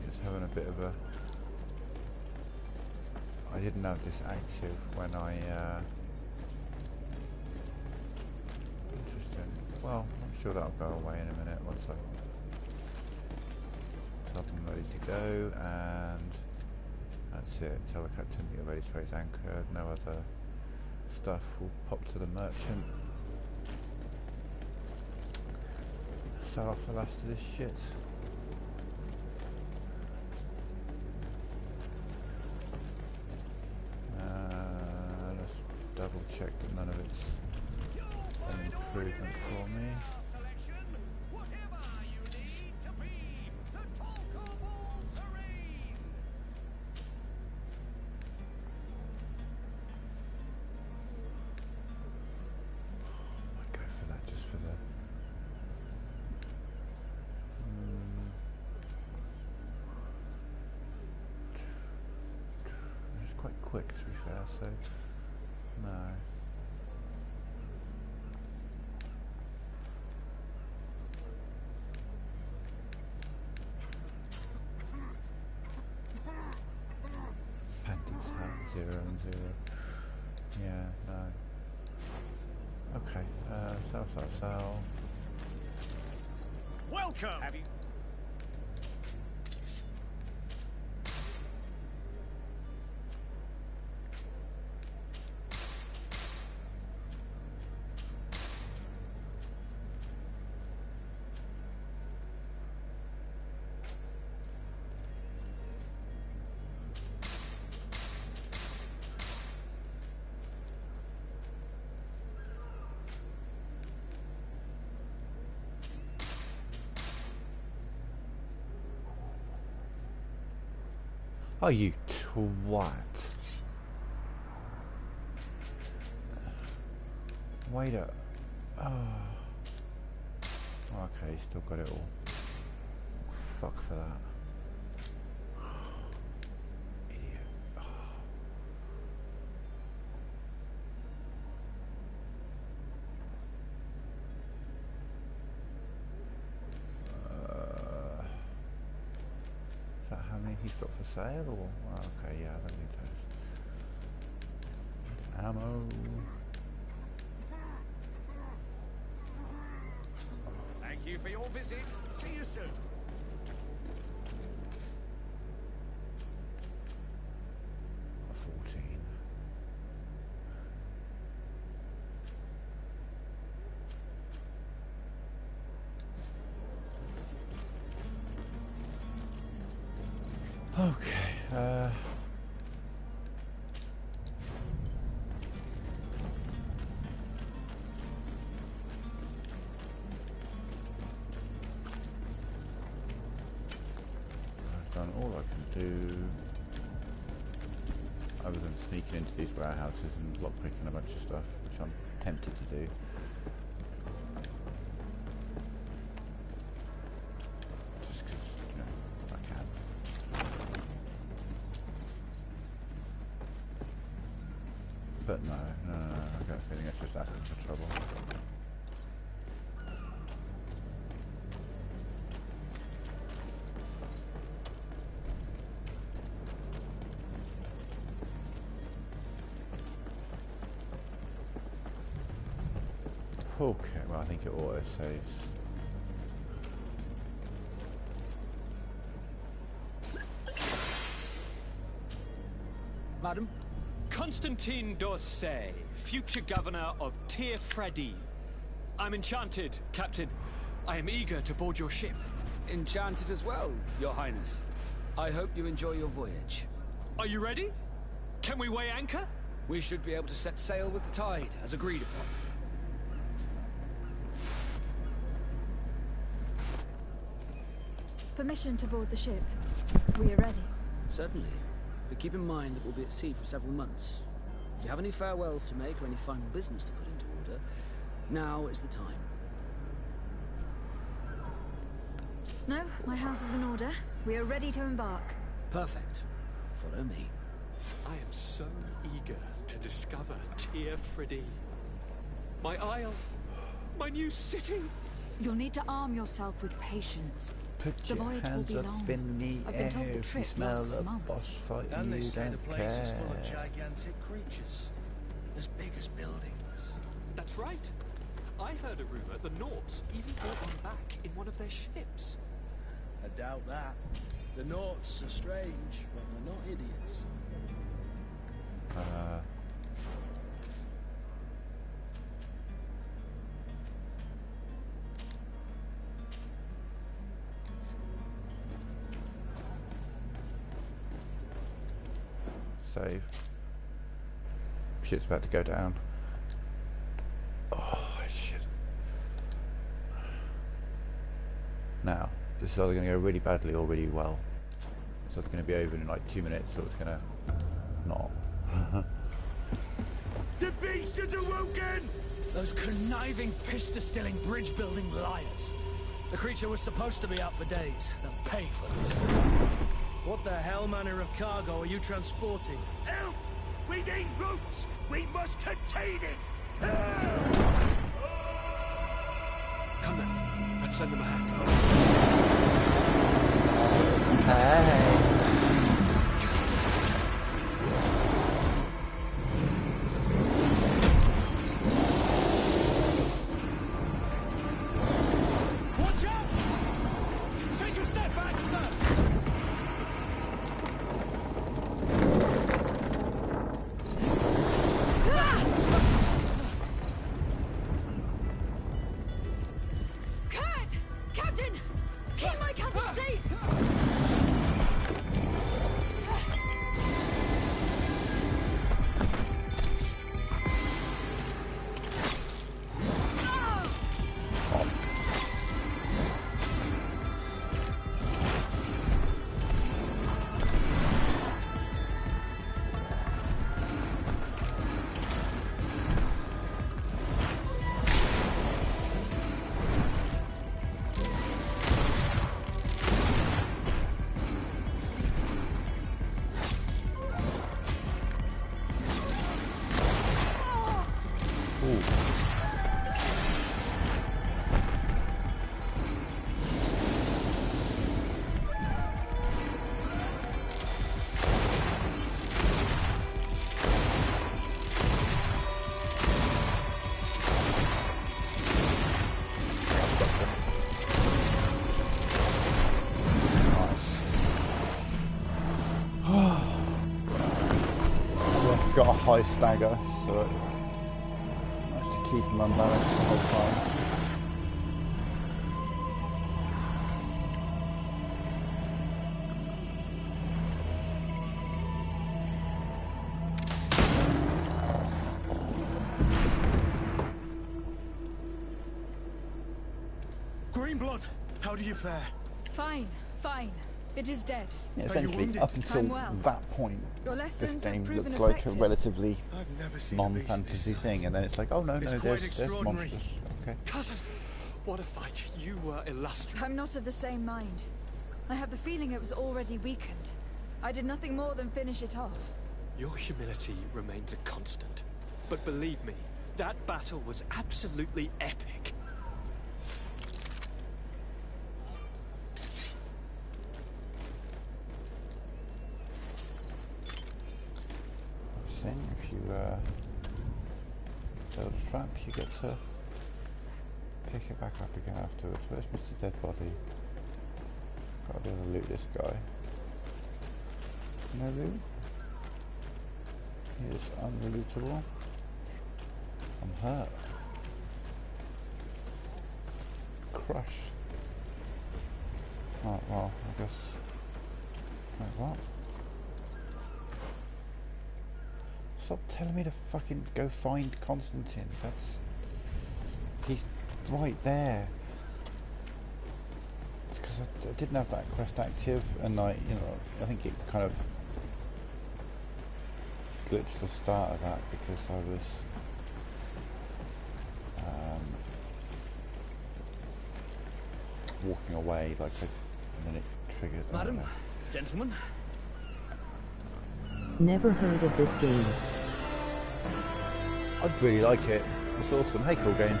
Just having a bit of a. I didn't have this active when I. Interesting. Well. I'm sure that'll go away in a minute once I tell them ready to go, and that's it. Tell the captain to get ready to raise anchor. No other stuff will pop to the merchant. Sell off the last of this shit. Let's double check that none of it's an improvement for me. Quick, to be fair, so No. Panties hat 0 and 0. Yeah, no. Okay, sell. Welcome! Have you... Oh, you twat. Wait a... Oh. Okay, still got it all. Fuck for that. Idiot. Oh. Is that how many he's got for sale, or? Oh, okay, yeah, I don't need those. Ammo. Thank you for your visit. See you soon. Okay, I've done all I can do, other than sneaking into these warehouses and lockpicking a bunch of stuff, which I'm tempted to do. Just because, you know, I can. But no, I got a feeling it's just asking for trouble. Okay, well I think it auto saves. Madam? Constantine d'Orsay, future governor of Tir-Fredi. I'm enchanted, Captain. I am eager to board your ship. Enchanted as well, Your Highness. I hope you enjoy your voyage. Are you ready? Can we weigh anchor? We should be able to set sail with the tide, as agreed upon. Permission to board the ship. We are ready. Certainly. But keep in mind that we'll be at sea for several months. If you have any farewells to make or any final business to put into order, now is the time. No, my house is in order. We are ready to embark. Perfect. Follow me. I am so eager to discover Tir-Fredi. My isle, my new city. You'll need to arm yourself with patience. Put the your voyage hands will be up long. in the I've been air told the if you trip smell lasts a months. boss fight. And they You say the don't place is full of care. gigantic creatures. As big as buildings. That's right. I heard a rumor the Nauts even brought one back in one of their ships. I doubt that. The Nauts are strange, but they're not idiots. Save. Shit's about to go down. Oh shit. Now, this is either going to go really badly or really well. So it's going to be over in like 2 minutes, or it's going to not. The beast is awoken! Those conniving, piss-distilling, bridge-building liars. The creature was supposed to be out for days. They'll pay for this. What the hell manner of cargo are you transporting? Help! We need roots! We must contain it! Come then, let's send them a hand. Hey. Watch out! Take a step back, sir! Kurt! Captain! Keep my cousin safe! Got a high stagger, so it managed to keep him unbalanced the whole time. Greenblood, how do you fare? Fine, fine. It is dead. Yeah, essentially, up until I'm well. that point, Your this lessons have game proven looks like a effective. relatively I've never seen a beast non-fantasy this thing, and then it's like, oh no, It's no, quite there's extraordinary. monsters. Okay. Cousin, what a fight. You were illustrious. I'm not of the same mind. I have the feeling it was already weakened. I did nothing more than finish it off. Your humility remains a constant. But believe me, that battle was absolutely epic. Then if you build a trap, you get to pick it back up again afterwards. Where's Mr. Dead Body? Gotta be able to loot this guy. No loot? He is unlootable. I'm hurt. Crush. Oh, well, I guess... Wait, what? Stop telling me to fucking go find Constantine. He's right there. It's because I didn't have that quest active, and I think it kind of glitched the start of that because I was walking away, and then it triggered. Madam, gentlemen. Never heard of this game. I'd really like it. It's awesome. Hey, Cool Games.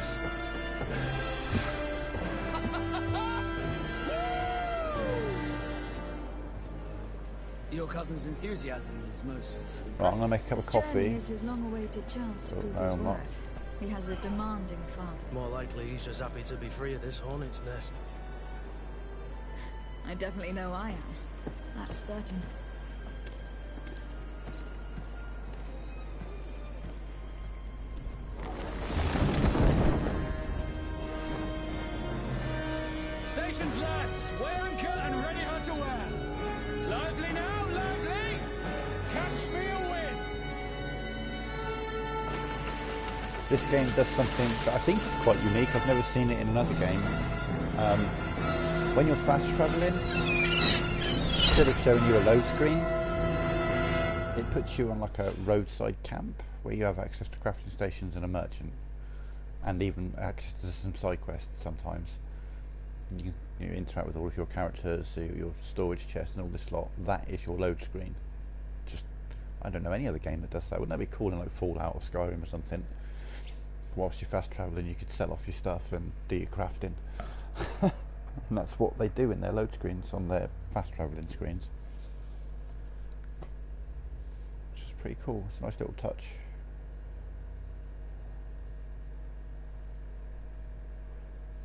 Your cousin's enthusiasm is most Right, I'm gonna make a cup of His journey coffee. is his long-awaited chance to Oh, prove no, his I'm not. worth. He has a demanding father. More likely he's just happy to be free of this hornet's nest. I definitely know I am. That's certain. Stations, lads! Weigh anchor and ready her to wear. Lively now, lively! Catch me a wind! This game does something that I think is quite unique. I've never seen it in another game. When you're fast travelling, instead of showing you a load screen, it puts you on like a roadside camp where you have access to crafting stations and a merchant, and even access to some side quests sometimes. You interact with all of your characters, your storage chest and all this lot. That is your load screen. I don't know any other game that does that. Wouldn't that be cool in like Fallout or Skyrim or something? Whilst you're fast travelling, you could sell off your stuff and do your crafting. And that's what they do in their load screens on their fast travelling screens. Which is pretty cool. It's a nice little touch.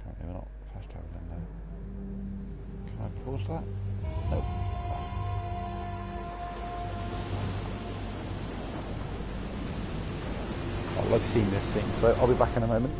Can't believe we're not fast travelling though. Can I pause that? Nope. I love seeing this thing, so I'll be back in a moment.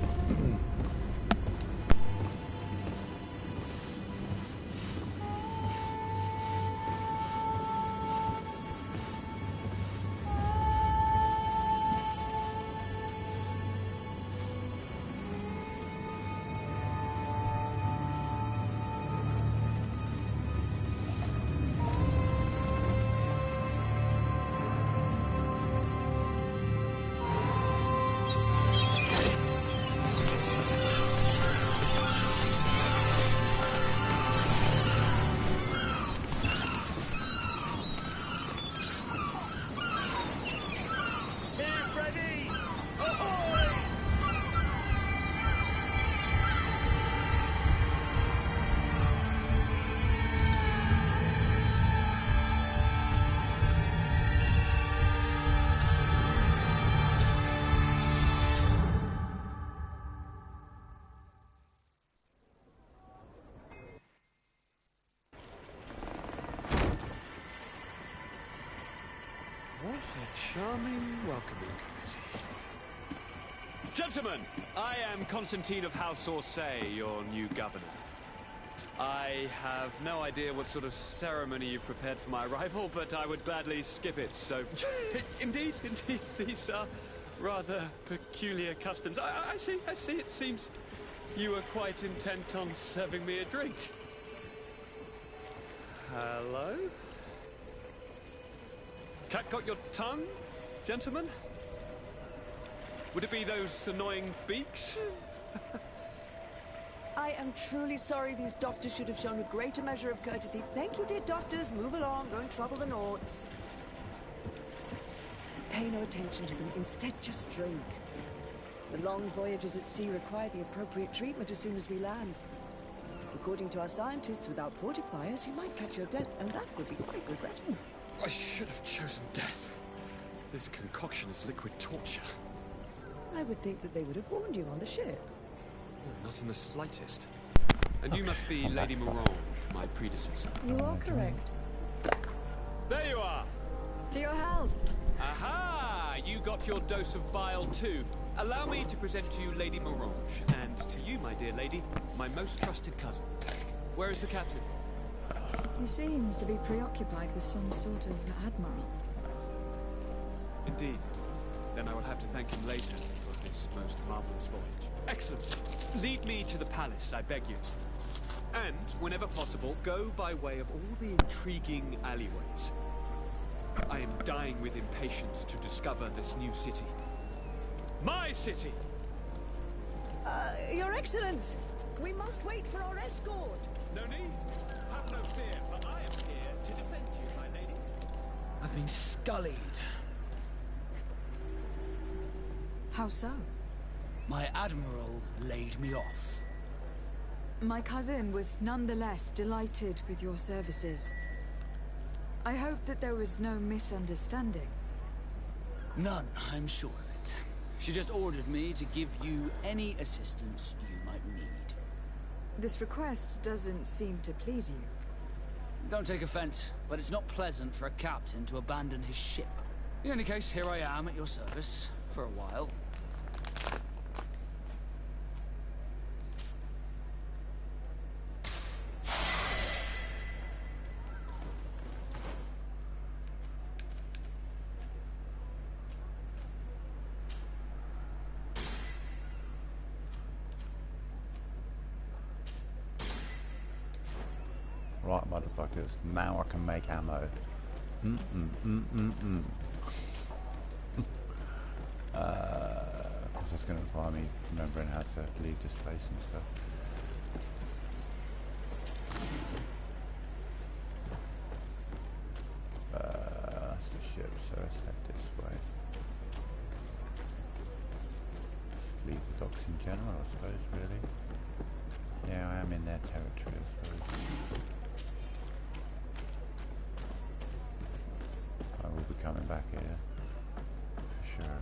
What a charming welcoming committee. Gentlemen, I am Constantine of House Orsay, your new governor. I have no idea what sort of ceremony you've prepared for my arrival, but I would gladly skip it, so... Indeed, these are rather peculiar customs. I see, it seems you were quite intent on serving me a drink. Hello? Cat got your tongue, gentlemen? Would it be those annoying beaks? I am truly sorry. These doctors should have shown a greater measure of courtesy. Thank you, dear doctors. Move along. Don't trouble the Nords. Pay no attention to them. Instead, just drink. The long voyages at sea require the appropriate treatment as soon as we land. According to our scientists, without fortifiers, you might catch your death, and that would be quite regrettable. I should have chosen death. This concoction is liquid torture. I would think that they would have warned you on the ship. Not in the slightest. And you must be Lady Morange, my predecessor. You are correct. There you are! To your health! Aha! You got your dose of bile too. Allow me to present to you Lady Morange, and to you, my dear lady, my most trusted cousin. Where is the captain? He seems to be preoccupied with some sort of admiral. Indeed. Then I will have to thank him later for this most marvelous voyage. Excellency, lead me to the palace, I beg you. And, whenever possible, go by way of all the intriguing alleyways. I am dying with impatience to discover this new city. My city! Your Excellence! We must wait for our escort! No need. Have no fear, for I am here to defend you, my lady. I've been scullied. How so? My admiral laid me off. My cousin was nonetheless delighted with your services. I hope that there was no misunderstanding. None, I'm sure of it. She just ordered me to give you any assistance you might need. This request doesn't seem to please you. Don't take offense, but it's not pleasant for a captain to abandon his ship. In any case, here I am at your service, for a while. Right, motherfuckers. Now I can make ammo. Because that's going to require me remembering how to leave this place and stuff. That's the ship, so it's general, I suppose, really. Yeah, I am in their territory, I suppose. I will be coming back here, for sure.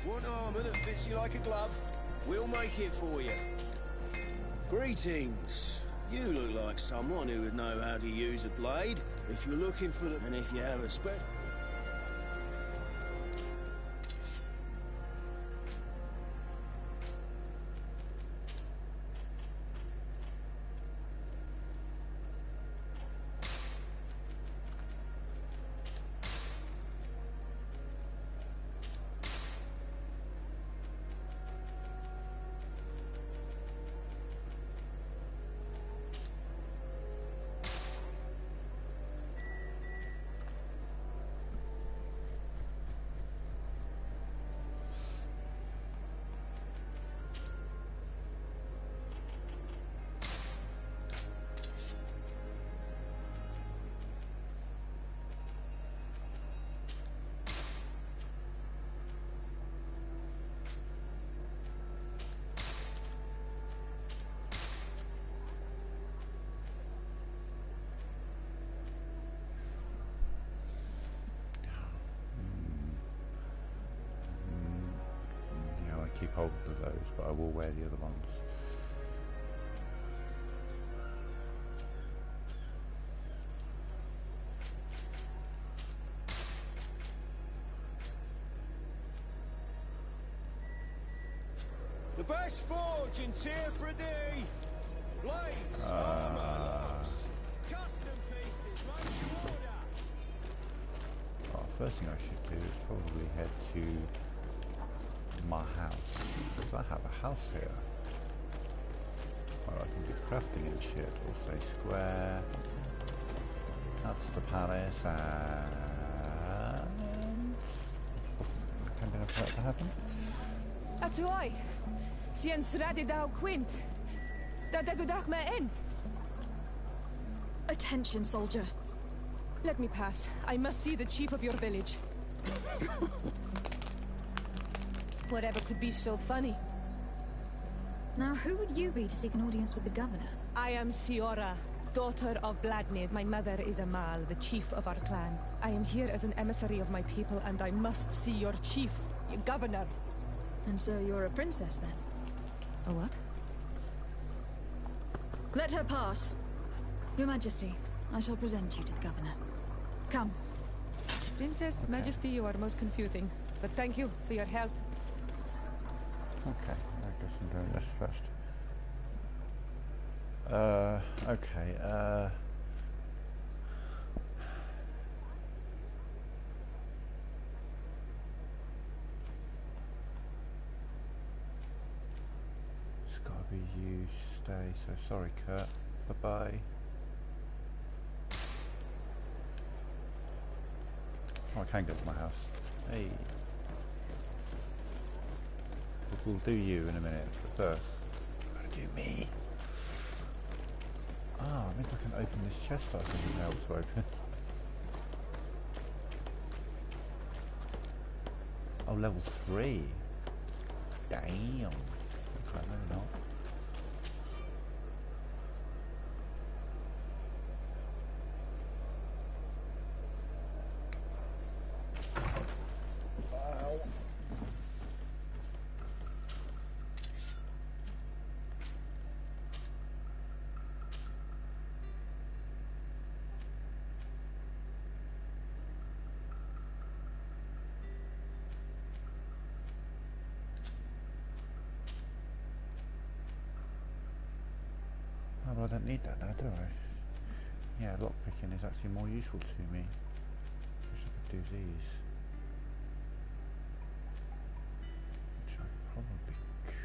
Want armor that fits you like a glove? We'll make it for you. Greetings. You look like someone who would know how to use a blade. If you're looking for them, and if you have a spare... Keep hold of those, but I will wear the other ones. The best forge in Tier 3D. Blades, armor, locks, custom pieces, made to order. Well, first thing I should do is probably head to my house, because I have a house here where I can do crafting and shit. We'll say square, that's the palace, and can be enough for that to happen. Atuai, sien sradi dau quint. Da dagudach me in. Attention, soldier. Let me pass. I must see the chief of your village. Whatever could be so funny. Now, who would you be to seek an audience with the governor? I am Siora, daughter of Vladimir. My mother is Amal, the chief of our clan. I am here as an emissary of my people, and I must see your chief, your governor. And so you're a princess, then? A what? Let her pass. Your Majesty, I shall present you to the governor. Come. Princess, Majesty, you are most confusing. But thank you for your help. Okay, I guess I'm doing this first. Okay, it's gotta be you, stay, so sorry Kurt, bye-bye. Oh, I can go to my house. Hey. We'll do you in a minute, but first, gotta do me. Ah, it means I can open this chest I haven't been able to open. Oh, level 3. Damn. Okay, maybe not. Oh, well, I don't need that now, do I? Yeah, lockpicking is actually more useful to me. Wish I could do these. Which I probably could.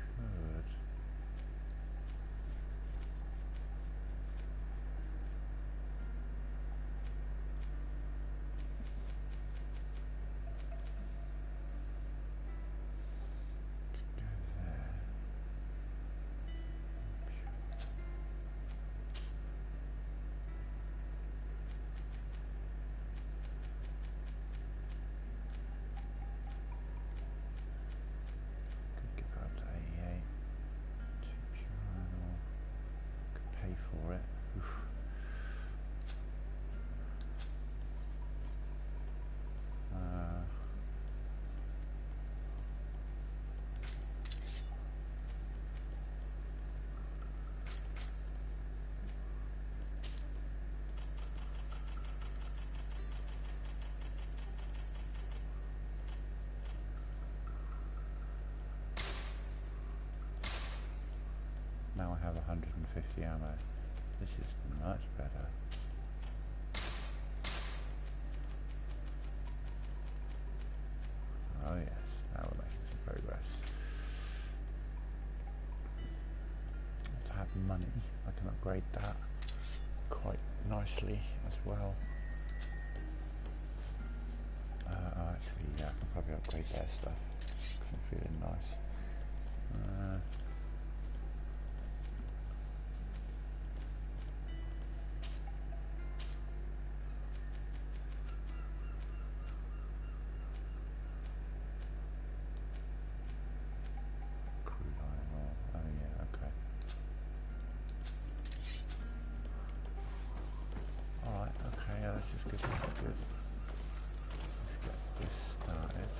Go there. Could give that to AEA. 2 pure. Could pay for it. Oof. Now I have 150 ammo. This is much better. Oh yes, now we're making some progress. To have money, I can upgrade that quite nicely as well. Actually, yeah, I can probably upgrade their stuff. I'm feeling nice. Crude iron ore. Oh yeah, okay. Alright, okay, yeah, let's just get this good. Let's get this started.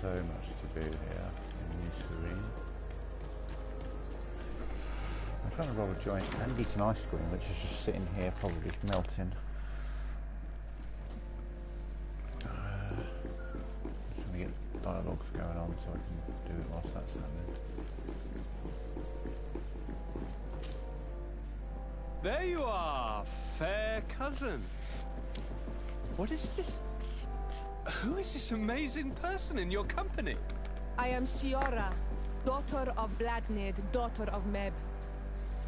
So much to do here in New Serene. I'm trying to roll a joint and eat an ice cream, which is just sitting here probably melting. Just trying to get dialogues going on so I can do it whilst that's happening. There you are, fair cousin. What is this? Who is this amazing person in your company? I am Siora, daughter of Vladnid, daughter of Meb.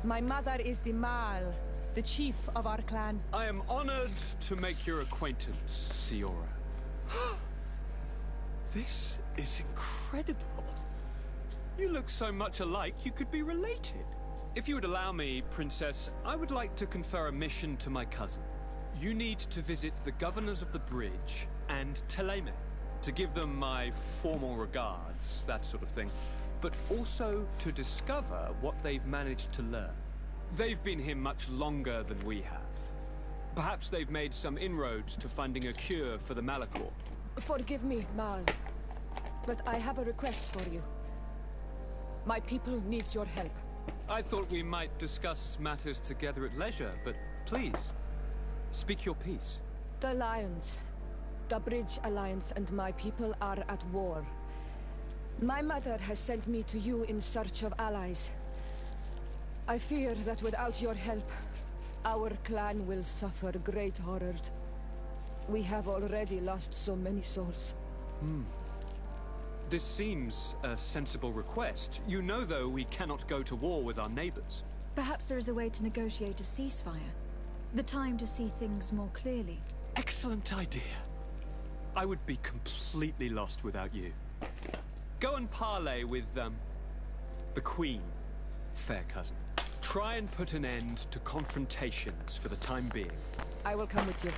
My mother is the Mal, the chief of our clan. I am honored to make your acquaintance, Siora. This is incredible. You look so much alike you could be related. If you would allow me, Princess, I would like to confer a mission to my cousin. You need to visit the governors of the bridge and Teleme to give them my formal regards, that sort of thing, but also to discover what they've managed to learn. They've been here much longer than we have. Perhaps they've made some inroads to finding a cure for the Malachor. Forgive me, Mal, but I have a request for you. My people needs your help. I thought we might discuss matters together at leisure, but please, speak your piece. The Lions, the Bridge Alliance and my people are at war. My mother has sent me to you in search of allies. I fear that without your help, our clan will suffer great horrors. We have already lost so many souls. This seems a sensible request. You know, though, we cannot go to war with our neighbors. Perhaps there is a way to negotiate a ceasefire. The time to see things more clearly. Excellent idea. I would be completely lost without you. Go and parley with, the Queen, fair cousin. Try and put an end to confrontations for the time being. I will come with you.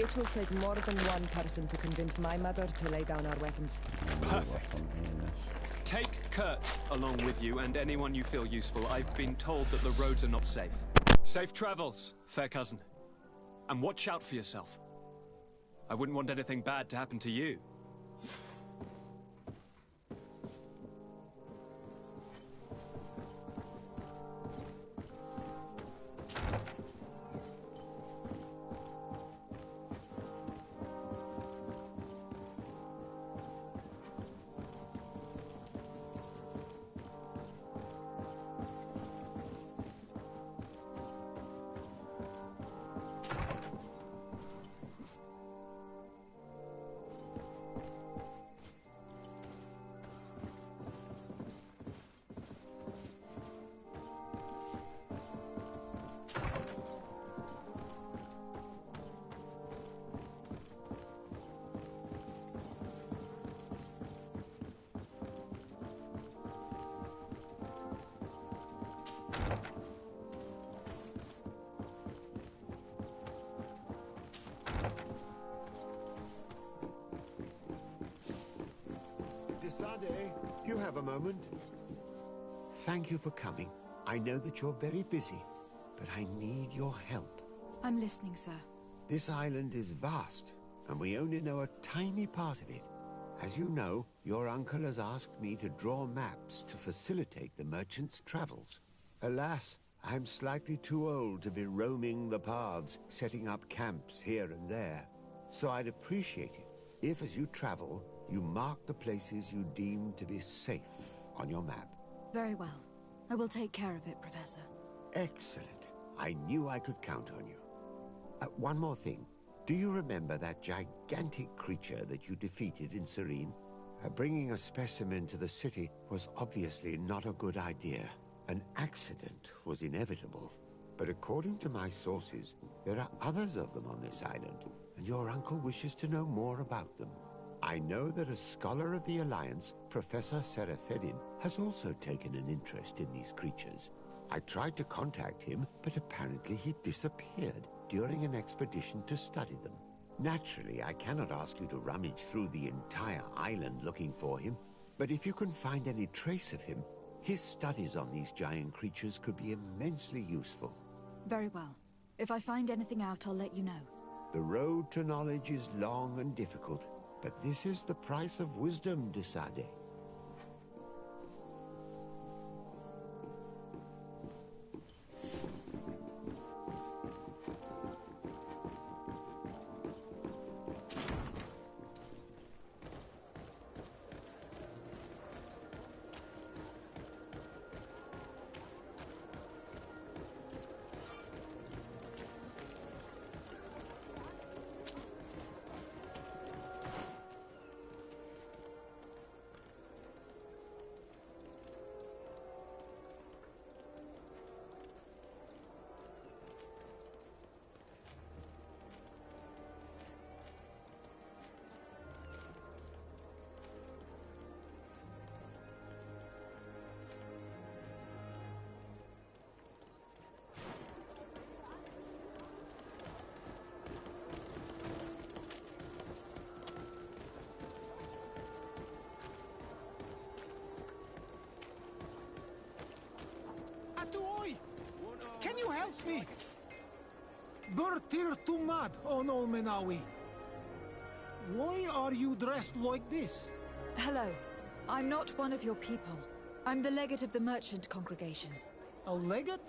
It will take more than one person to convince my mother to lay down our weapons. Perfect. Take Kurt along with you and anyone you feel useful. I've been told that the roads are not safe. Safe travels, fair cousin. And watch out for yourself. I wouldn't want anything bad to happen to you. Desade, do you have a moment? Thank you for coming. I know that you're very busy, but I need your help. I'm listening, sir. This island is vast, and we only know a tiny part of it. As you know, your uncle has asked me to draw maps to facilitate the merchant's travels. Alas, I'm slightly too old to be roaming the paths, setting up camps here and there. So I'd appreciate it if, as you travel, you mark the places you deem to be safe on your map. Very well. I will take care of it, Professor. Excellent. I knew I could count on you. One more thing. Do you remember that gigantic creature that you defeated in Serene? Bringing a specimen to the city was obviously not a good idea. An accident was inevitable. But according to my sources, there are others of them on this island, and your uncle wishes to know more about them. I know that a scholar of the Alliance, Professor Serafedin, has also taken an interest in these creatures. I tried to contact him, but apparently he disappeared during an expedition to study them. Naturally, I cannot ask you to rummage through the entire island looking for him, but if you can find any trace of him, his studies on these giant creatures could be immensely useful. Very well. If I find anything out, I'll let you know. The road to knowledge is long and difficult, but this is the price of wisdom, Desade. Can you help me? Bertir Tumad on Olmenawi. Why are you dressed like this? Hello. I'm not one of your people. I'm the legate of the merchant congregation. A legate?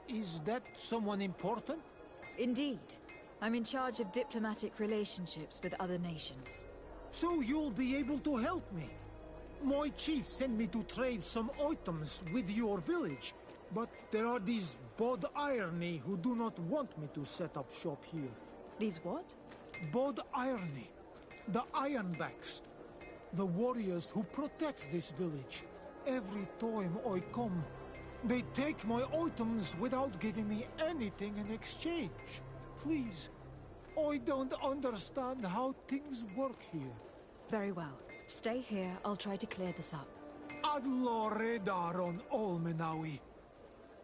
Is that someone important? Indeed. I'm in charge of diplomatic relationships with other nations. So you'll be able to help me. My chief sent me to trade some items with your village, but there are these Bod Irony who do not want me to set up shop here. These what? Bod Irony. The Ironbacks. The warriors who protect this village. Every time I come, they take my items without giving me anything in exchange. Please, I don't understand how things work here. Very well. Stay here. I'll try to clear this up. Ad lore daron Olmenawi.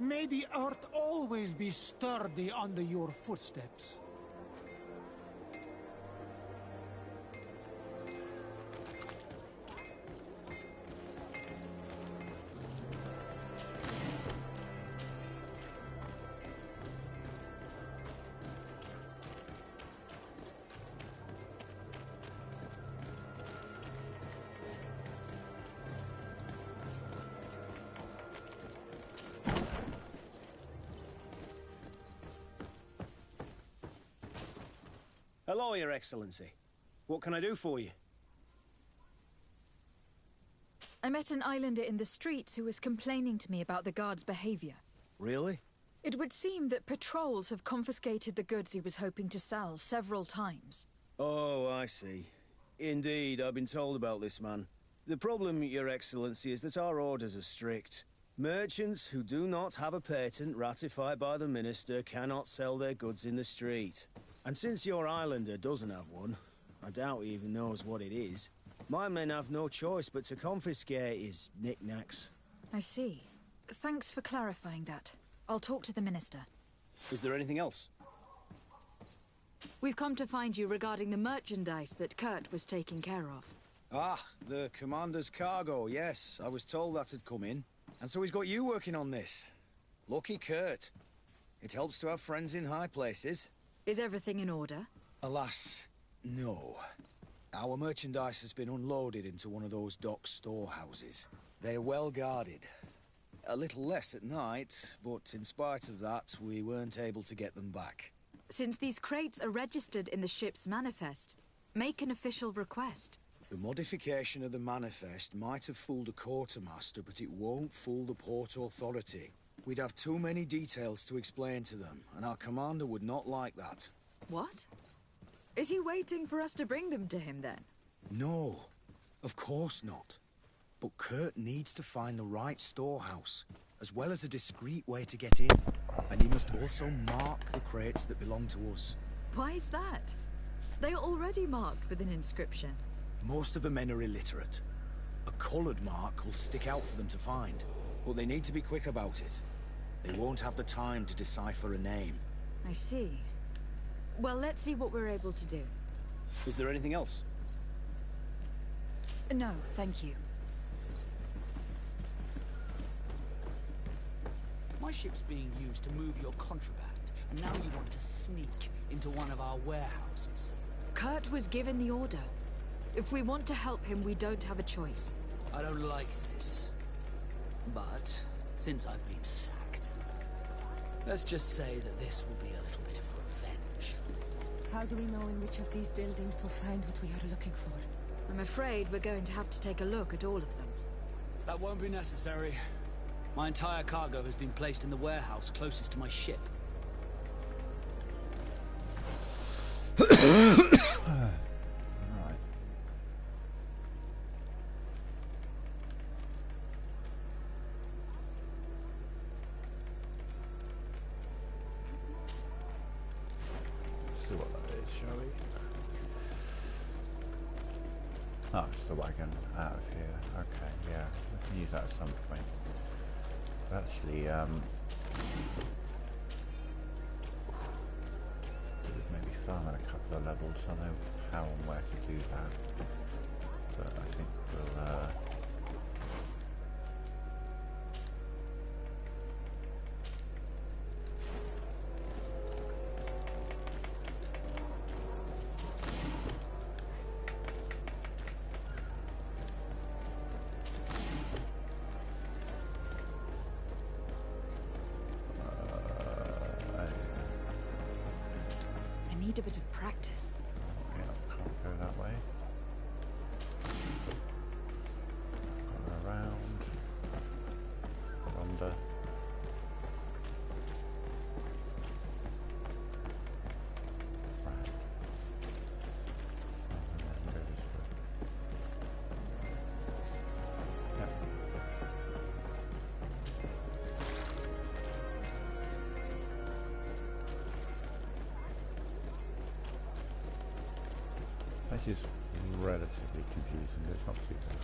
May the earth always be sturdy under your footsteps. Hello, Your Excellency. What can I do for you? I met an islander in the streets who was complaining to me about the guard's behavior. Really? It would seem that patrols have confiscated the goods he was hoping to sell several times. Oh, I see. Indeed, I've been told about this man. The problem, Your Excellency, is that our orders are strict. Merchants who do not have a patent ratified by the Minister cannot sell their goods in the street. And since your islander doesn't have one, I doubt he even knows what it is, my men have no choice but to confiscate his knickknacks. I see. Thanks for clarifying that. I'll talk to the Minister. Is there anything else? We've come to find you regarding the merchandise that Kurt was taking care of. Ah, the Commander's cargo, yes. I was told that had come in. And so he's got you working on this. Lucky Kurt. It helps to have friends in high places. Is everything in order? Alas, no. Our merchandise has been unloaded into one of those dock storehouses. They're well guarded. A little less at night, but in spite of that, we weren't able to get them back. Since these crates are registered in the ship's manifest, make an official request. The modification of the manifest might have fooled a quartermaster, but it won't fool the Port Authority. We'd have too many details to explain to them, and our commander would not like that. What? Is he waiting for us to bring them to him, then? No, of course not. But Kurt needs to find the right storehouse, as well as a discreet way to get in. And he must also mark the crates that belong to us. Why is that? They are already marked with an inscription. Most of the men are illiterate. A coloured mark will stick out for them to find, but they need to be quick about it. They won't have the time to decipher a name. I see. Well, let's see what we're able to do. Is there anything else? No, thank you. My ship's being used to move your contraband, and now you want to sneak into one of our warehouses. Kurt was given the order. If we want to help him, we don't have a choice. I don't like this. But, since I've been sacked, let's just say that this will be a little bit of revenge. How do we know in which of these buildings to find what we are looking for? I'm afraid we're going to have to take a look at all of them. That won't be necessary. My entire cargo has been placed in the warehouse closest to my ship. See what that is, shall we? Oh, it's the wagon out of here. Okay, yeah, we can use that at some point. But actually, maybe farm at a couple of levels. I know how and where to do that, but I think we'll. Need a bit of practice. Yeah, can't go that way. Go around. Under. Right. And then go this way. Yep. This is relatively confusing, but it's not too bad.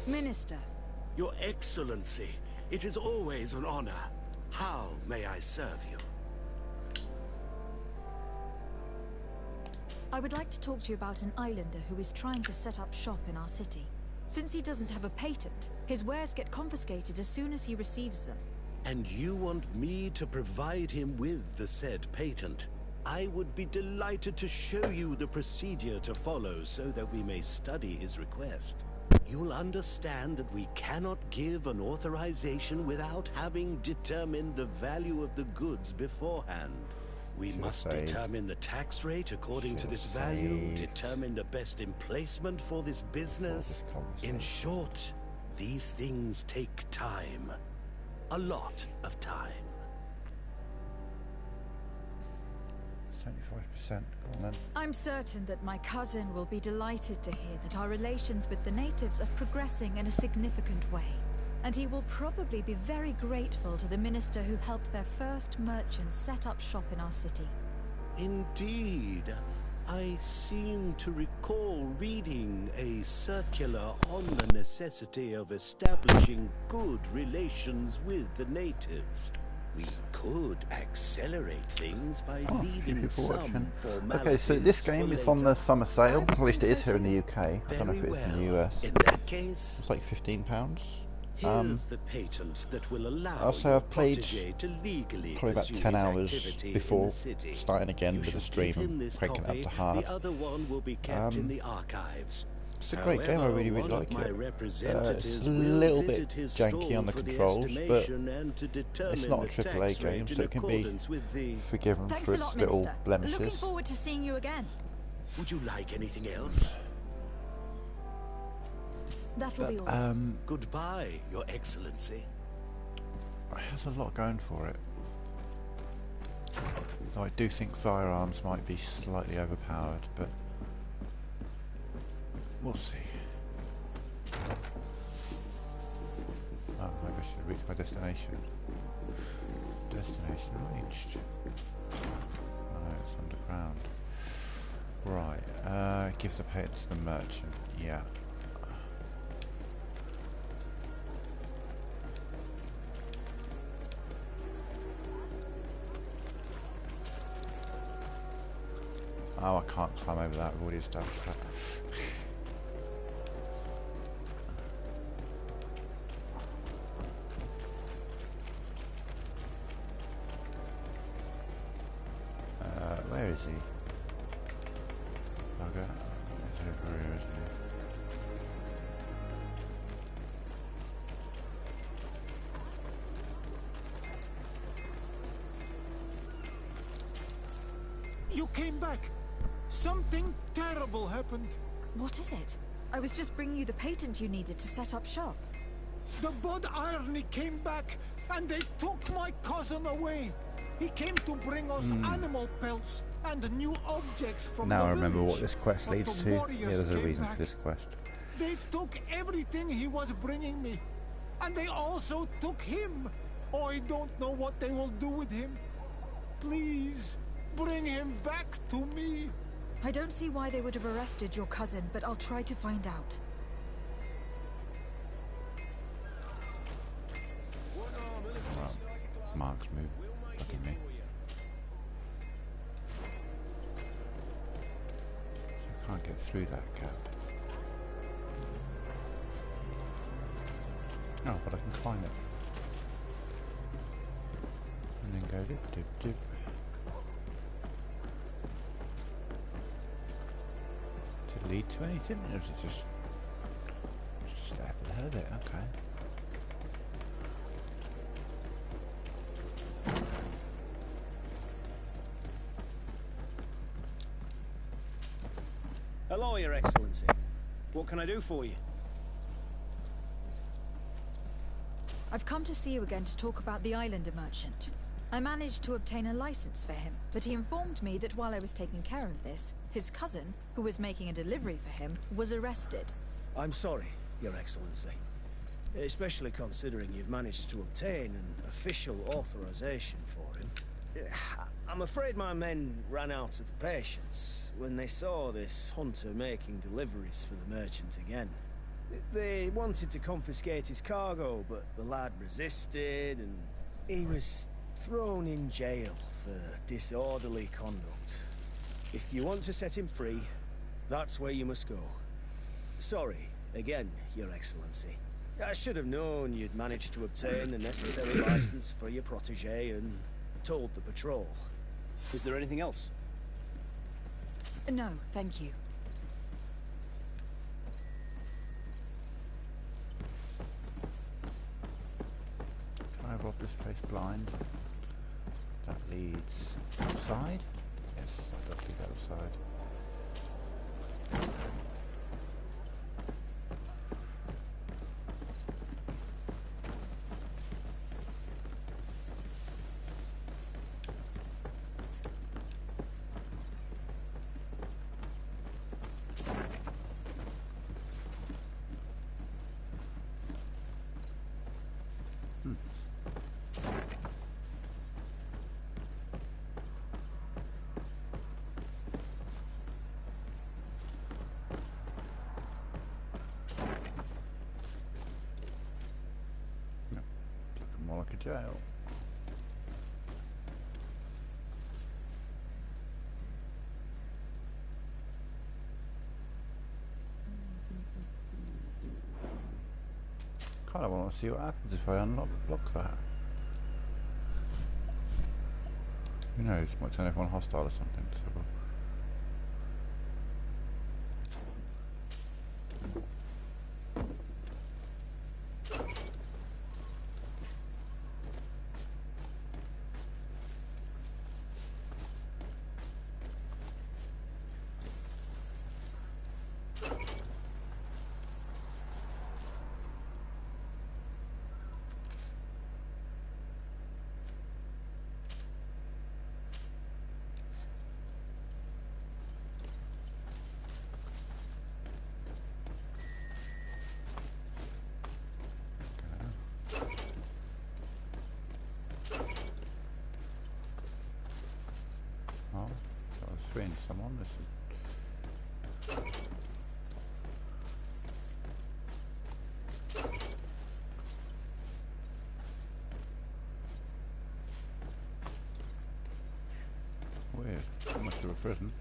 Minister. Your Excellency, it is always an honor. How may I serve you? I would like to talk to you about an islander who is trying to set up shop in our city. Since he doesn't have a patent, his wares get confiscated as soon as he receives them. And you want me to provide him with the said patent? I would be delighted to show you the procedure to follow so that we may study his request. You'll understand that we cannot give an authorization without having determined the value of the goods beforehand. We must determine the tax rate according to this value, determine the best emplacement for this business. In short, these things take time. A lot of time. 75%, go on then. I'm certain that my cousin will be delighted to hear that our relations with the natives are progressing in a significant way. And he will probably be very grateful to the minister who helped their first merchant set up shop in our city. Indeed. I seem to recall reading a circular on the necessity of establishing good relations with the natives. We could accelerate things by leaving some formalities. Okay, so this game is on the summer sale. At least it is here in the UK. I don't know if it is in the US. In that case, it's like £15. Here's the patent that will allow I'll say I've played to legally probably about 10 hours before starting again with the stream and cranking it up to hard. The other one will be kept in the archives. It's a great game, I really like it. It's a little bit janky on the controls, but it's not a AAA game, so it can be forgiven for its little blemishes. Looking forward to seeing you again. Would you like anything else? That'll be all. Goodbye, Your Excellency. It has a lot going for it. Though I do think firearms might be slightly overpowered, but we'll see. Oh, maybe I should have reached my destination. Destination reached. Oh no, it's underground. Right, give the patent to the merchant. Yeah. Oh, I can't climb over that, I've already established that. Where is he? Bugger. He's over here, isn't he? You came back! Something terrible happened. What is it? I was just bringing you the patent you needed to set up shop. The Bod Irony came back, and they took my cousin away. He came to bring us animal pelts and new objects from the village. Now I remember what this quest leads to. Yeah, there's a reason for this quest. They took everything he was bringing me. And they also took him. Oh, I don't know what they will do with him. Please, bring him back to me. I don't see why they would have arrested your cousin, but I'll try to find out. Well, Mark's moved. Look at me. So I can't get through that gap. Oh, but I can climb it. And then go dip, dip, dip. Did it lead to anything? Or is it just... It's just there for the hell of it, okay. Hello, Your Excellency. What can I do for you? I've come to see you again to talk about the Islander merchant. I managed to obtain a license for him, but he informed me that while I was taking care of this, his cousin, who was making a delivery for him, was arrested. I'm sorry, Your Excellency. Especially considering you've managed to obtain an official authorization for him. I'm afraid my men ran out of patience when they saw this hunter making deliveries for the merchant again. They wanted to confiscate his cargo, but the lad resisted, and he was thrown in jail for disorderly conduct. If you want to set him free, that's where you must go. Sorry, again, Your Excellency. I should have known you'd managed to obtain the necessary license for your protege and told the patrol. Is there anything else? No, thank you. Can I rob this place blind? That leads outside? Yes, that does lead outside. More like a jail. Kind of want to see what happens if I unlock that. Who knows? Might turn everyone hostile or something. So. Oh, that was freeing someone. This is weird. Much of a prison.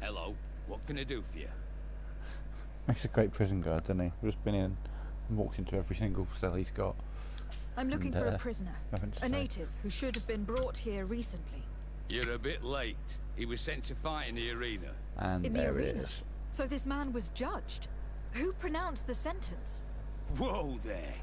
Hello, what can I do for you? Makes a great prison guard, doesn't he? We've just been in and walked into every single cell he's got. I'm looking for a prisoner. A native who should have been brought here recently. You're a bit late. He was sent to fight in the arena. And In the there arena? it is. So this man was judged. Who pronounced the sentence? Whoa there.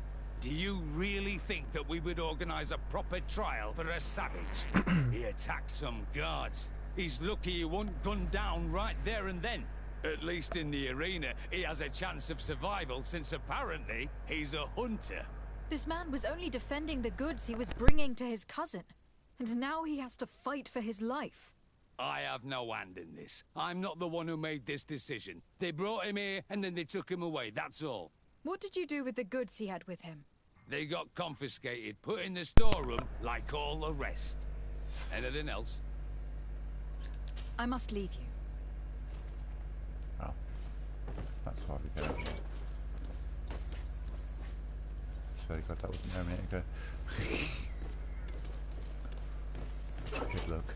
Do you really think that we would organize a proper trial for a savage? He attacked some guards. He's lucky he wasn't gunned down right there and then. At least in the arena, he has a chance of survival since apparently he's a hunter. This man was only defending the goods he was bringing to his cousin. And now he has to fight for his life. I have no hand in this. I'm not the one who made this decision. They brought him here and then they took him away, that's all. What did you do with the goods he had with him? They got confiscated, put in the storeroom like all the rest. Anything else? I must leave you. Oh. That's why we go here. Swear to God, that wasn't there a minute ago. Good look.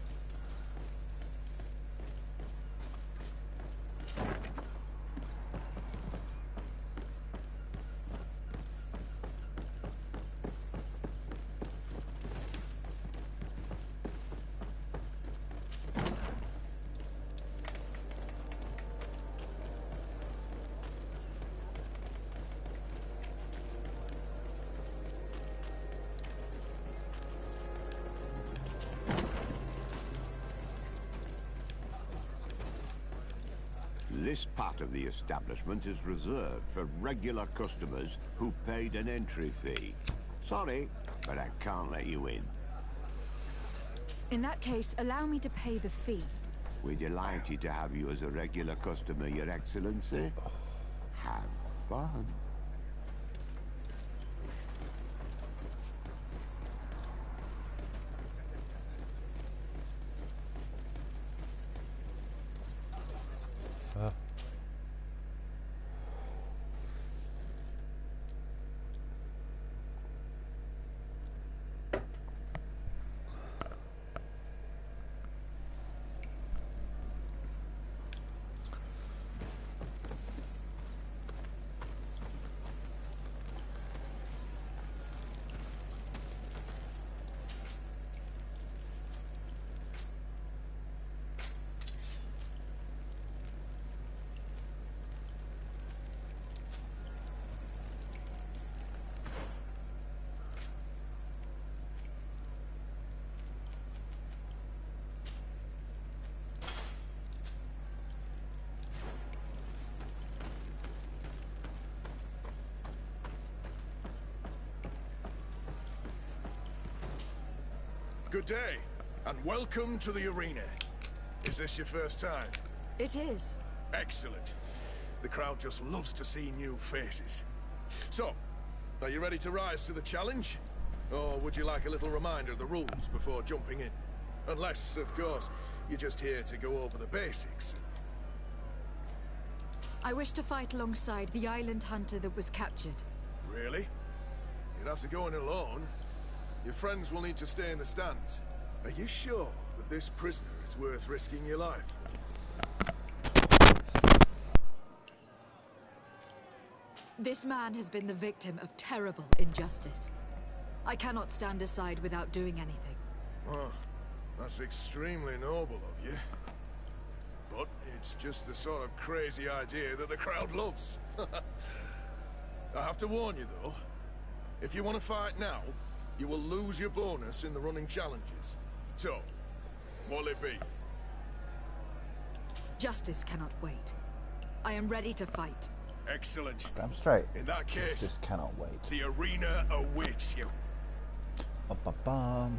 This part of the establishment is reserved for regular customers who paid an entry fee. Sorry, but I can't let you in. In that case, allow me to pay the fee. We're delighted to have you as a regular customer, Your Excellency. Have fun. Good day, and welcome to the arena. Is this your first time? It is. Excellent. The crowd just loves to see new faces. So, are you ready to rise to the challenge? Or would you like a little reminder of the rules before jumping in? Unless, of course, you're just here to go over the basics. I wish to fight alongside the island hunter that was captured. Really? You'd have to go in alone. Your friends will need to stay in the stands. Are you sure that this prisoner is worth risking your life? This man has been the victim of terrible injustice. I cannot stand aside without doing anything. Oh, that's extremely noble of you. But it's just the sort of crazy idea that the crowd loves. I have to warn you, though. If you want to fight now, you will lose your bonus in the running challenges. So, what'll it be? Justice cannot wait. I am ready to fight. Excellent. Damn straight. In that case, Just cannot wait. the arena awaits you. Ba-ba-bum.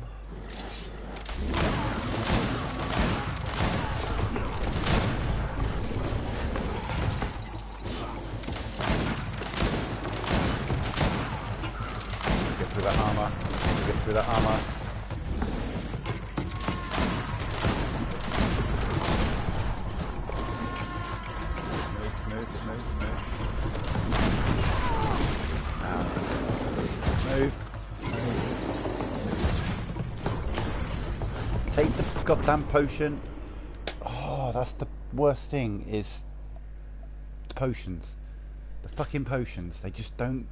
Get through that armor. Get through that armor. Move. Take the goddamn potion. Oh, that's the worst thing is the potions. The fucking potions. They just don't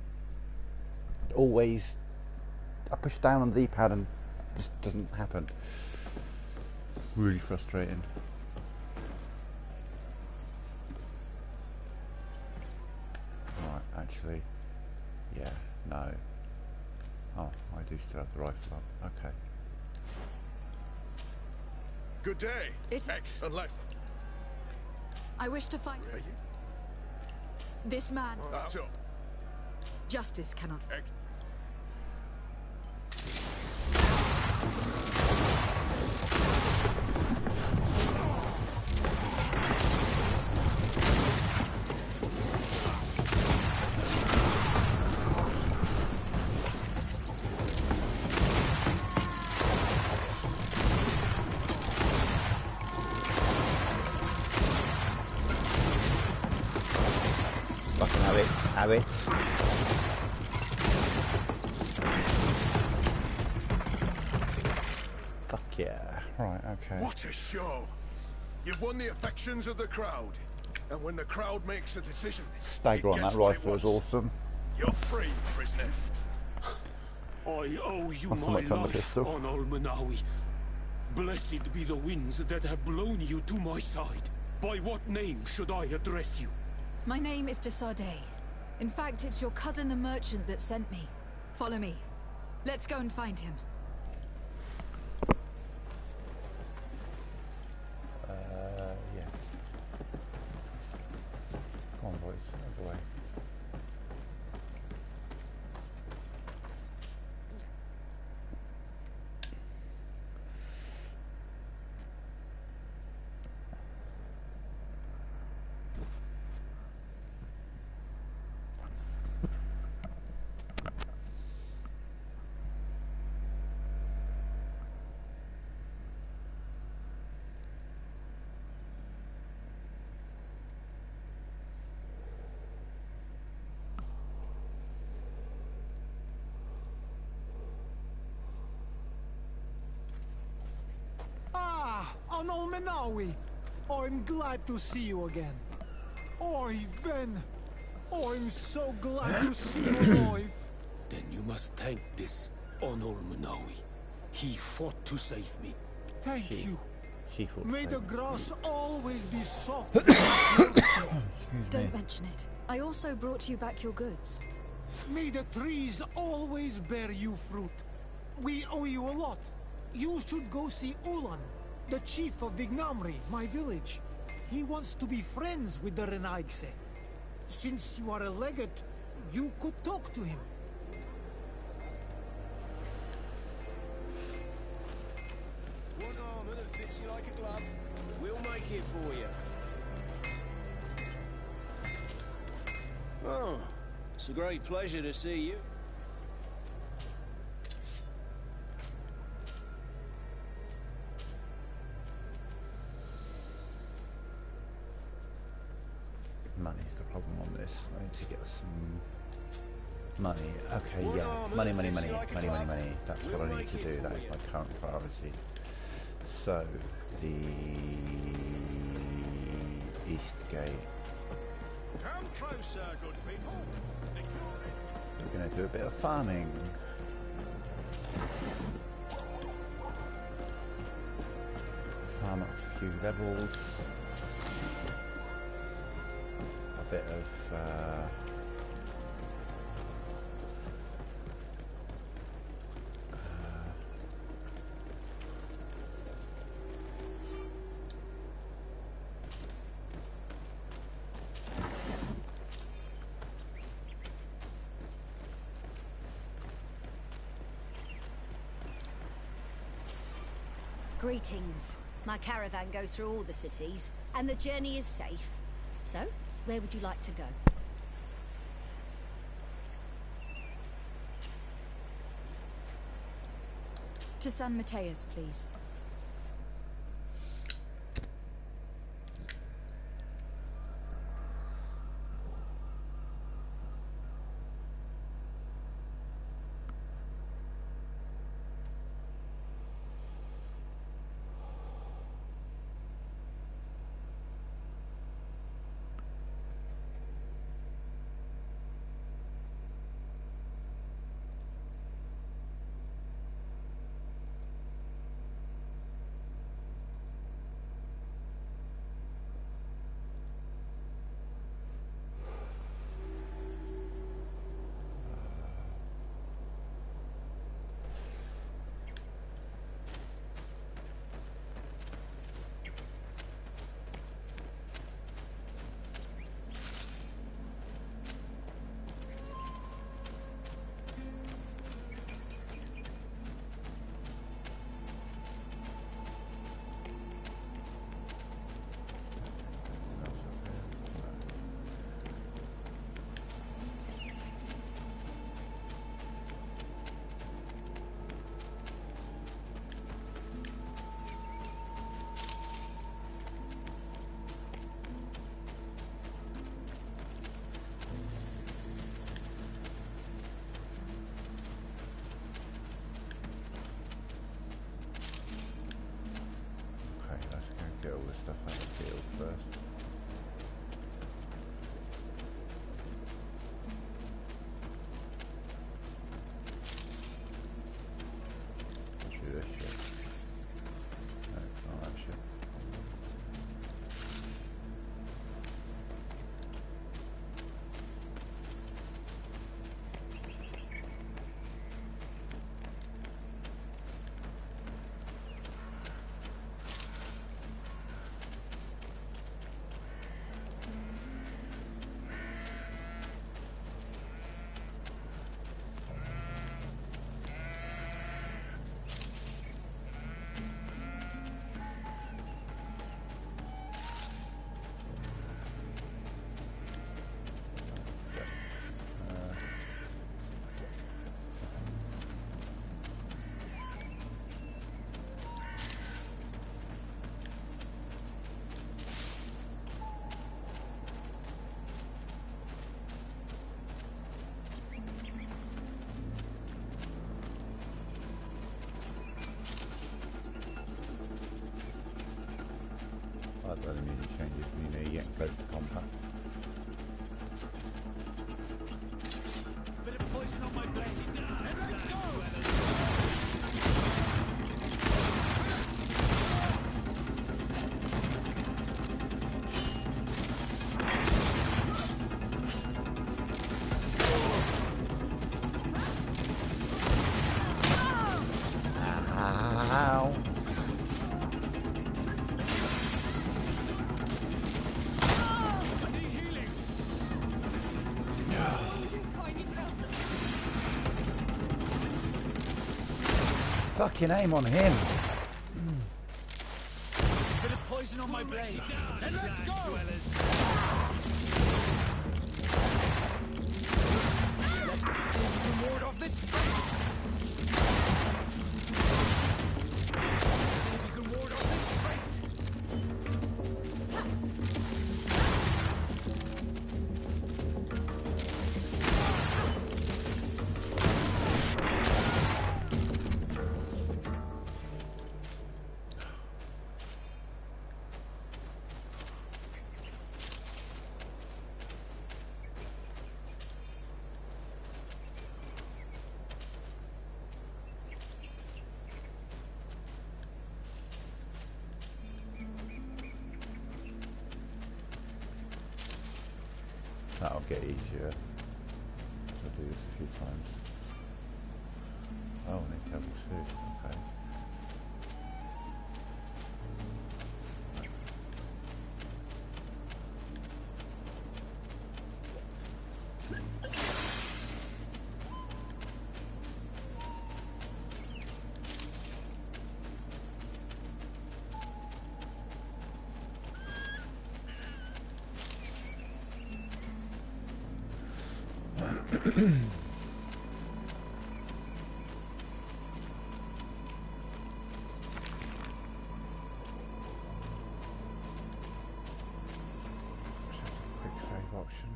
always. I push down on the D-pad and it just doesn't happen. Really frustrating. Right, actually, yeah, no. Oh, I do still have the rifle on. Okay. Good day. Unless I wish to fight. This man. So, Justice cannot. Have it. Fuck yeah. Right, okay. What a show! You've won the affections of the crowd. And when the crowd makes a decision, Stagger on that rifle was awesome. You're free, prisoner. I owe you Not so my much on the life, pistol. Honor Manawi. Blessed be the winds that have blown you to my side. By what name should I address you? My name is Desade. In fact, it's your cousin the merchant that sent me. Follow me. Let's go and find him. Yeah. on Olmenawi. I'm glad to see you again. Oi, Ven. I'm so glad to see you alive. Then you must thank this Onol Munawi. He fought to save me. Thank you. She fought May to the save me. grass always be soft. Don't mention it. I also brought you back your goods. May the trees always bear you fruit. We owe you a lot. You should go see Ulan, the chief of Vignamri, my village. He wants to be friends with the Renaigse. Since you are a legate, you could talk to him. One armor that fits you like a glove. We'll make it for you. Oh, it's a great pleasure to see you. Money's the problem on this. I need to get some money. Okay, yeah. Money. That's what I need to do. That is my current priority. So, the East Gate. Come closer, good people. We're going to do a bit of farming. Farm up a few levels. A bit of Greetings. My caravan goes through all the cities, and the journey is safe. So, where would you like to go? To San Mateus, please. close to combat. Bit of poison on my blade. Let's go! Ow. Fucking aim on him. Bit of poison on my blade. And let's go! Let's see if you can ward off this fate. Let's see if you can ward off this fate. That'll get easier. I'll do this a few times. Oh, I need level 2. Okay. Quick save option.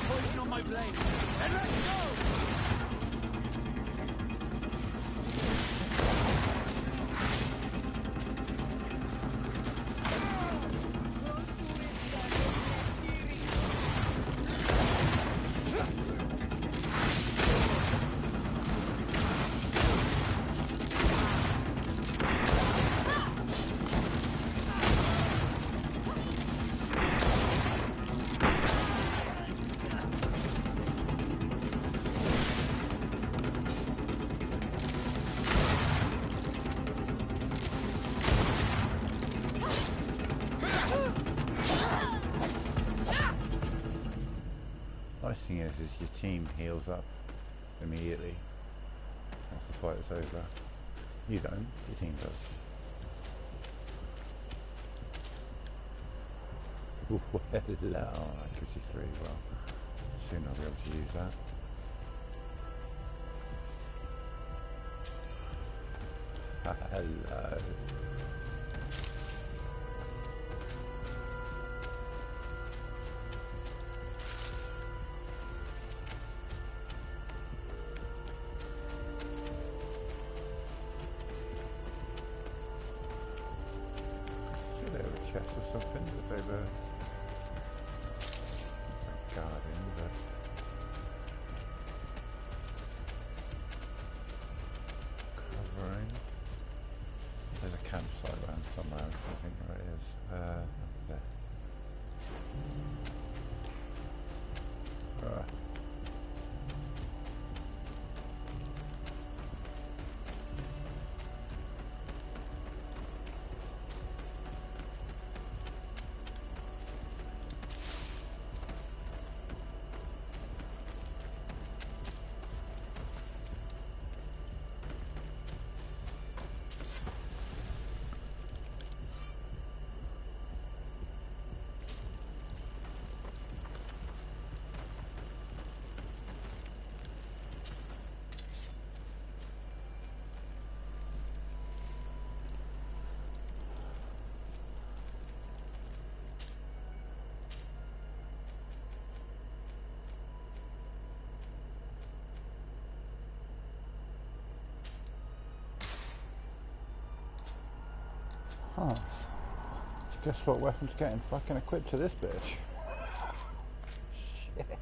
Poison on my blade. And let's go! Nice thing is your team heals up immediately once the fight is over. You don't, your team does. Well, accuracy 3, well, soon I'll be able to use that. Hello. Should they have a chest or something that they were guarding, but covering. There's a campsite around somewhere, I think where it is. There. Huh. Guess what weapon's getting fucking equipped to this bitch? Shit.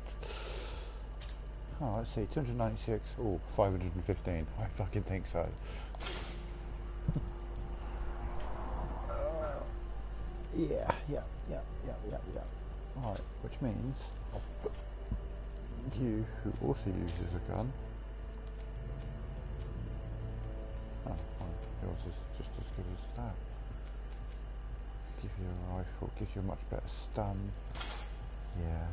Oh, let's see, 296, oh, 515. I fucking think so. Yeah. Right, which means you, who also uses a gun. Oh, well, yours is just as good as that. Give you a rifle, gives you a much better stun. Yeah.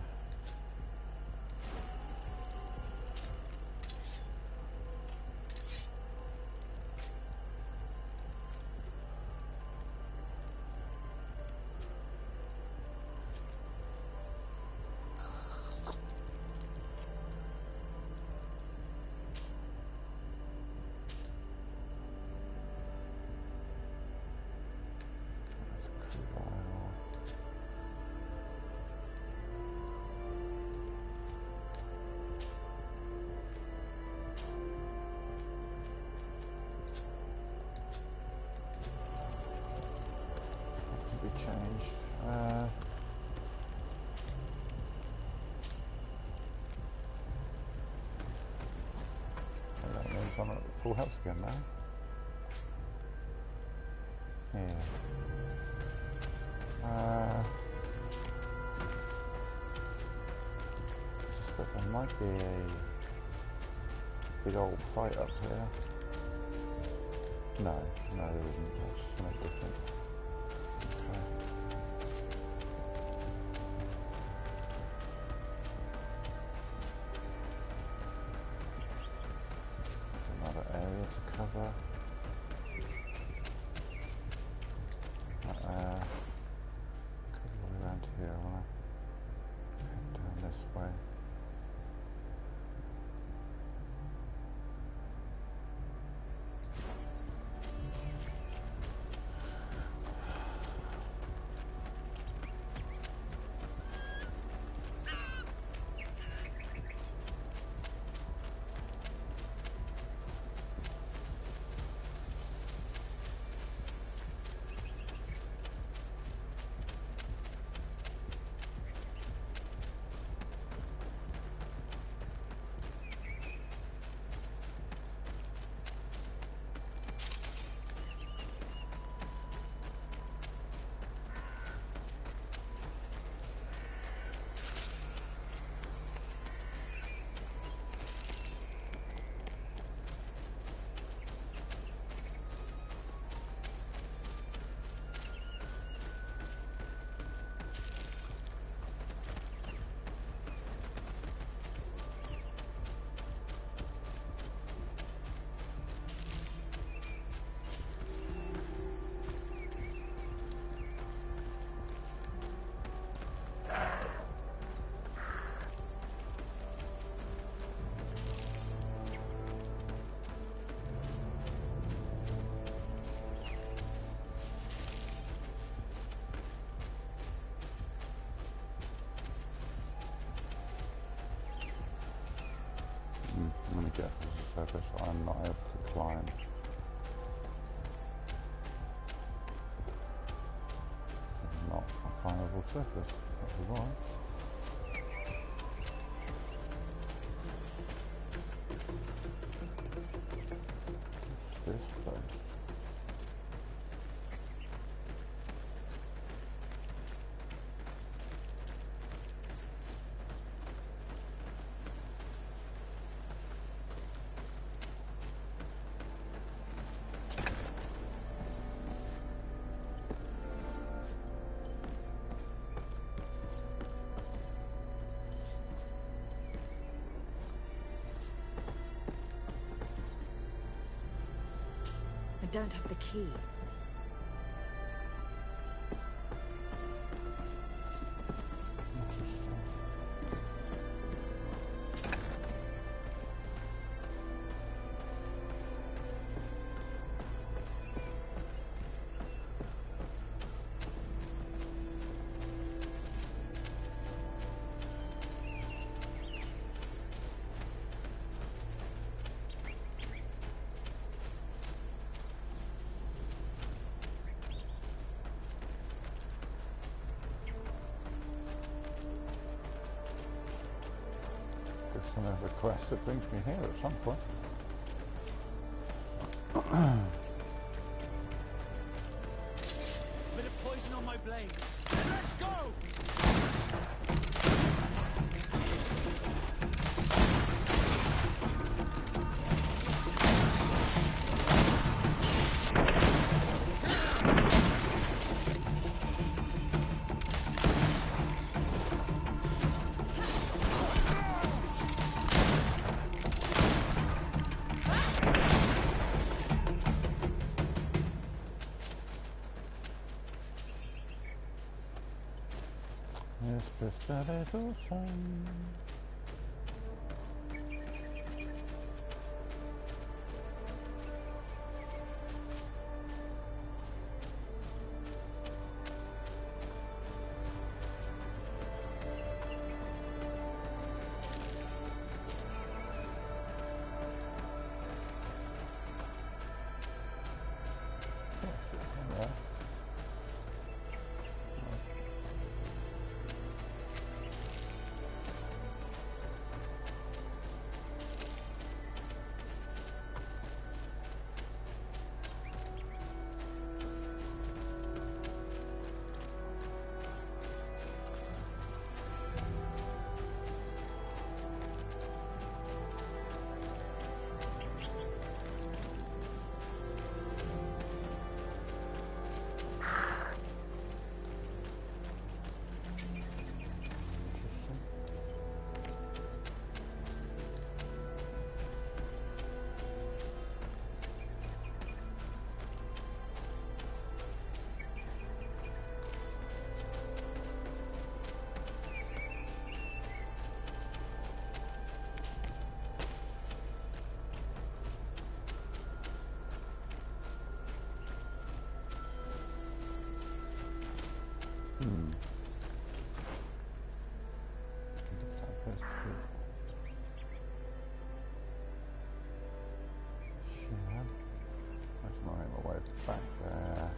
I'm at full health again now. Yeah. I suspect there might be a big old fight up here. No, there isn't. That's something different. Okay. Area to cover. Cover all around here. I want to head down this way. I'm going to get to the surface. I'm not able to climb. Not a climbable surface. That's right. This place. I don't have the key. And there's a quest that brings me here at some point. Bit of poison on my blade. Let's go! Yes, that is awesome. That's not my way back there.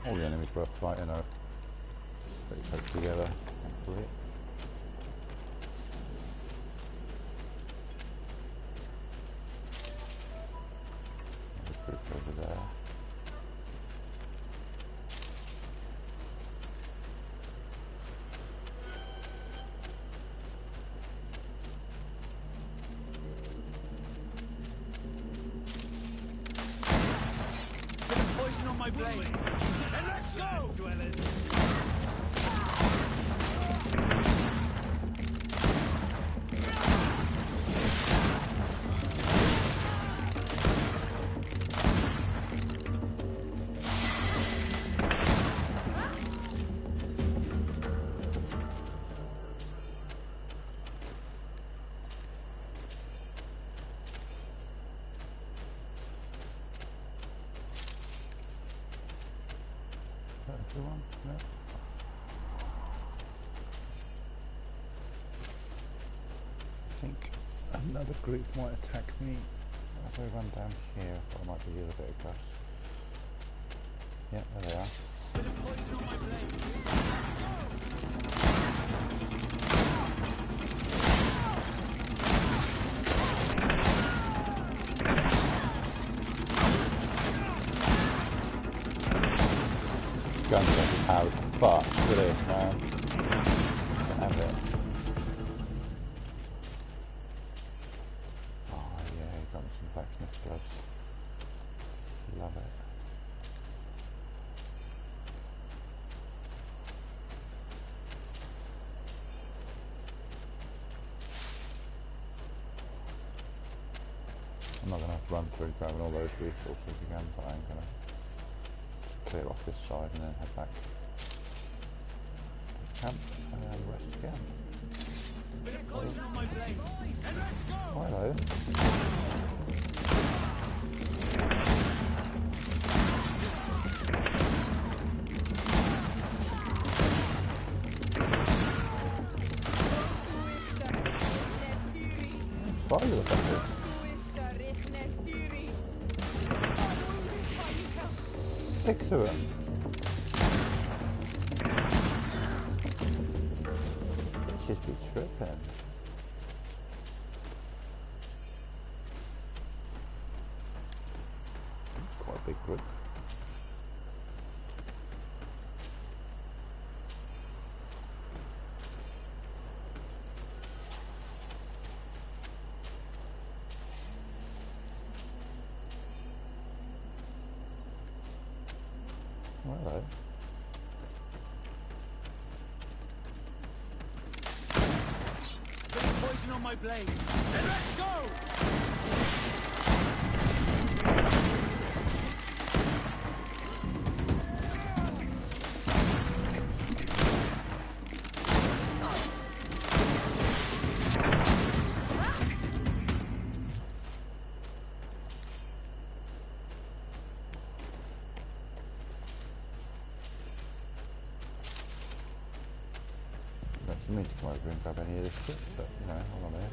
All the enemies worth fighting are pretty close together, thankfully. There's a group over there. Poison on my blade. And let's go, dwellers. Everyone? No. I think another group might attack me if I run down here, or I might be a bit of grass. Yeah, there they are. Guns are out, but look at this, man. Have it. Oh yeah, got me some blacksmith gloves. Love it. I'm not gonna run through grabbing all those resources again, but I'm gonna clear off this side and then head back to camp and then rest again. Oh, hello. Fire the fucker. 6 of them. She's be tripping. Quite a big group. Hello. Poison on my blade. Then let's go! For me to come over and grab any of this shit, but you know, hold on there.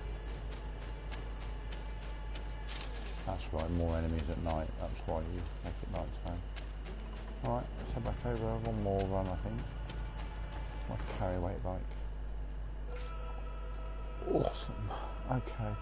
That's right, more enemies at night, that's why you make it night time. Alright, let's head back over, one more run I think. My carry weight bike. Awesome, okay.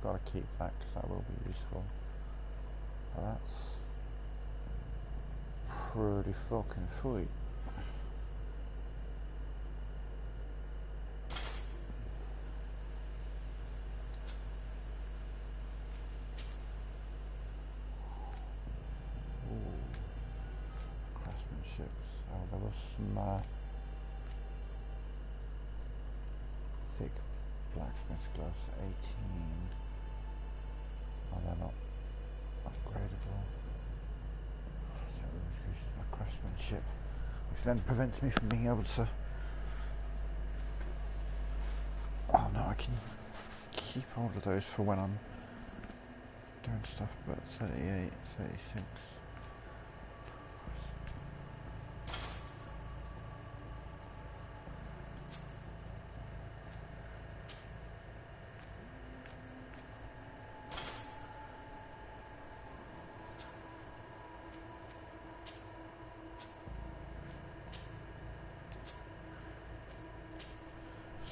Got to keep that because that will be useful. But that's pretty fucking sweet. Ooh. Craftsmanships. Oh, there was some thick blacksmith gloves, 18. Oh, they're not upgradable. So it reduces my craftsmanship, which then prevents me from being able to... Oh no, I can keep hold of those for when I'm doing stuff, but 38, 36.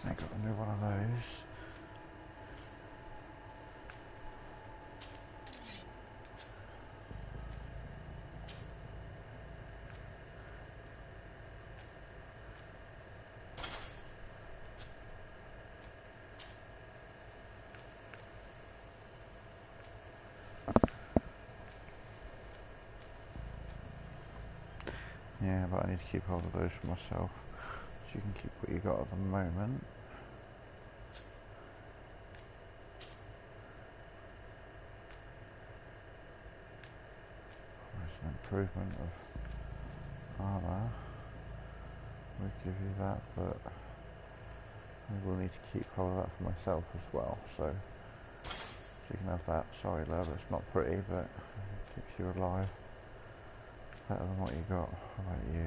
I got a new one of those. Yeah, but I need to keep hold of those for myself. So you can keep what you got at the moment. There's an improvement of armour. We'll give you that, but I will need to keep hold of that for myself as well. So you can have that. Sorry, love, it's not pretty, but it keeps you alive. Better than what you got. How about you?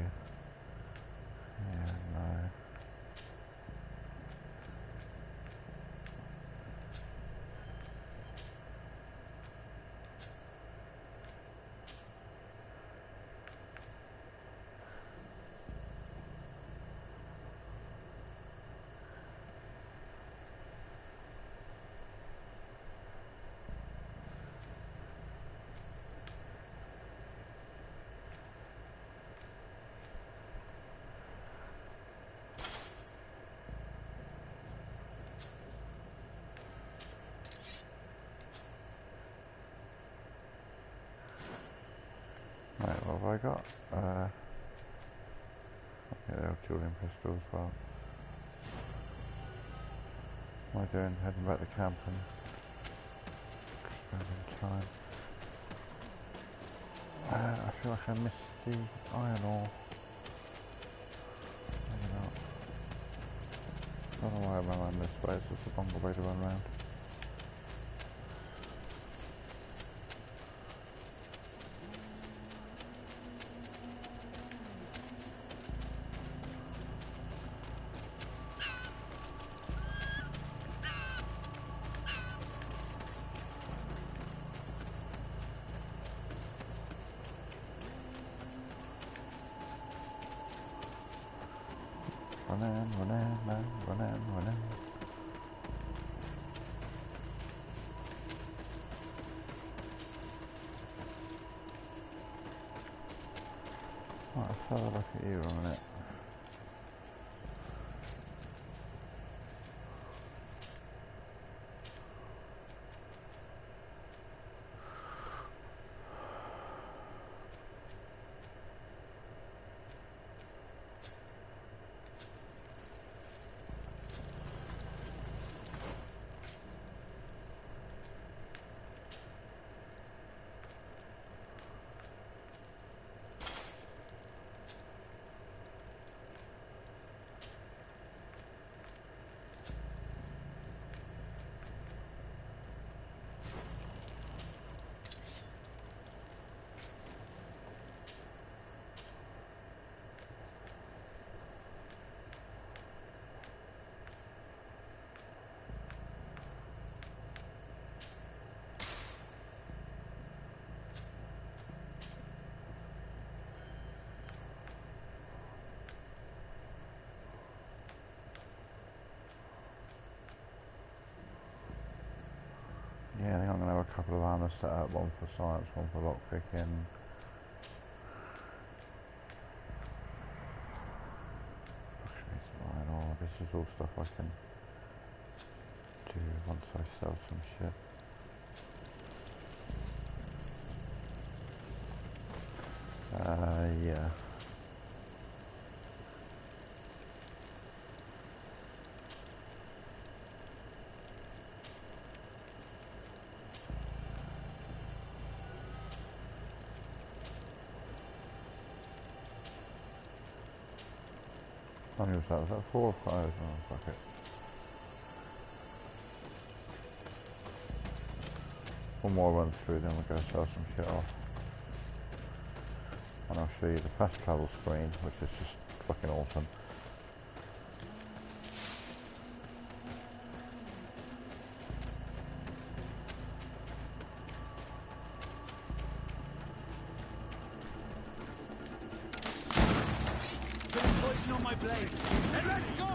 Yeah, no. Right, what have I got? Okay, the Artillery pistol as well. What am I doing? Heading back to camp and spending time. I feel like I missed the iron ore. Maybe not. I don't know why I ran around this way, it's just a longer way to run around. Running, man, running. Right, let's have a look at you a minute. Yeah, I think I'm going to have a couple of armors set up, one for science, one for lockpicking. Okay, so iron ore. This is all stuff I can do once I sell some shit. Yeah. How many was that? Was that 4 or 5? Oh, fuck it. one more run through, then we're going to sell some shit off. And I'll show you the fast travel screen, which is just fucking awesome. Poison on my blade. And let's go!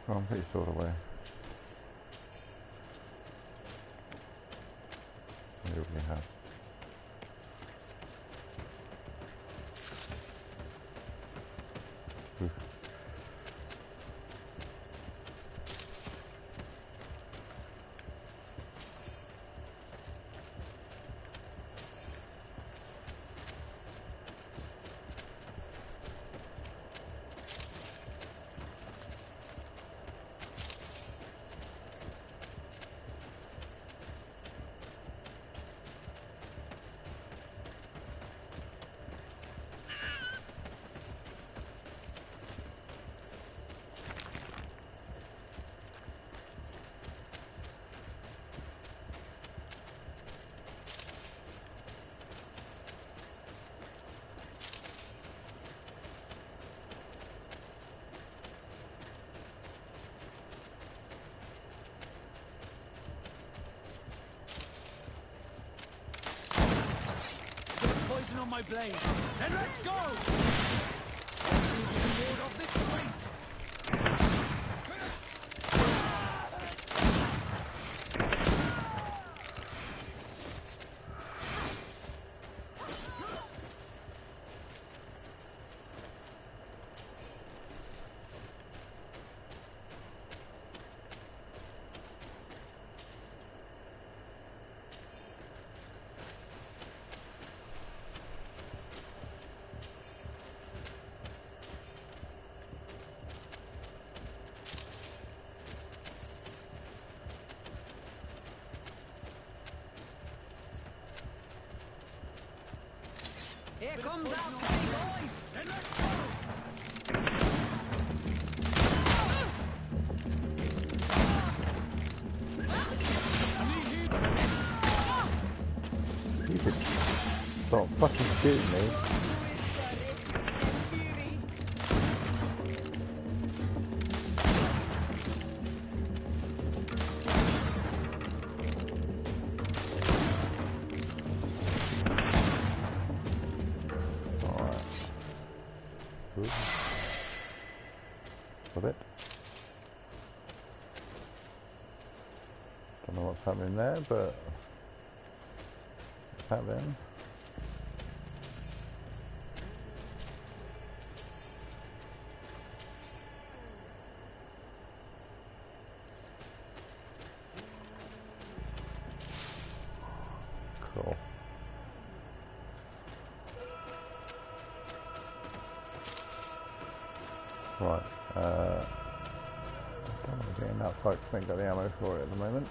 I'm pretty sort of way. I really have. Oof. Poison on my blade. Then let's go! Let's see if we can ward off this fate. Here comes our big boys! Then let's go! You could stop fucking shooting me. A bit. Don't know what's happening there, but it's happening. Cool. Right, I don't want to get in that fight because I ain't got the ammo for it at the moment.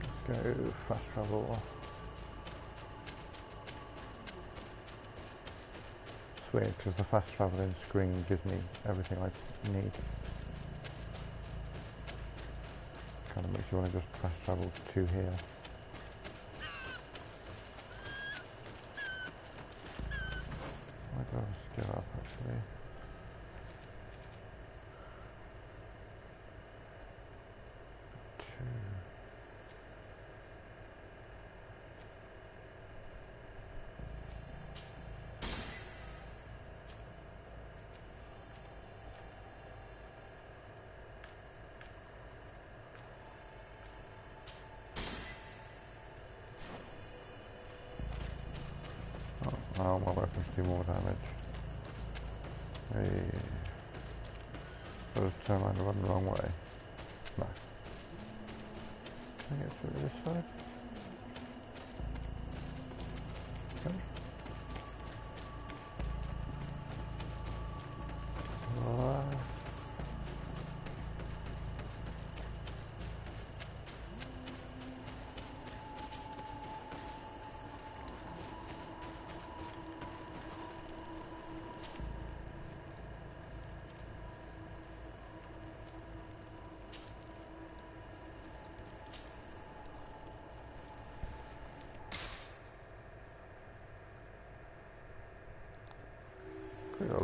Let's go fast travel. It's weird because the fast traveling screen gives me everything I need. Kind of makes you want to just fast travel to here. I have a skill up actually. Oh, my weapons do more damage. Hey. I'll just turn around and run the wrong way. No. Can I get through this side?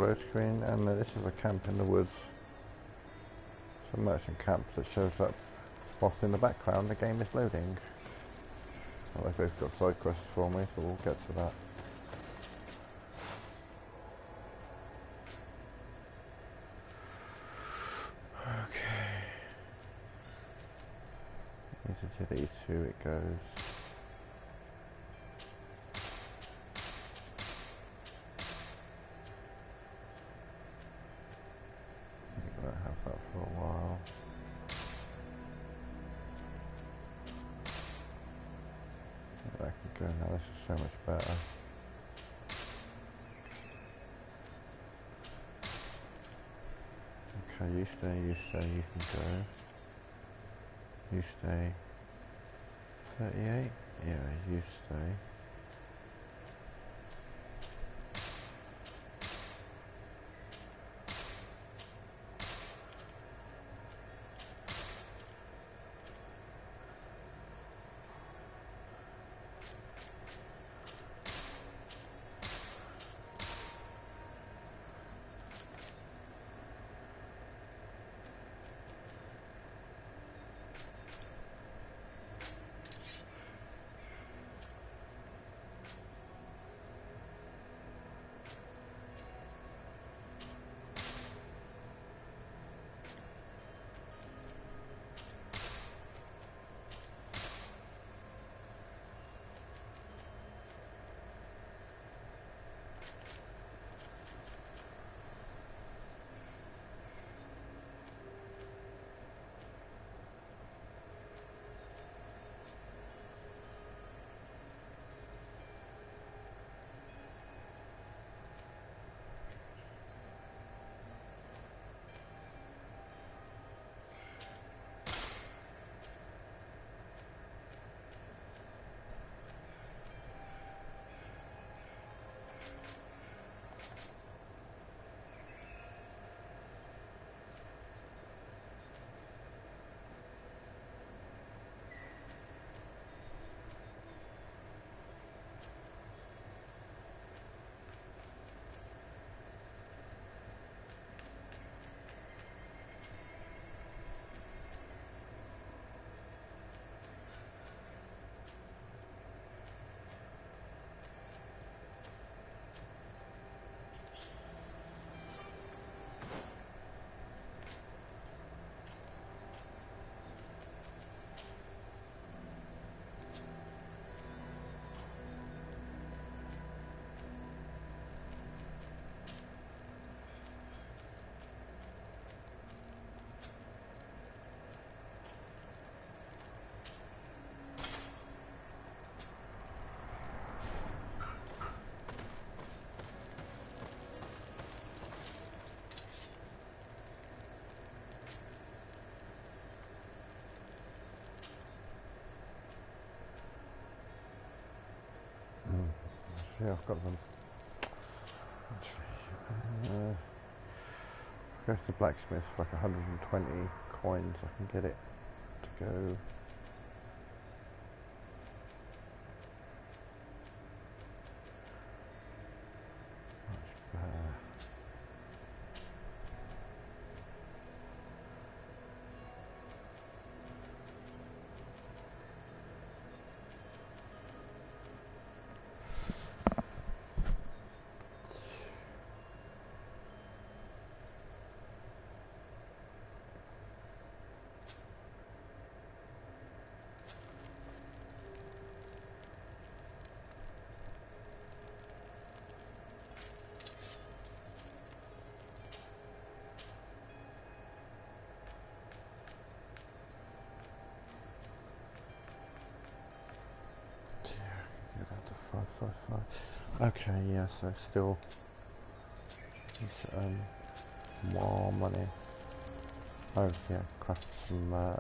load screen, and this is a camp in the woods. It's a merchant camp that shows up whilst in the background the game is loading. Well, they've both got side quests for me, but we'll get to that. Okay. Easy to E2 it goes. I'm gonna have that for a while. I can go now, this is so much better. Okay, you stay, you can go. You stay. 38? Yeah, you stay. See, I've got them. Go to the blacksmith for like 120 coins. I can get it to go. Much better. Okay, yeah, so still more money. Oh yeah, craft some ammo.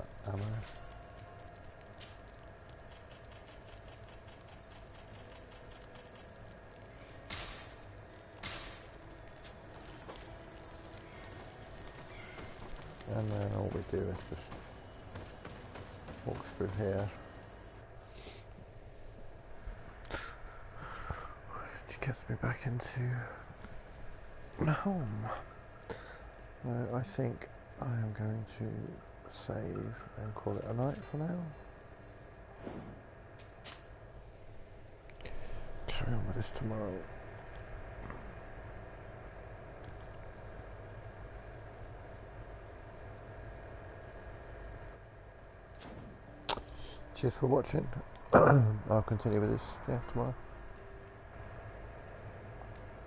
And then all we do is just walk through here. Which gets me back into home. I think I am going to save and call it a night for now. Carry on with this tomorrow. Cheers for watching. I'll continue with this tomorrow.